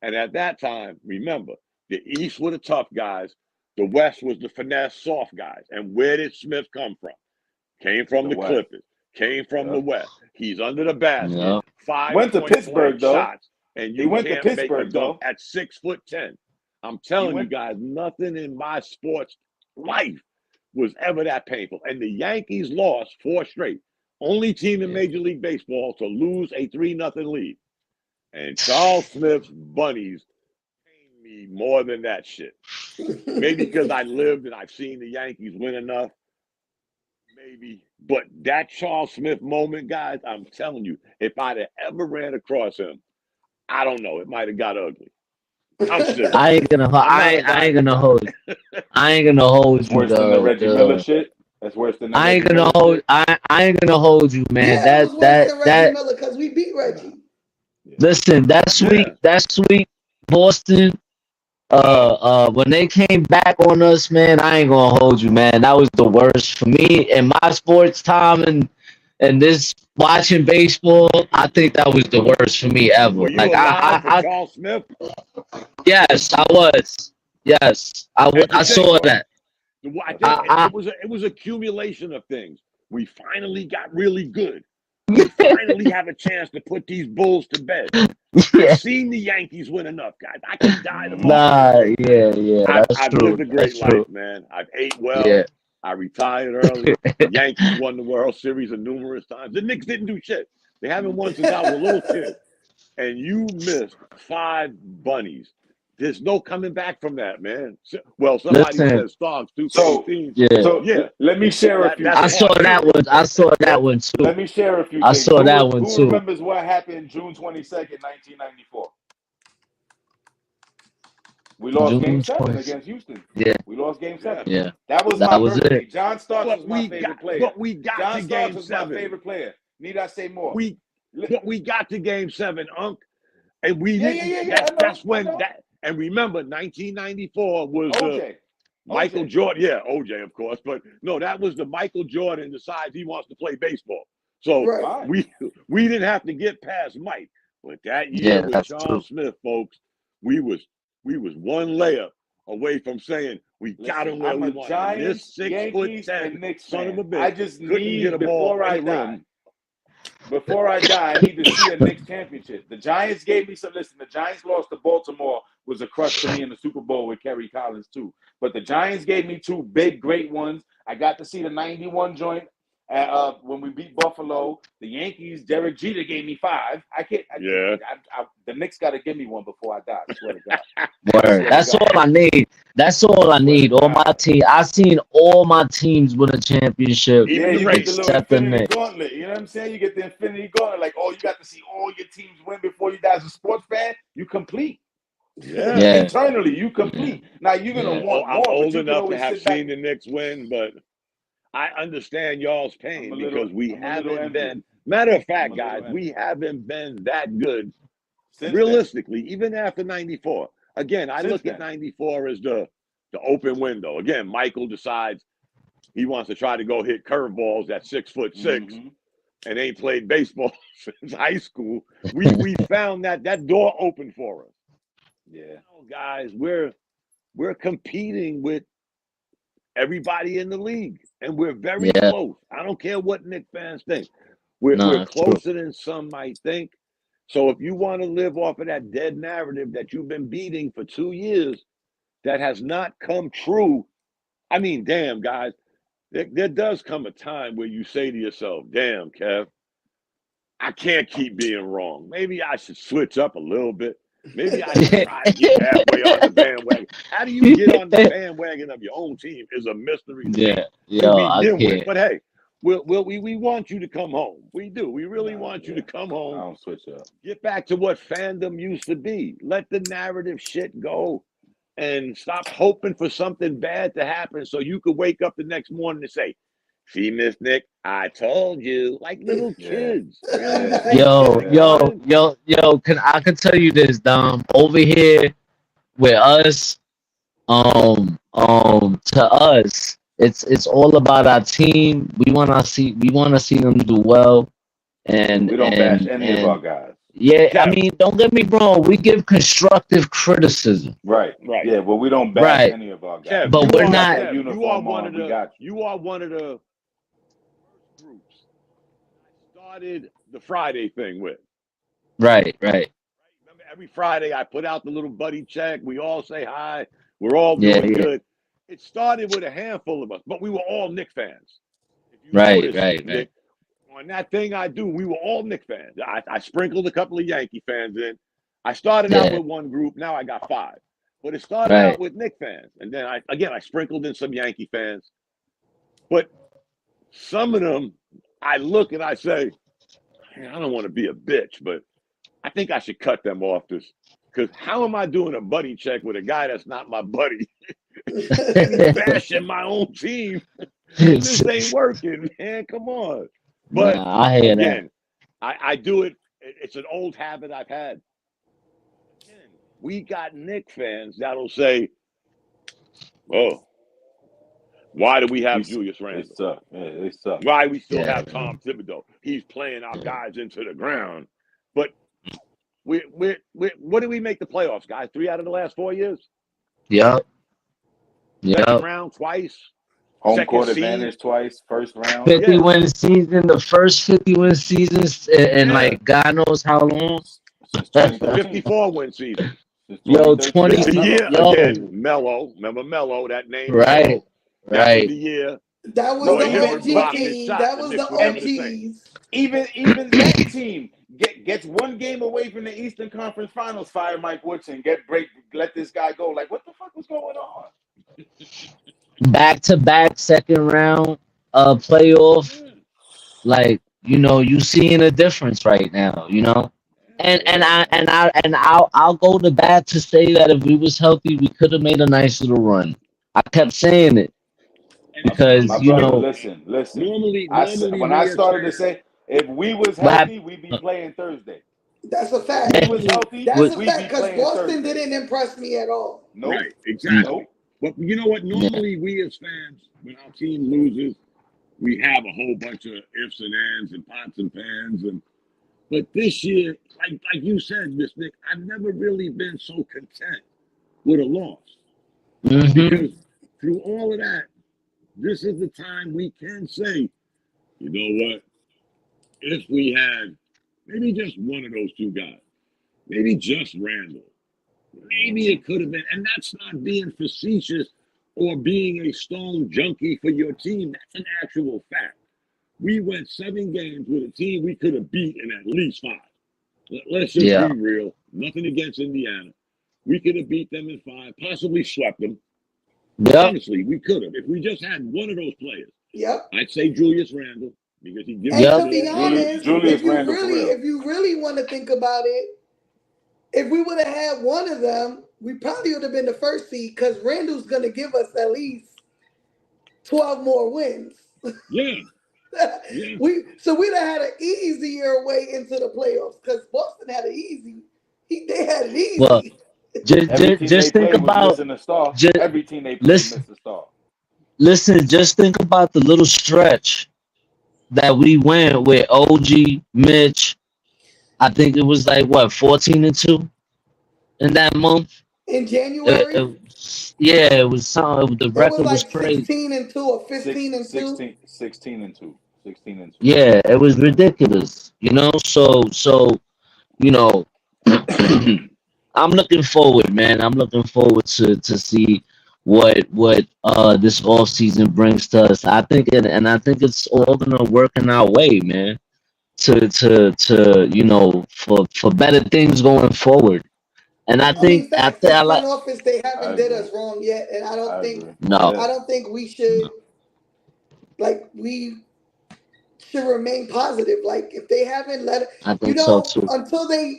And at that time, remember, the East were the tough guys. The West was the finesse soft guys. And where did Smith come from? Came from the Clippers. Came from the West. He's under the basket. Yeah. 5 went to Pittsburgh though. Shots, and you went can't to Pittsburgh make a dunk at 6'10". I'm telling you guys, nothing in my sports life was ever that painful. And the Yankees lost 4 straight. Only team in Major League Baseball to lose a 3-0 lead. And Charles Smith's bunnies pain me more than that shit. Maybe because I lived and I've seen the Yankees win enough. Maybe. But that Charles Smith moment, guys, I'm telling you, if I'd have ever ran across him, I don't know, it might have got ugly. I'm serious. I ain't gonna hold you. I ain't gonna hold you. Worse than the Reggie Miller shit. That's worse than the I ain't gonna hold you, man. Yeah, it was worse than Reggie Miller because we beat Reggie. Listen, that sweet Boston. When they came back on us, man, I ain't gonna hold you, man. That was the worst for me in my sports time and this watching baseball. I think that was the worst for me ever. Were you like alive for Charles Smith? Yes, I was. Yes, I saw that. I think it was accumulation of things. We finally got really good. We finally have a chance to put these Bulls to bed. I've seen the Yankees win enough, guys. I could die tomorrow. I've lived a great life, man. I've ate well. Yeah. I retired early. The Yankees won the World Series numerous times. The Knicks didn't do shit. They haven't won since I was a little kid. And you missed 5 bunnies. There's no coming back from that, man. Well, somebody says Starks 215. So let me share a few. I saw that one too. Let me share a few. I saw that one too. Who remembers what happened June 22nd, 1994? We lost Game 7 against Houston. Yeah, we lost Game 7. Yeah, that was my birthday. It. John Starks was my favorite player. But we got John to Starks Game was 7. My favorite player. Need I say more? But we got to Game 7, Unc, and we didn't. That's when that. And remember, 1994 was Michael Jordan. Yeah, OJ, of course. But no, that was the Michael Jordan decides he wants to play baseball. So we didn't have to get past Mike. But that year with Charles Smith, folks, we was one layup away from saying we got him where we wanted. This 6'10" son of a bitch. I just need before I die. Before I die, I need to see a Knicks championship. The Giants gave me some. Listen, the Giants lost to Baltimore was a crush to me in the Super Bowl with Kerry Collins too. But the Giants gave me 2 big, great ones. I got to see the '91 joint when we beat Buffalo. The Yankees, Derek Jeter gave me 5. The Knicks got to give me one before I die. I swear to God. Word. That's all I need. That's all I need. All my team. I've seen all my teams win a championship. Yeah, you get the little infinity gauntlet. You know what I'm saying? You get the infinity gauntlet. Like, you got to see all your teams win before you die. As a sports fan, you complete. Yeah. Internally, you complete. Now you're gonna want I'm more. old but you can enough to always have sit back. seen the Knicks win, but I understand y'all's pain because we haven't been. Matter of fact, guys, we haven't been that good realistically, even after '94. Again, I look at '94 as the open window. Again, Mikal decides he wants to try to go hit curveballs at 6'6" and ain't played baseball since high school. We found that door open for us. Yeah, now, guys, we're competing with everybody in the league, and we're very close. I don't care what Knicks fans think. We're closer than some might think. So if you want to live off of that dead narrative that you've been beating for 2 years that has not come true, I mean, damn, guys, there does come a time where you say to yourself, damn, Kev, I can't keep being wrong. Maybe I should switch up a little bit. Maybe I should try to get halfway on the bandwagon. How do you get on the bandwagon of your own team is a mystery to begin with. But hey, we want you to come home. We do. We really want you to come home. I don't switch up. Get back to what fandom used to be. Let the narrative shit go and stop hoping for something bad to happen so you could wake up the next morning and say, see, Miss Nick, I told you, like little kids. Yo, I can tell you this, Dom. Over here with us, to us, it's all about our team. We want to see them do well, and we don't bash any of our guys. Yeah, I mean, don't get me wrong. We give constructive criticism. Right. Yeah, but we don't bash any of our guys. But we're not. You are one of the groups I started the Friday thing with. Right. Remember, every Friday I put out the little buddy check. We all say hi. We're all doing good. It started with a handful of us, but we were all Knicks fans. Right. On that thing I do, we were all Knicks fans. I sprinkled a couple of Yankee fans in. I started out with one group. Now I got 5. But it started out with Knicks fans. And then I sprinkled in some Yankee fans. But some of them, I look and I say, I don't want to be a bitch, but I think I should cut them off this. Because how am I doing a buddy check with a guy that's not my buddy? Bashing my own team. This ain't working, man. Come on. But I hear again, I do it. It's an old habit I've had. Again, we got Knicks fans that'll say, oh, why do we have Julius Randle? They suck. Why we still have Tom Thibodeau? He's playing our guys into the ground. But what did we make the playoffs, guys? 3 out of the last 4 years? Yep. Second round twice. Home court advantage twice, first round. 50-win season, the first 50-win seasons in like God knows how long. 54-win season. Yo, 20 year again. Melo, remember Melo? That name. Right. That was the year. That was the OG team. That was the OGs. Even that team gets one game away from the Eastern Conference Finals. Fire Mike Woodson. Let this guy go. Like, what the fuck was going on? Back-to-back second round playoff. Like, you seeing a difference right now, And I'll go to bat to say that if we was healthy, we could have made a nice little run. I kept saying it because Listen. Normally when I started to say if we was healthy, we'd be playing Thursday. That's a fact. If we was healthy, that's a fact because Boston didn't impress me at all. Nope. Right, exactly. Nope. But you know what? Normally, we as fans, when our team loses, we have a whole bunch of ifs and ands and pots and pans. But this year, like you said, Miss Nick, I've never really been so content with a loss. Because through all of that, this is the time we can say, you know what? If we had maybe just one of those 2 guys, maybe just Randle, maybe it could have been, and that's not being facetious or being a stone junkie for your team. That's an actual fact. We went 7 games with a team we could have beat in at least 5. Let's just be real. Nothing against Indiana. We could have beat them in 5, possibly swept them. Honestly, we could have. If we just had one of those players. I'd say Julius Randle because he gives to be honest, Julius if you Randle really want to think about it, if we would have had one of them, we probably would have been the first seed because Randle's going to give us at least 12 more wins. Yeah. Yeah. So we'd have had an easier way into the playoffs because Boston had it easy. They had it easy. Well, Every team just they think played was about missing a star. Every team they played missed a star. Listen, just think about the little stretch that we went with OG, Mitch. I think it was like what 14-2 in that month. In January, it was something. The it was record was like crazy. 16-2 or 15-2. 16-2. 16-2. Yeah, it was ridiculous. You know, so you know, I'm looking forward, man. I'm looking forward to see what this offseason brings to us. I think I think it's all gonna work in our way, man. To you know, for better things going forward. And I think facts, after this I front like office, they haven't did us wrong yet, and I don't think we should we should remain positive. Like if they haven't let it, I think so too. until they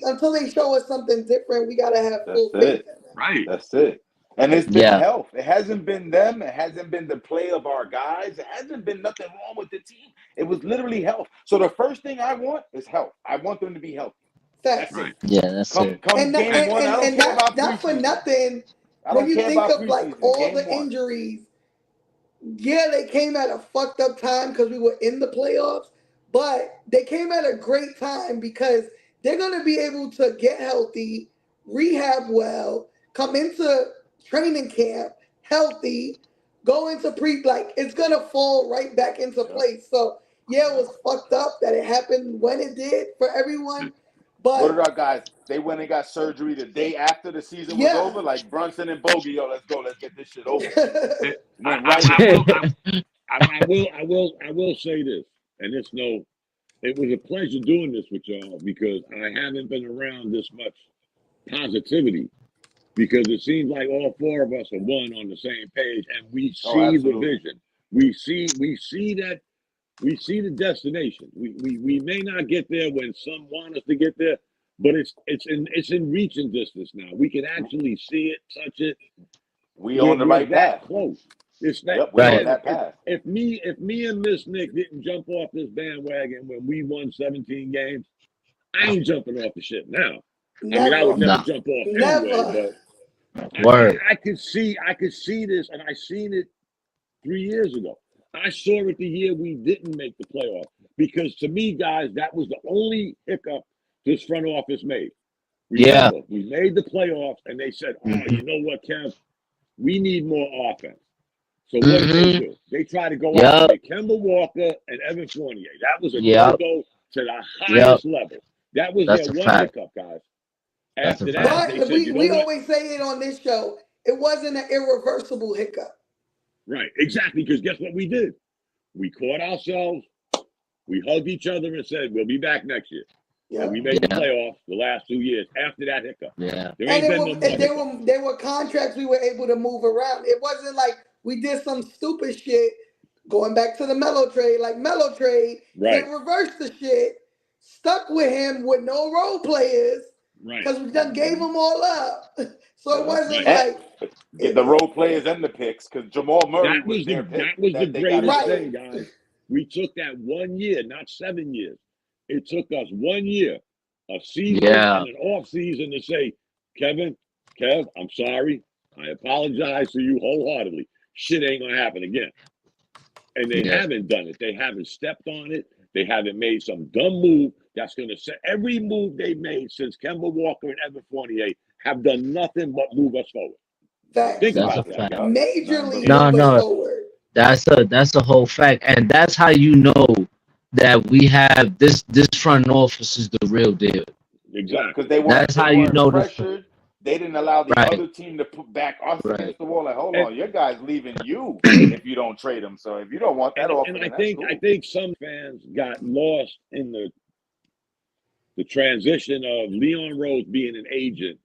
show us something different, we gotta have full faith in them. Right. That's it. And it's been health. It hasn't been them. It hasn't been the play of our guys. It hasn't been nothing wrong with the team. It was literally health. So the first thing I want is health. I want them to be healthy. That's right. Yeah, that's it. Come game one, I don't care about not for nothing. I When don't you care think about of like preseason. all Game the one. injuries, yeah, they came at a fucked up time because we were in the playoffs, but they came at a great time because they're gonna be able to get healthy, rehab well, come into training camp healthy, go into it's gonna fall right back into place. So yeah, it was fucked up that it happened when it did for everyone. But what did our guys? They went and got surgery the day after the season was over, like Brunson and Bogey. Yo, let's go. Let's get this shit over. I will say this, and it was a pleasure doing this with y'all because I haven't been around this much positivity because it seems like all four of us are one on the same page and we see the vision. We see the destination. We may not get there when some want us to get there, but it's in reaching distance now. We can actually see it, touch it. We on the right path. Close. It's that. Yep, we're on that path. If me and Miss Nick didn't jump off this bandwagon when we won 17 games, I ain't jumping off the shit now. I would never jump off anyway. But I could see this, and I seen it 3 years ago. I saw it the year we didn't make the playoff because to me, guys, that was the only hiccup this front office made. Remember, we made the playoffs, and they said, "Oh, you know what, Kev? We need more offense." So what did they do? They tried to go out with Kemba Walker and Evan Fournier. That was a go to the highest level. That was their one hiccup, guys. After that, they said, we always say it on this show. It wasn't an irreversible hiccup. Right, exactly. Because guess what we did? We caught ourselves. We hugged each other and said, "We'll be back next year." Yeah. And we made the playoffs the last 2 years after that hiccup. Yeah. There were contracts we were able to move around. It wasn't like we did some stupid shit going back to the Melo trade. Like Melo trade, they reversed the shit, stuck with him with no role players because we done gave them all up. So it wasn't get the role players and the picks because Jamal Murray was their pick. That was the greatest thing, guys. We took that 1 year, not 7 years. It took us 1 year, a season and an off season to say, Kev, I'm sorry. I apologize to you wholeheartedly. Shit ain't gonna happen again. And they haven't done it. They haven't stepped on it. They haven't made some dumb move that's gonna set every move they made since Kemba Walker and Evan Fournier have done nothing but move us forward. Think about that. Majorly move us forward. That's a whole fact. And that's how you know that we have this front office is the real deal. Exactly. Because that's how you know pressured. They didn't allow the other team to put back us against the wall. Like, hold on, your guy's leaving you if you don't trade him. So if you don't want that offer, and I think some fans got lost in the transition of Leon Rose being an agent,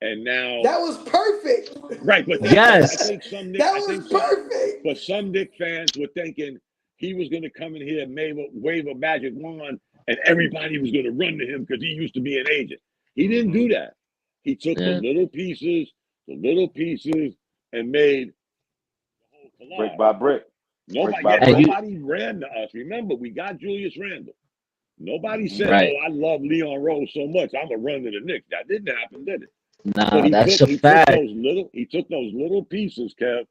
and now that was perfect. Right, but I think some Knicks, perfect. But some Knicks fans were thinking he was going to come in here and wave a magic wand, and everybody was going to run to him because he used to be an agent. He didn't do that. He took the little pieces, and made the whole collage. Brick by brick. Nobody ran to us. Remember, we got Julius Randle. Nobody said, "Oh, I love Leon Rose so much, I'm gonna run to the Knicks." That didn't happen, did it? Nah, but that's a fact. He took those little pieces, Kev,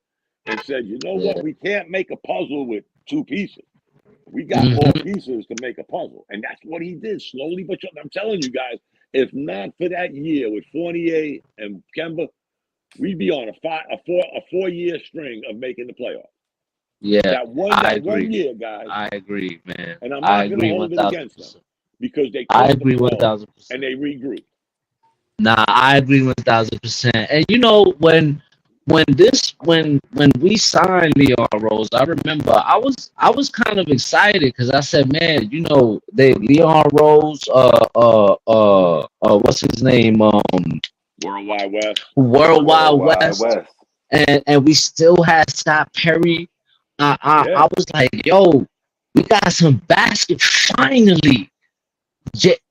and said, "You know what? We can't make a puzzle with two pieces. We got more pieces to make a puzzle," and that's what he did slowly. But I'm telling you guys, if not for that year with Fournier and Kemba, we'd be on a 4-year string of making the playoffs. Yeah, that one year, guys. I agree, man. And I'm not going to hold it against them because they I agree 1,000%. And they regrouped. Nah, I agree 1,000%. And you know, when we signed Leon Rose, I remember I was kind of excited because I said, man, you know, Leon Rose, what's his name? Worldwide West. Worldwide West. And we still had Scott Perry. I was like, yo, we got some finally.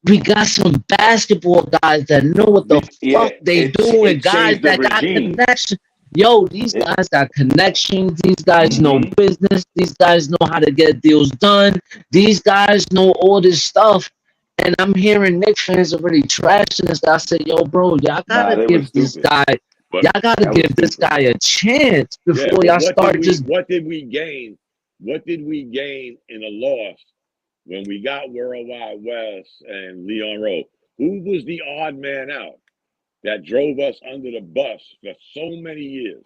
We got some basketball guys that know what the fuck they doing. Guys that got connection. Yo, these guys got connections. These guys know business. These guys know how to get deals done. These guys know all this stuff. And I'm hearing Knicks fans already trashing this guy. I said, yo, bro, y'all gotta give this guy. Y'all gotta give this guy a chance before y'all start What did we gain? What did we gain in a loss when we got Worldwide West and Leon Rose? Who was the odd man out that drove us under the bus for so many years?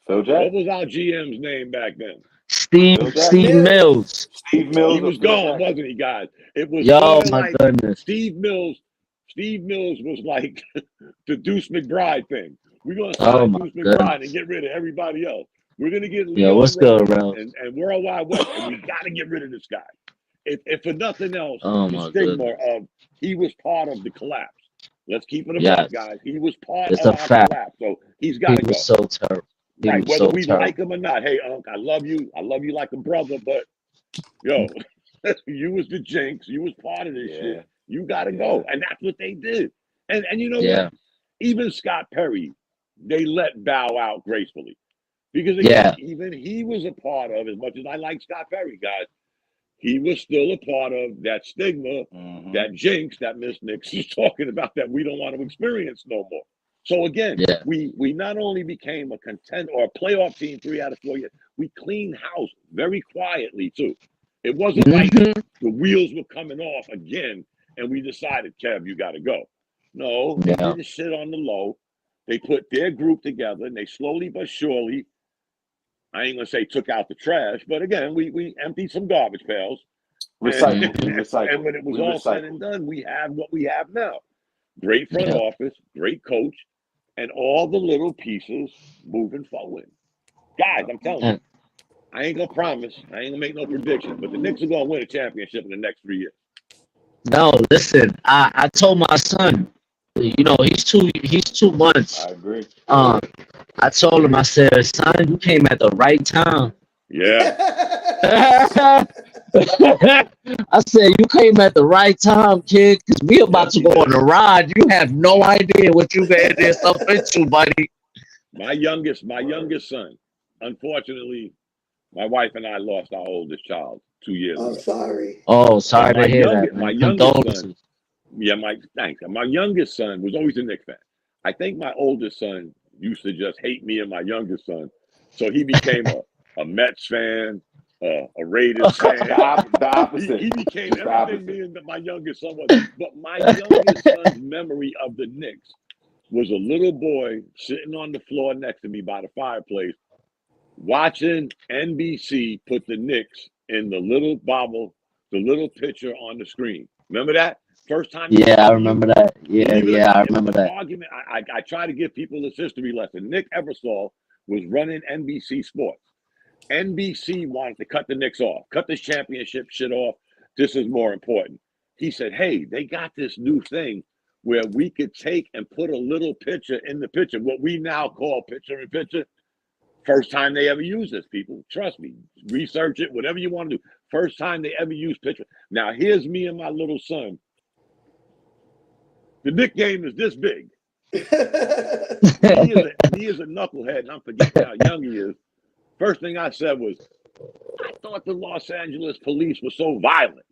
Phil Jackson. What was our GM's name back then? Steve Mills. Steve Mills. He was gone, wasn't he, guys? It was goodness. Steve Mills was like the Deuce McBride thing. We're gonna sign Deuce McBride and get rid of everybody else. We're gonna get Leon what's good, Ralph? And Worldwide West, and we gotta get rid of this guy. If for nothing else, the stigma of he was part of the collapse. Let's keep it a fact, guys. He was part of our collapse, so he's got to go. So terrible. Right, whether we like him or not. Hey, Unc, I love you. I love you like a brother, but yo, you was the jinx. You was part of this shit. You got to go, and that's what they did. And you know what? Even Scott Perry, they let bow out gracefully because again, even he was a part of. As much as I like Scott Perry, guys, he was still a part of that stigma, that jinx that Miss Knicks is talking about that we don't want to experience no more. So again, we not only became a contender or a playoff team 3 out of 4 years, we cleaned house very quietly too. It wasn't like the wheels were coming off again and we decided, Kev, you got to go. No, they didn't sit on the low. They put their group together and they slowly but surely, I ain't gonna say took out the trash, but again, we emptied some garbage pails. Recycle. And when it was all said and done, we have what we have now. Great front office, great coach, and all the little pieces moving forward. Guys, I'm telling you, I ain't gonna promise, I ain't gonna make no prediction, but the Knicks are gonna win a championship in the next 3 years. No, listen, I told my son, you know, he's 2 months. I agree. I told him, I said, son, you came at the right time. Yeah. I said, you came at the right time, kid, because we about to go on a ride. You have no idea what you getting yourself into, buddy. My youngest son, unfortunately, my wife and I lost our oldest child 2 years ago. I'm sorry. Oh, sorry to hear that. My youngest son, thanks. My youngest son was always a Knicks fan. I think my oldest son used to just hate me and my youngest son, so he became a Mets fan, a Raiders fan. The opposite. He became everything me and my youngest son was. But my youngest son's memory of the Knicks was a little boy sitting on the floor next to me by the fireplace, watching NBC put the Knicks in the little bobble, the little picture on the screen. Remember that? First time. I remember that. I remember that. Argument. I try to give people this history lesson. Nick Ebersol was running NBC Sports. NBC wanted to cut the Knicks off, cut this championship shit off. This is more important. He said, hey, they got this new thing where we could take and put a little picture in the picture, what we now call picture in picture. First time they ever use this, people. Trust me. Research it, whatever you want to do. First time they ever use picture. Now, here's me and my little son. The Knick game is this big. He is a knucklehead, and I'm forgetting how young he is. First thing I said was, I thought the Los Angeles police were so violent.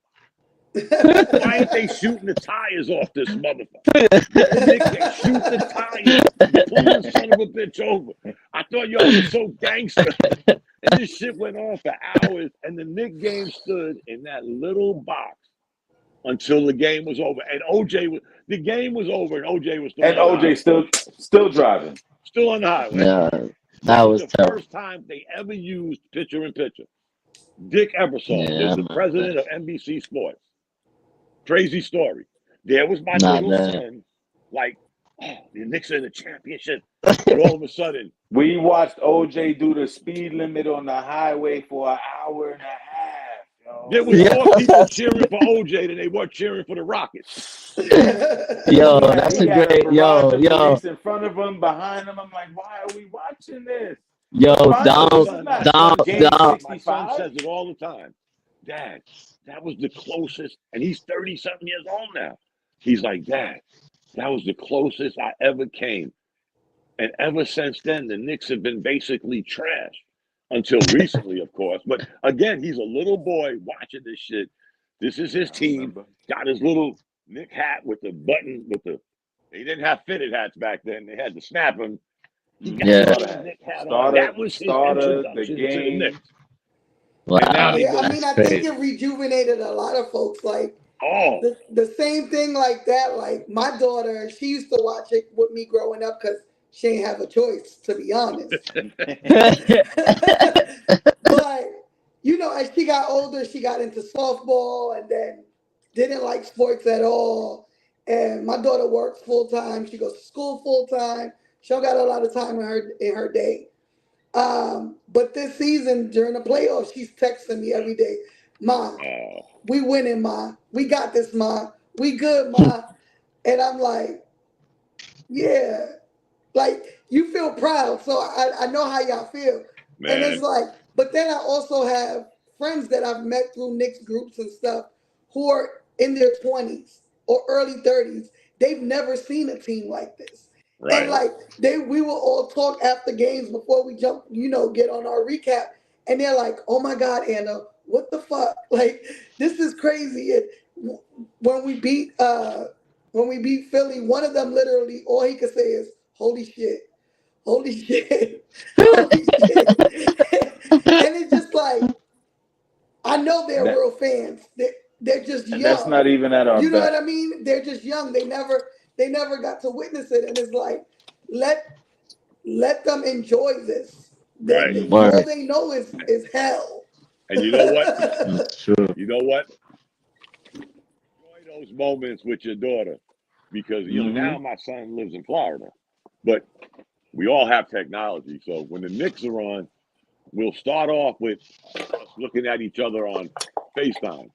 Why ain't they shooting the tires off this motherfucker? They shoot the tires, pull this son of a bitch over. I thought y'all were so gangster. And this shit went on for hours, and the Knick game stood in that little box until the game was over. And the game was over, and OJ was still driving. Still on the highway. Yeah, that was the first time they ever used picture-in-picture. Dick Ebersol is the president of NBC Sports. Crazy story. There was my little son, like, oh, the Knicks are in the championship. And all of a sudden, we watched OJ do the speed limit on the highway for an hour and a half. Yo. There was more people cheering for OJ than they were cheering for the Rockets. Yo, that's a great yo. In front of him, behind him, I'm like, why are we watching this? Yo, Dom. My son says it all the time. Dad, that was the closest, and he's 30-something years old now. He's like, Dad, that was the closest I ever came. And ever since then, the Knicks have been basically trash. Until recently, of course. But again, he's a little boy watching this shit. This is his team. Got his little Knick hat with the button, they didn't have fitted hats back then. They had to snap them. That was his introduction to the Knicks. Wow. I think it rejuvenated a lot of folks. Like, the same thing like that. Like, my daughter, she used to watch it with me growing up because she ain't have a choice, to be honest. But, as she got older, she got into softball and then didn't like sports at all. And my daughter works full time. She goes to school full time. She don't got a lot of time in her day. But this season, during the playoffs, she's texting me every day, Ma, we winning, Ma. We got this, Ma. We good, Ma. And I'm like, yeah. Like, you feel proud. So I know how y'all feel. Man. And it's like, but then I also have friends that I've met through Knicks groups and stuff who are in their 20s or early 30s. They've never seen a team like this. Right. And like we will all talk after games before we jump, get on our recap. And they're like, oh my God, Anna, what the fuck? Like, this is crazy. And when we beat Philly, one of them literally, all he could say is, holy shit. Holy shit. Holy shit. And it's just like, I know they're real fans. They're just young. That's not even at our You know what I mean? They're just young. They never got to witness it. And it's like, let them enjoy this. Right. All they know is hell. And you know what? That's true. You know what? Enjoy those moments with your daughter. Because now my son lives in Florida. But we all have technology. So when the Knicks are on, we'll start off with us looking at each other on FaceTime.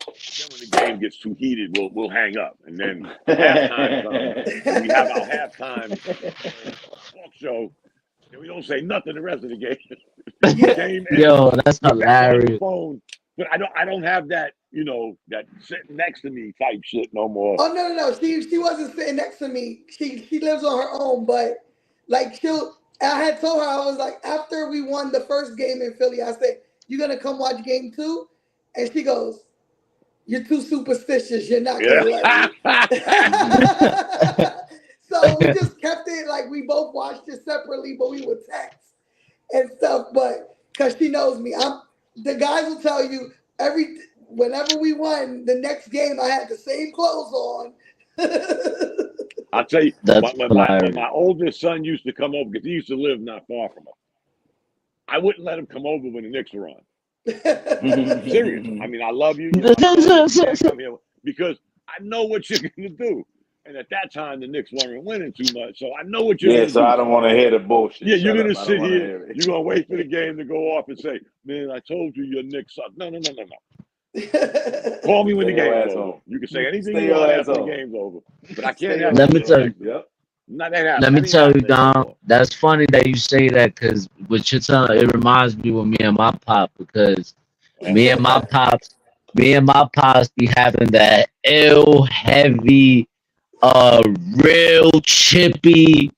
Then when the game gets too heated, we'll hang up. And then halftime comes. And we have our halftime talk show. And we don't say nothing the rest of the game. Yo, that's hilarious. Phone, but I don't have that, that sitting next to me type shit no more. Oh no. She wasn't sitting next to me. She lives on her own, but like I had told her, I was like, after we won the first game in Philly, I said, you gonna come watch game 2? And she goes, you're too superstitious. You're not gonna let me. So we just kept it like we both watched it separately, but we would text and stuff. But because she knows me, the guys will tell you whenever we won the next game, I had the same clothes on. I'll tell you, when my oldest son used to come over, because he used to live not far from us, I wouldn't let him come over when the Knicks were on. Serious. I mean, I love you. Because I know what you're going to do. And at that time, the Knicks weren't winning too much. So I know what you're going to do. Yeah, so I don't want to hear the bullshit. Yeah, you're going to sit here. You're going to wait for the game to go off and say, man, I told you your Knicks suck. No. Call me when the game's over. You can say anything you want after the game's over. But I can't have Let me tell you. Let me tell you, Dom, that's funny that you say that because what you're telling, it reminds me of me and my pop because me and my pops be having that ill heavy real chippy,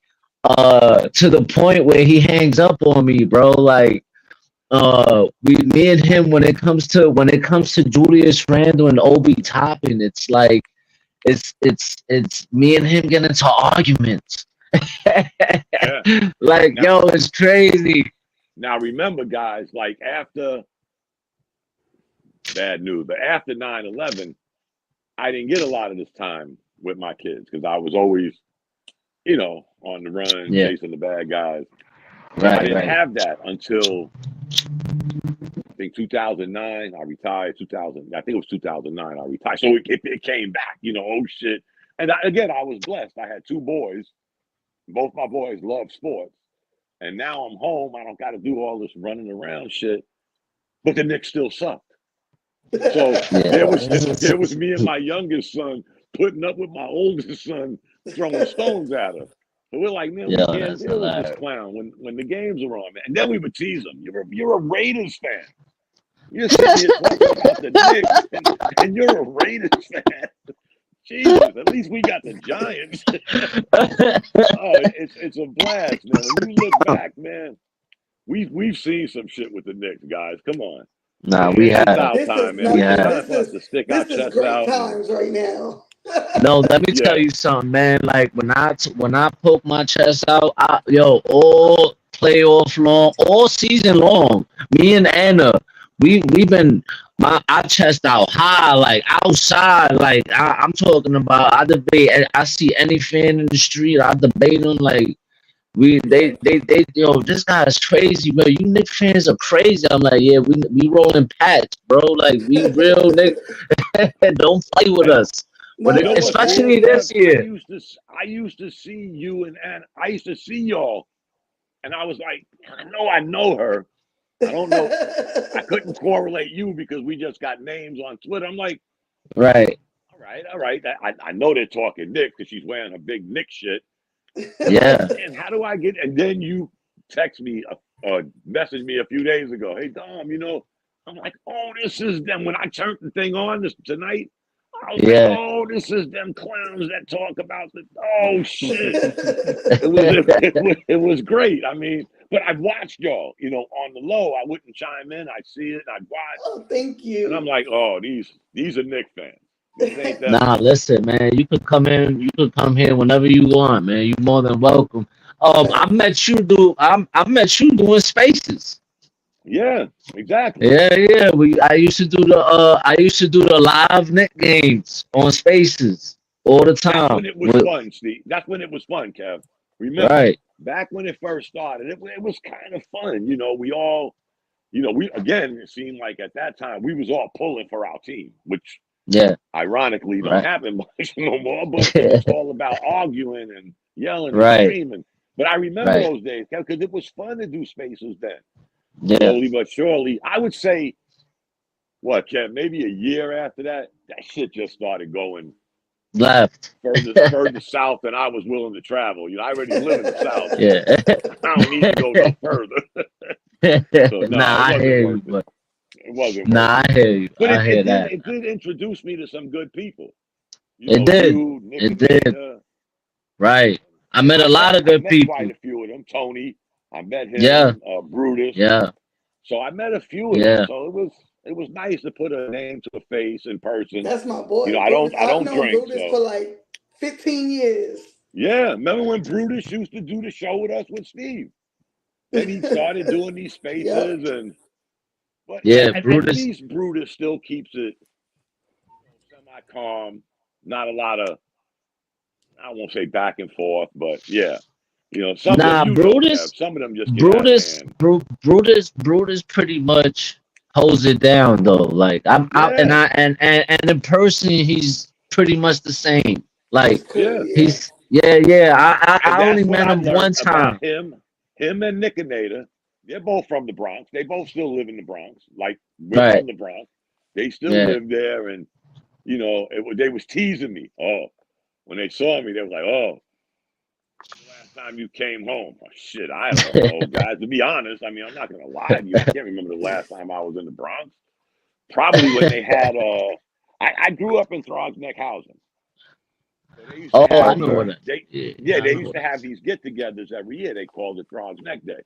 to the point where he hangs up on me, bro. Like, me and him, when it comes to Julius Randle and Obi Toppin, it's like it's me and him getting into arguments. Like, yo, it's crazy. Now remember, guys, like after bad news, but after 9/11, I didn't get a lot of this time with my kids because I was always, on the run, chasing the bad guys. Right, I didn't have that until I think 2009. I retired. I think it was 2009. I retired. So it came back. Oh shit! And I was blessed. I had 2 boys. Both my boys love sports. And now I'm home. I don't got to do all this running around shit. But the Knicks still sucked. So there was me and my youngest son putting up with my oldest son throwing stones at her. So we're like, man, we can't deal with this clown when the games are on, man. And then we would tease him. You're a Raiders fan. You're sitting here talking about the Knicks, and you're a Raiders fan. Jesus, at least we got the Giants. It's a blast, man. When you look back, man, we've seen some shit with the Knicks, guys. Come on. Nah, we have. This is great times right now. No, let me tell you something, man. Like when I poke my chest out, all playoff long, all season long, me and Anna, we've been our chest out high, like outside, like I'm talking about. I debate. I see any fan in the street, I debate them. Like this guy is crazy, bro. You Knicks fans are crazy. I'm like, yeah, we rolling patch, bro. Like we real Knicks. Don't fight with us. Especially this year. I used to see you and Anna. I used to see y'all, and I was like, I know her. I don't know. I couldn't correlate you because we just got names on Twitter. I'm like, right. All right. I know they're talking Nick because she's wearing a big Nick shit. Yeah. And how do I get? And then you text me or message me a few days ago. Hey Dom, I'm like, oh, this is them. When I turned the thing on tonight, I was like, oh, this is them clowns that talk about the. Oh shit! It was great. I mean, but I've watched y'all. On the low, I wouldn't chime in. I see it. I watch. Oh, thank you. And I'm like, oh, these are Knicks fans. Nah, listen, man. You could come in. You could come here whenever you want, man. You're more than welcome. I met you doing spaces. Yeah, exactly. Yeah. I used to do the live Knicks games on Spaces all the time. That's when it was fun, Steve. That's when it was fun, Kev. Remember, back when it first started, it was kind of fun. We all, it seemed like at that time we was all pulling for our team, which ironically don't happen much no more. But it's all about arguing and yelling and screaming. But I remember those days, Kev, because it was fun to do Spaces then. Slowly but surely, I would say, Kev, maybe a year after that shit just started going left further south than I was willing to travel. I already live in the south. Yeah, I don't need to go no further. So, no, I hear you, but it wasn't. I hear you. But it did introduce me to some good people. It did. Right. I met a lot of good people. Quite a few of them. Tony. I met him, Brutus. Yeah. So I met a few of them. So it was nice to put a name to a face in person. That's my boy. I don't drink. Brutus for like 15 years. Yeah. Remember when Brutus used to do the show with us with Steve? Then he started doing these spaces but at least Brutus still keeps it semi-calm. Not a lot of, I won't say back and forth, but yeah. Some of them just Brutus pretty much holds it down though. Like and in person he's pretty much the same. Like he's I only met him one time. Him and Nickinator, they're both from the Bronx. They both still live in the Bronx. Like we're from the Bronx. They still live there, and they was teasing me. Oh, when they saw me, they was like, oh. Last time you came home, shit, I don't know, guys. To be honest, I mean, I'm not gonna lie to you. I can't remember the last time I was in the Bronx. Probably when they had I grew up in Throgs Neck housing. So they used to have I know what they I know used to have these get-togethers every year. They called it Frog's Neck Day.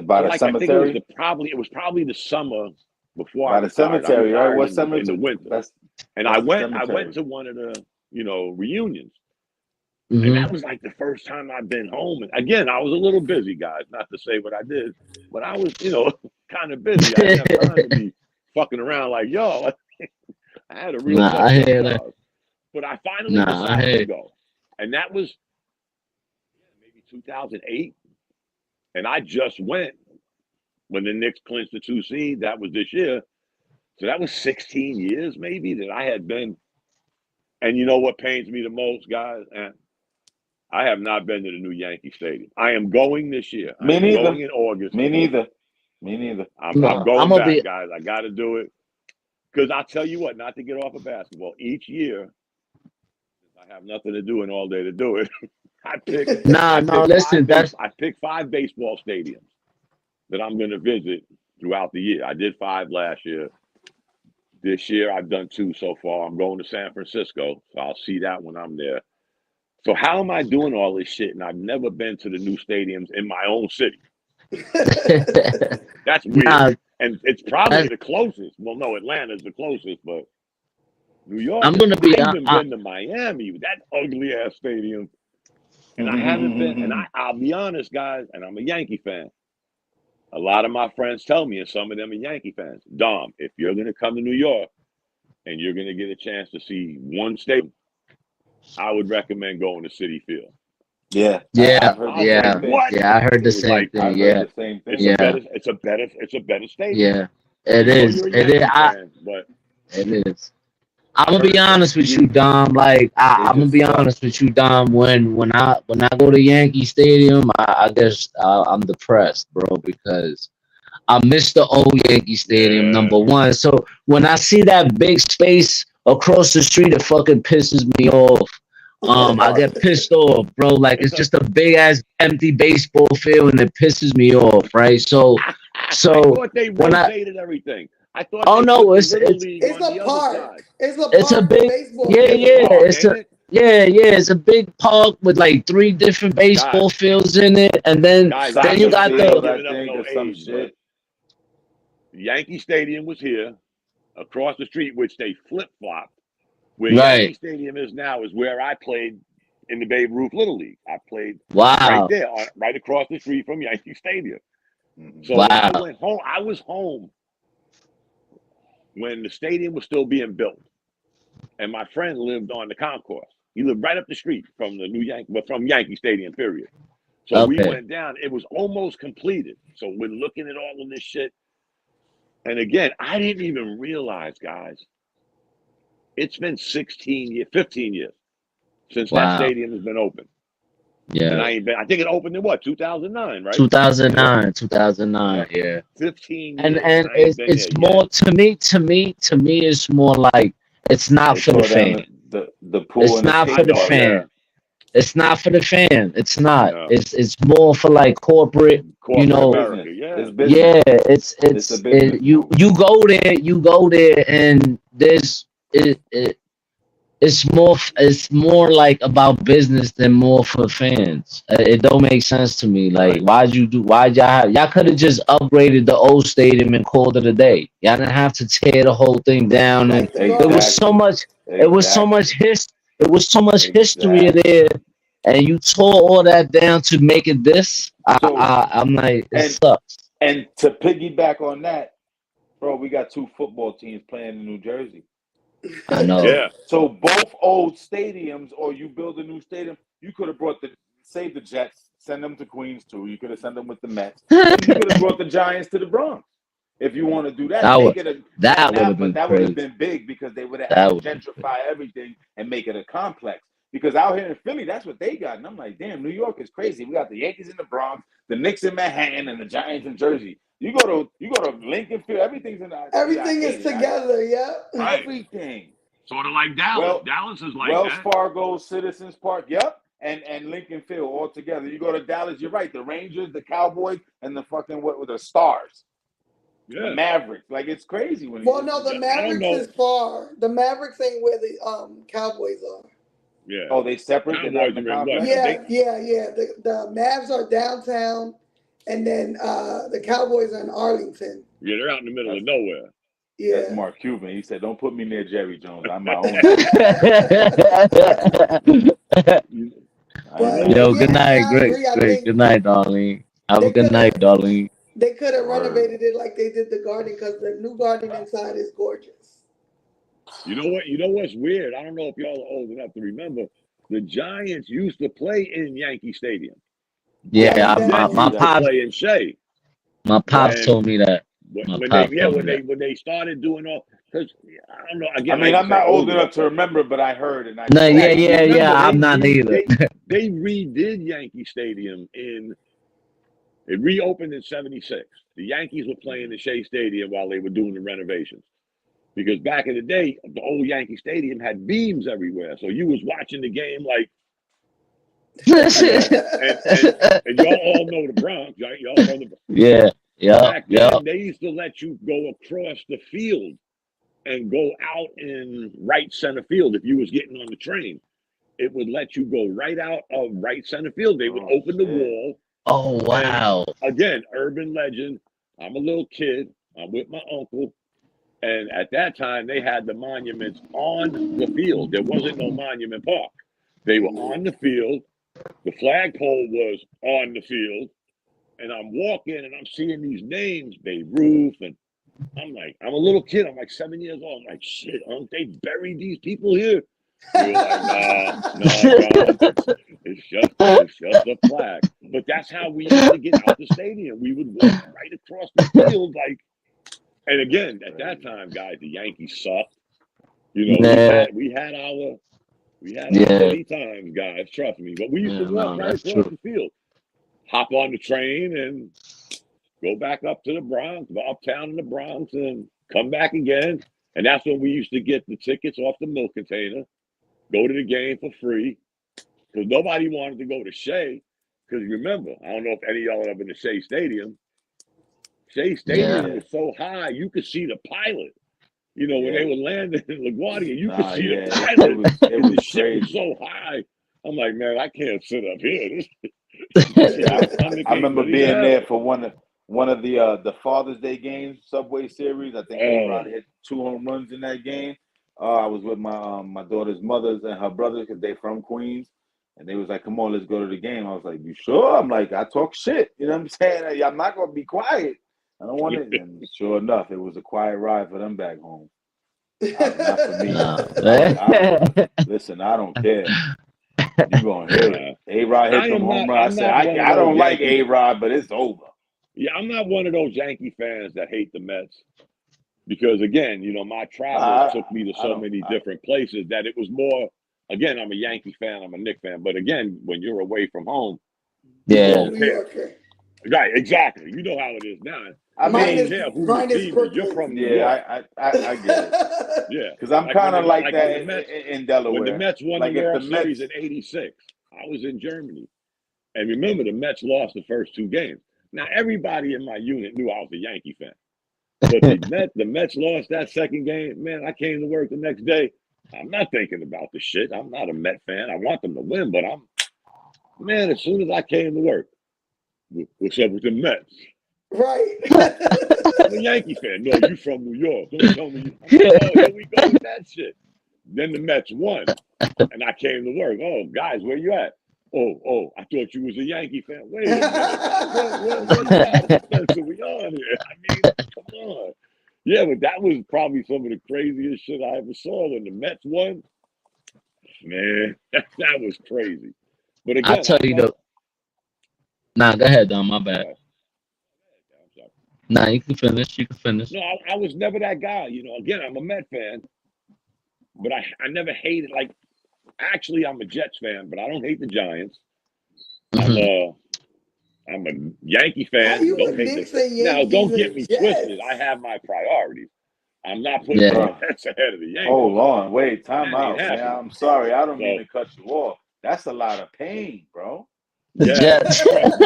By the I think cemetery. it was probably the summer before By I the retired. cemetery, right? What in cemetery? the winter. And I went to one of the reunions. And that was like the first time I've been home. And again, I was a little busy, guys. Not to say what I did, but I was, kind of busy. I didn't have time to be fucking around like y'all. I had a real tough job. But I finally decided to go. And that was maybe 2008. And I just went when the Knicks clinched the 2 seed. That was this year. So that was 16 years maybe that I had been. And you know what pains me the most, guys? And I have not been to the new Yankee Stadium. I am going this year. Me neither. Going in August. Me neither. I'm going back, guys. I got to do it. Because I'll tell you what, not to get off of basketball, each year, I have nothing to do and all day to do it. I pick 5 baseball stadiums that I'm going to visit throughout the year. I did 5 last year. This year, I've done 2 so far. I'm going to San Francisco, so I'll see that when I'm there. So how am I doing all this shit? And I've never been to the new stadiums in my own city. That's weird. And it's probably the closest. Well, no, Atlanta's the closest, but New York. I'm gonna be. I've been to Miami, that ugly ass stadium, and I haven't been. And I'll be honest, guys, and I'm a Yankee fan. A lot of my friends tell me, and some of them are Yankee fans, Dom, if you're gonna come to New York and you're gonna get a chance to see one stadium, I would recommend going to Citi Field. I heard the same thing. It's a better stadium. Yeah, it is. But it is. I'm gonna be honest with you, Dom. Like I'm gonna be honest with you, Dom. When I go to Yankee Stadium, I guess I'm depressed, bro, because I miss the old Yankee Stadium, number one. So when I see that big space across the street, it fucking pisses me off. I get pissed off, bro. Like it's just a big ass empty baseball field, and it pisses me off, right? So I thought they rotated everything. I thought. Oh no, it's a park. It's a big baseball. It's a big park with like 3 different baseball fields in it, and then you got some shit. Yankee Stadium was here, across the street, which they flip flopped. Where Yankee Stadium is now is where I played in the Babe Ruth Little League. I played right there, right across the street from Yankee Stadium. So when I went home, I was home when the stadium was still being built. And my friend lived on the concourse. He lived right up the street from the new from Yankee Stadium, period. So we went down. It was almost completed. So we're looking at all of this shit. And again, I didn't even realize, guys, it's been 15 years since that stadium has been open. Yeah. And I think it opened in 2009, right? 2009, yeah. 15 years. And it's more, to me, it's more like, it's not for the fan. The pool. It's not for the fan. It's not for the fan. It's not. No. It's more for like corporate America. You go there, and there's it's more like about business than more for fans. It don't make sense to me. Like, y'all could have just upgraded the old stadium and called it a day. Y'all didn't have to tear the whole thing down. And it was so much history there, and you tore all that down to make it this. I'm like, it sucks. And to piggyback on that, bro, we got 2 football teams playing in New Jersey. I know. Yeah. So both old stadiums, or you build a new stadium, you could have brought the Jets, send them to Queens too. You could have sent them with the Mets. You could have brought the Giants to the Bronx. If you want to do that, that would have been big, because they would have had to gentrify everything and make it a complex. Because out here in Philly, that's what they got. And I'm like, damn, New York is crazy. We got the Yankees in the Bronx, the Knicks in Manhattan, and the Giants in Jersey. You go to Lincoln Field, everything is together, yeah. Right. Everything. Sort of like Dallas. Dallas is like Wells Fargo, Citizens Park, and Lincoln Field all together. You go to Dallas, you're right. The Rangers, the Cowboys, and the fucking the Stars. Yeah. The Mavericks. Like, it's crazy when the Mavericks is far. The Mavericks ain't where the Cowboys are. Yeah. Oh, they separate. They're not in the complex. Yeah. The Mavs are downtown, and then the Cowboys are in Arlington. Yeah, they're out in the middle of nowhere. Yeah. That's Mark Cuban. He said, "Don't put me near Jerry Jones. I'm my own." Yo, good night, great. Good night, Darlene. Have a good night, Darlene. They could have renovated it like they did the garden, because the new garden inside is gorgeous. You know what? You know what's weird? I don't know if y'all are old enough to remember. The Giants used to play in Yankee Stadium. Yeah, my pops play in Shea. My pops told me that. When they started doing all, because I don't know. Again, I mean, I'm not old enough to remember, but I heard and I. No, yeah. I'm not either. They redid Yankee Stadium it reopened in '76. The Yankees were playing the Shea Stadium while they were doing the renovations. Because back in the day, the old Yankee Stadium had beams everywhere. So you was watching the game like, and y'all all know the Bronx, right? Y'all from the Bronx. Yeah. Back then, they used to let you go across the field and go out in right center field. If you was getting on the train, it would let you go right out of right center field. They would open the wall. Oh, wow. And again, urban legend. I'm a little kid. I'm with my uncle. And at that time, they had the monuments on the field. There wasn't no monument park. They were on the field. The flagpole was on the field. And I'm walking and I'm seeing these names, Babe Ruth. And I'm like, I'm a little kid. I'm like 7 years old. I'm like, shit, they buried these people here? They were like, nah, it's just a flag. But that's how we used to get out the stadium. We would walk right across the field, like. And again, at that time, guys, the Yankees sucked. You know, we had our many times, guys. Trust me. But we used to walk right across the field, hop on the train, and go back up to the Bronx, uptown in the Bronx, and come back again. And that's when we used to get the tickets off the milk container, go to the game for free, because nobody wanted to go to Shea. Because remember, I don't know if any of y'all ever been to Shea Stadium. Shea Stadium was so high, you could see the pilot. You know, when they were landing in LaGuardia, you could see the pilot. It was shit was so high. I'm like, man, I can't sit up here. I remember being there for one of the Father's Day games, Subway Series. I think A-Rod hit 2 home runs in that game. I was with my daughter's mothers and her brothers because they from Queens. And they was like, come on, let's go to the game. I was like, you sure? I'm like, I talk shit. You know what I'm saying? I'm not going to be quiet. I don't want it. And sure enough, it was a quiet ride for them back home. Not for me. Listen, I don't care. You gonna hear it. A-Rod hit them home run. I said, I don't like A-Rod, but it's over. Yeah, I'm not one of those Yankee fans that hate the Mets. Because again, you know, my travels took me to so many different places that it was more, again, I'm a Yankee fan, I'm a Knicks fan. But again, when you're away from home, you don't care. Right, exactly. You know how it is now. I mean, you're from New York. I get it. Yeah. Because I'm kind of like that in Delaware. When the Mets won the World Series in '86, I was in Germany. And remember, the Mets lost the first 2 games. Now, everybody in my unit knew I was a Yankee fan. But the Mets lost that second game. Man, I came to work the next day. I'm not thinking about the shit. I'm not a Met fan. I want them to win, but as soon as I came to work, what's up with the Mets? Right. I'm a Yankee fan. No, you from New York. Don't tell me. Here we go with that shit. Then the Mets won, and I came to work. Oh, guys, where you at? Oh, I thought you was a Yankee fan. Wait a minute. What we on here? I mean, come on. Yeah, but that was probably some of the craziest shit I ever saw when the Mets won. Man, that was crazy. But again, I'll tell you though. Nah, go ahead, Don. My bad. Nah, you can finish. No, I was never that guy. You know, again, I'm a Met fan, but I never hated, like, actually, I'm a Jets fan, but I don't hate the Giants. I'm a Yankee fan. Don't get me twisted. I have my priorities. I'm not putting the Mets ahead of the Yankees. Hold on. Wait, time out. Man, I'm sorry. I don't mean to cut you off. That's a lot of pain, bro. Jets.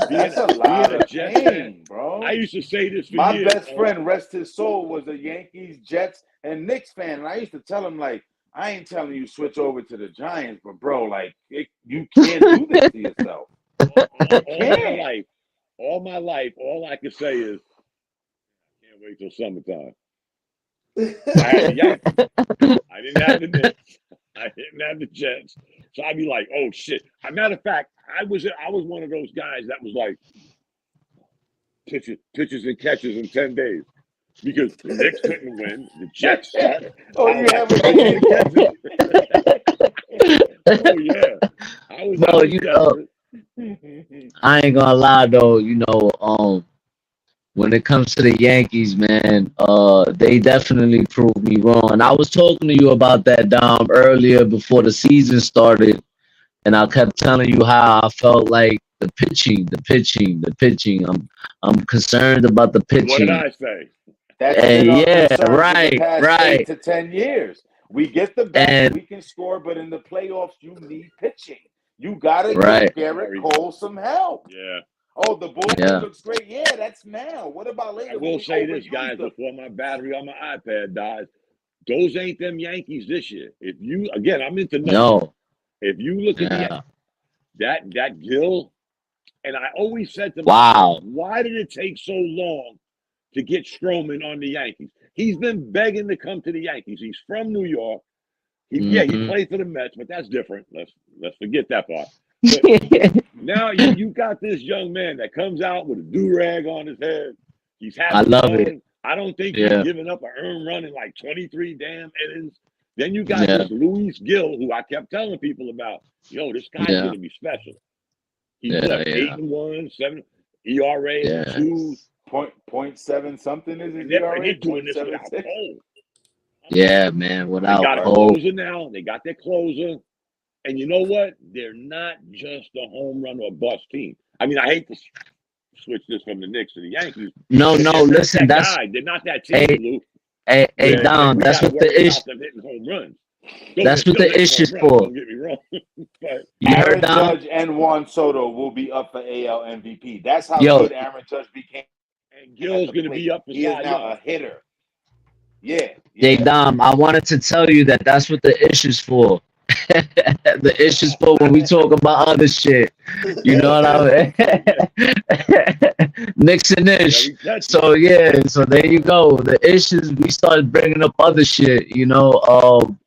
That's a lot of pain, bro. I used to say this for my years. best friend, rest his soul, was a Yankees, Jets, and Knicks fan. And I used to tell him, like, I ain't telling you switch over to the Giants, but bro, like you can't do this to yourself. All my life, all I can say is, I can't wait till summertime. I had the Yankees. I didn't have the Knicks. I didn't have the Jets. So I'd be like, oh shit. As a matter of fact, I was one of those guys that was like pitches and catches in 10 days. Because the Knicks couldn't win, the Jets sucked. Oh, you have a pitching catches. Oh yeah. Bro, you know, I ain't gonna lie though, you know, when it comes to the Yankees, man, they definitely proved me wrong. And I was talking to you about that, Dom, earlier before the season started, and I kept telling you how I felt like the pitching. I'm concerned about the pitching. What did I say? That's been our concern for the past 8 to 10 years. We get the bat, we can score, but in the playoffs, you need pitching. You gotta give Garrett Cole some help. Yeah. Oh, the bullpen looks great. Yeah, that's now. What about later? I will say this, guys, before my battery on my iPad dies. Those ain't them Yankees this year. If you, again, I'm into numbers. No. If you look at that Gill, and I always said to myself, why did it take so long to get Stroman on the Yankees? He's been begging to come to the Yankees. He's from New York. He played for the Mets, but that's different. Let's forget that part. Now you got this young man that comes out with a do-rag on his head. He's having fun. I love it. I don't think he's giving up an earned run in like 23 damn innings. Then you got this Luis Gill, who I kept telling people about. Yo, this guy's gonna be special. He's 8-1, 7 ERA 2.7 something is his ERA. They're doing this without Cole. Yeah, man. Without they got Cole. a closer now. They got their closer. And you know what? They're not just a home run or bust team. I mean, I hate to switch this from the Knicks to the Yankees. No, listen, they're not that team, Lou. Hey, Dom, that's what the issue. Hitting home runs. That's what the issue's for. Don't get me wrong. But Aaron Judge and Juan Soto will be up for AL MVP. That's how good Aaron Judge became. And Gill's going to be up for He is now a hitter. Yeah. Hey, Dom, I wanted to tell you that's what the issue's for. The issues for when we talk about other shit. You know what I mean? KnicksNish. So there you go. The issues, we started bringing up other shit, you know.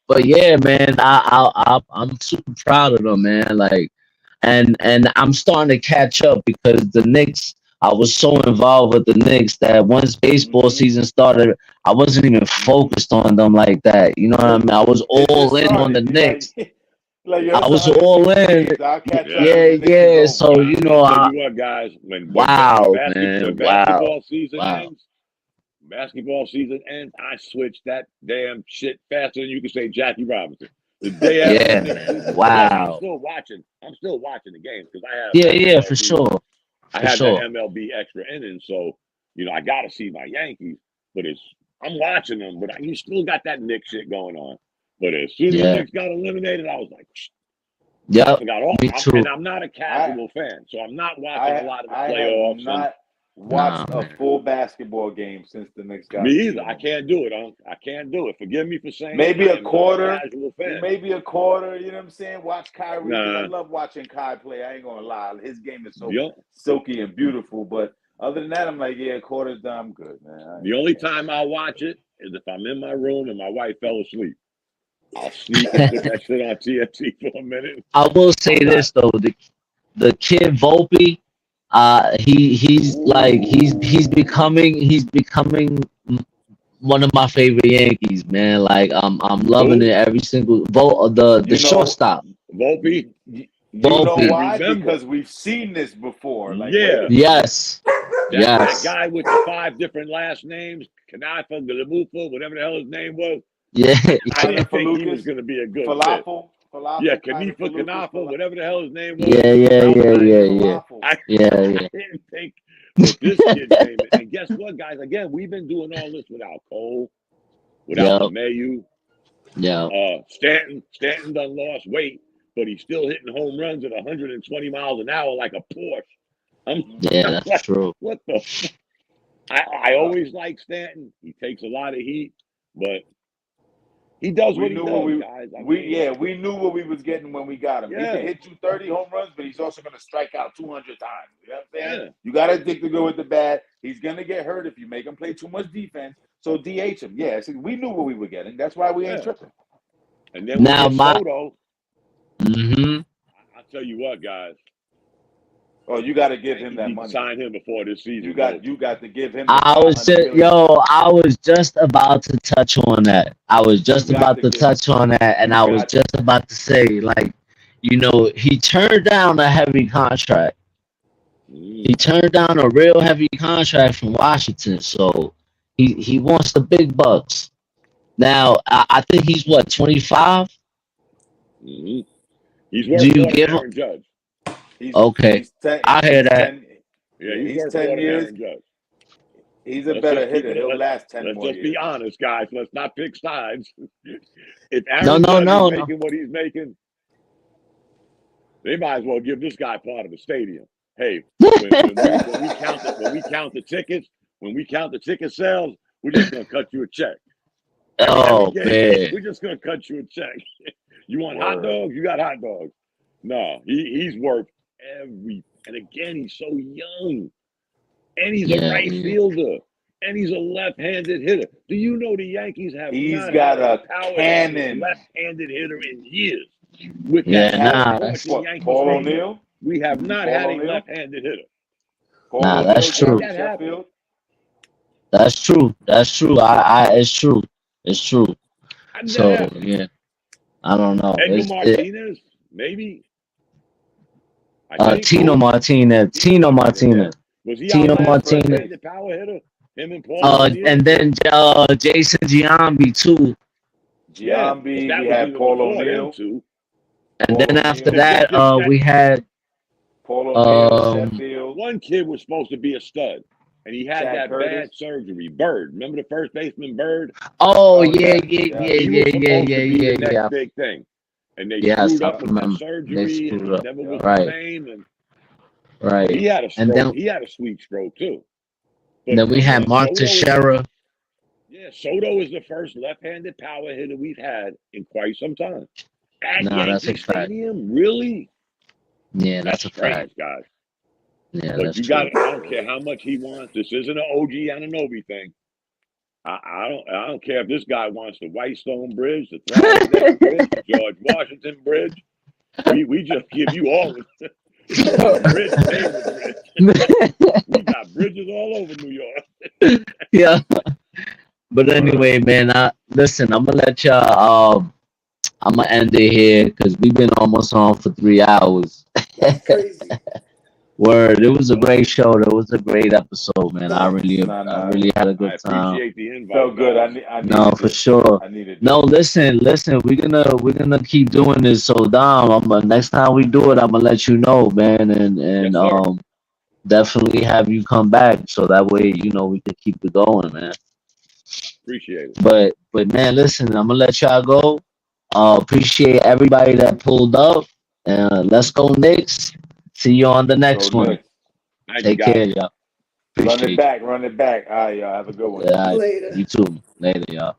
But yeah, man, I'm super proud of them, man. Like, and I'm starting to catch up because the Knicks, I was so involved with the Knicks that once baseball season started, I wasn't even focused on them like that. You know what I mean? I was all in on the Knicks. I was all in. Yeah. So, you know, what, guys, when basketball season ends, I switch that damn shit faster than you can say Jackie Robinson. The day after, I'm still watching the games because I have. For sure. I have that MLB extra inning, so you know I got to see my Yankees. But I'm watching them, but you still got that Knicks shit going on. But as soon as the Knicks got eliminated, I was like, me too. And I'm not a casual fan, so I'm not watching a lot of the playoffs. I have not watched a full basketball game since the Knicks got. Me either. I can't do it. I can't do it. Forgive me for saying. Maybe a quarter. Maybe a quarter. You know what I'm saying? Watch Kyrie. I love watching Kai play. I ain't gonna lie. His game is so silky and beautiful. But other than that, I'm like, quarter's done. I'm good, man. The only time I watch it is if I'm in my room and my wife fell asleep. I'll sneak and put that shit on TNT for a minute. I will say this though, the kid Volpe, he's becoming one of my favorite Yankees, man. Like I'm loving it every single the shortstop. Volpe. You know why? Because we've seen this before. Like, yes. That guy with the 5 different last names, Kanafa, Galamufa, whatever the hell his name was. Yeah. I didn't think he was going to be a good Falafel. Kanafa, whatever the hell his name was. Yeah. I didn't think that this kid's name. And guess what, guys? Again, we've been doing all this without Cole, without Mayu. Stanton done lost weight, but he's still hitting home runs at 120 miles an hour like a Porsche. That's true. What the? I always like Stanton. He takes a lot of heat, but He does we what he knew does, what we guys. we knew what we was getting when we got him. He can hit you 30 home runs, but he's also going to strike out 200 times. You know what I'm saying? You got to take the good with the bad. He's going to get hurt if you make him play too much defense. So DH him. Yeah, so we knew what we were getting. That's why we ain't tripping. And then now we get Soto. I'll tell you what, guys. Oh, you got to give him that money. Sign him before this season. You got to give him. I was just about to touch on that. I was just about to touch on that, and I was just about to say, like, you know, he turned down a heavy contract. He turned down a real heavy contract from Washington, so he wants the big bucks. Now, I think he's what, 25? He's worth more than Aaron Judge. Okay, I hear that. He's 10 years. He's a better hitter. He'll last 10 more years. Let's just be honest, guys. Let's not pick sides. If Aaron Judge is making what he's making, they might as well give this guy part of the stadium. Hey, when we count the tickets, when we count the ticket sales, we're just gonna cut you a check. Oh man, we're just gonna cut you a check. You want hot dogs? You got hot dogs. No, he's worth every. And again, he's so young, and he's a right fielder, and he's a left-handed hitter. Do you know the Yankees have? He's got a cannon, left-handed hitter in years. With that's what Paul O'Neill. We have not had a left-handed hitter. That's true. That's true. That's true. It's true. It's true. So yeah, I don't know. Edgar Martinez, maybe. Tino Martinez. Was he Tino Martinez? The power hitter? Him and Paul. And then Jason Giambi too. Giambi, we had Paul O'Neill too. And then after that, we had Paul O'Neill, Sheffield. One kid was supposed to be a stud, and he had that bad surgery. Bird, remember the first baseman Bird? Oh yeah. Big thing. And they screwed up with that surgery, and it never was the same. And he had a stroke. Then, he had a sweet stroke too. But then we had Mark Teixeira. Yeah, Soto is the first left-handed power hitter we've had in quite some time. That's a fact. Really? Yeah, that's a fact, guys. Yeah, but you got. I don't care how much he wants. This isn't an OG Anunoby thing. I don't care if this guy wants the Whitestone Bridge, the Thrasdale Bridge, the George Washington Bridge. We just give you all the bridge. We got bridges all over New York. Yeah. But anyway, man, listen, I'm gonna let y'all I'm gonna end it here because we've been almost on for 3 hours. That's crazy. Word, it was a great show. It was a great episode, man. I really had a good time. I appreciate the invite. So good. No, for sure. No, listen. We're gonna keep doing this. So Dom, next time we do it, I'm gonna let you know, man, and definitely have you come back so that way we can keep it going, man. Appreciate it. But man, listen, I'm gonna let y'all go. Appreciate everybody that pulled up. Let's go Knicks. See you on the next one. Take care, y'all. Run it back. All right, y'all. Have a good one. Yeah, you too. Later, y'all.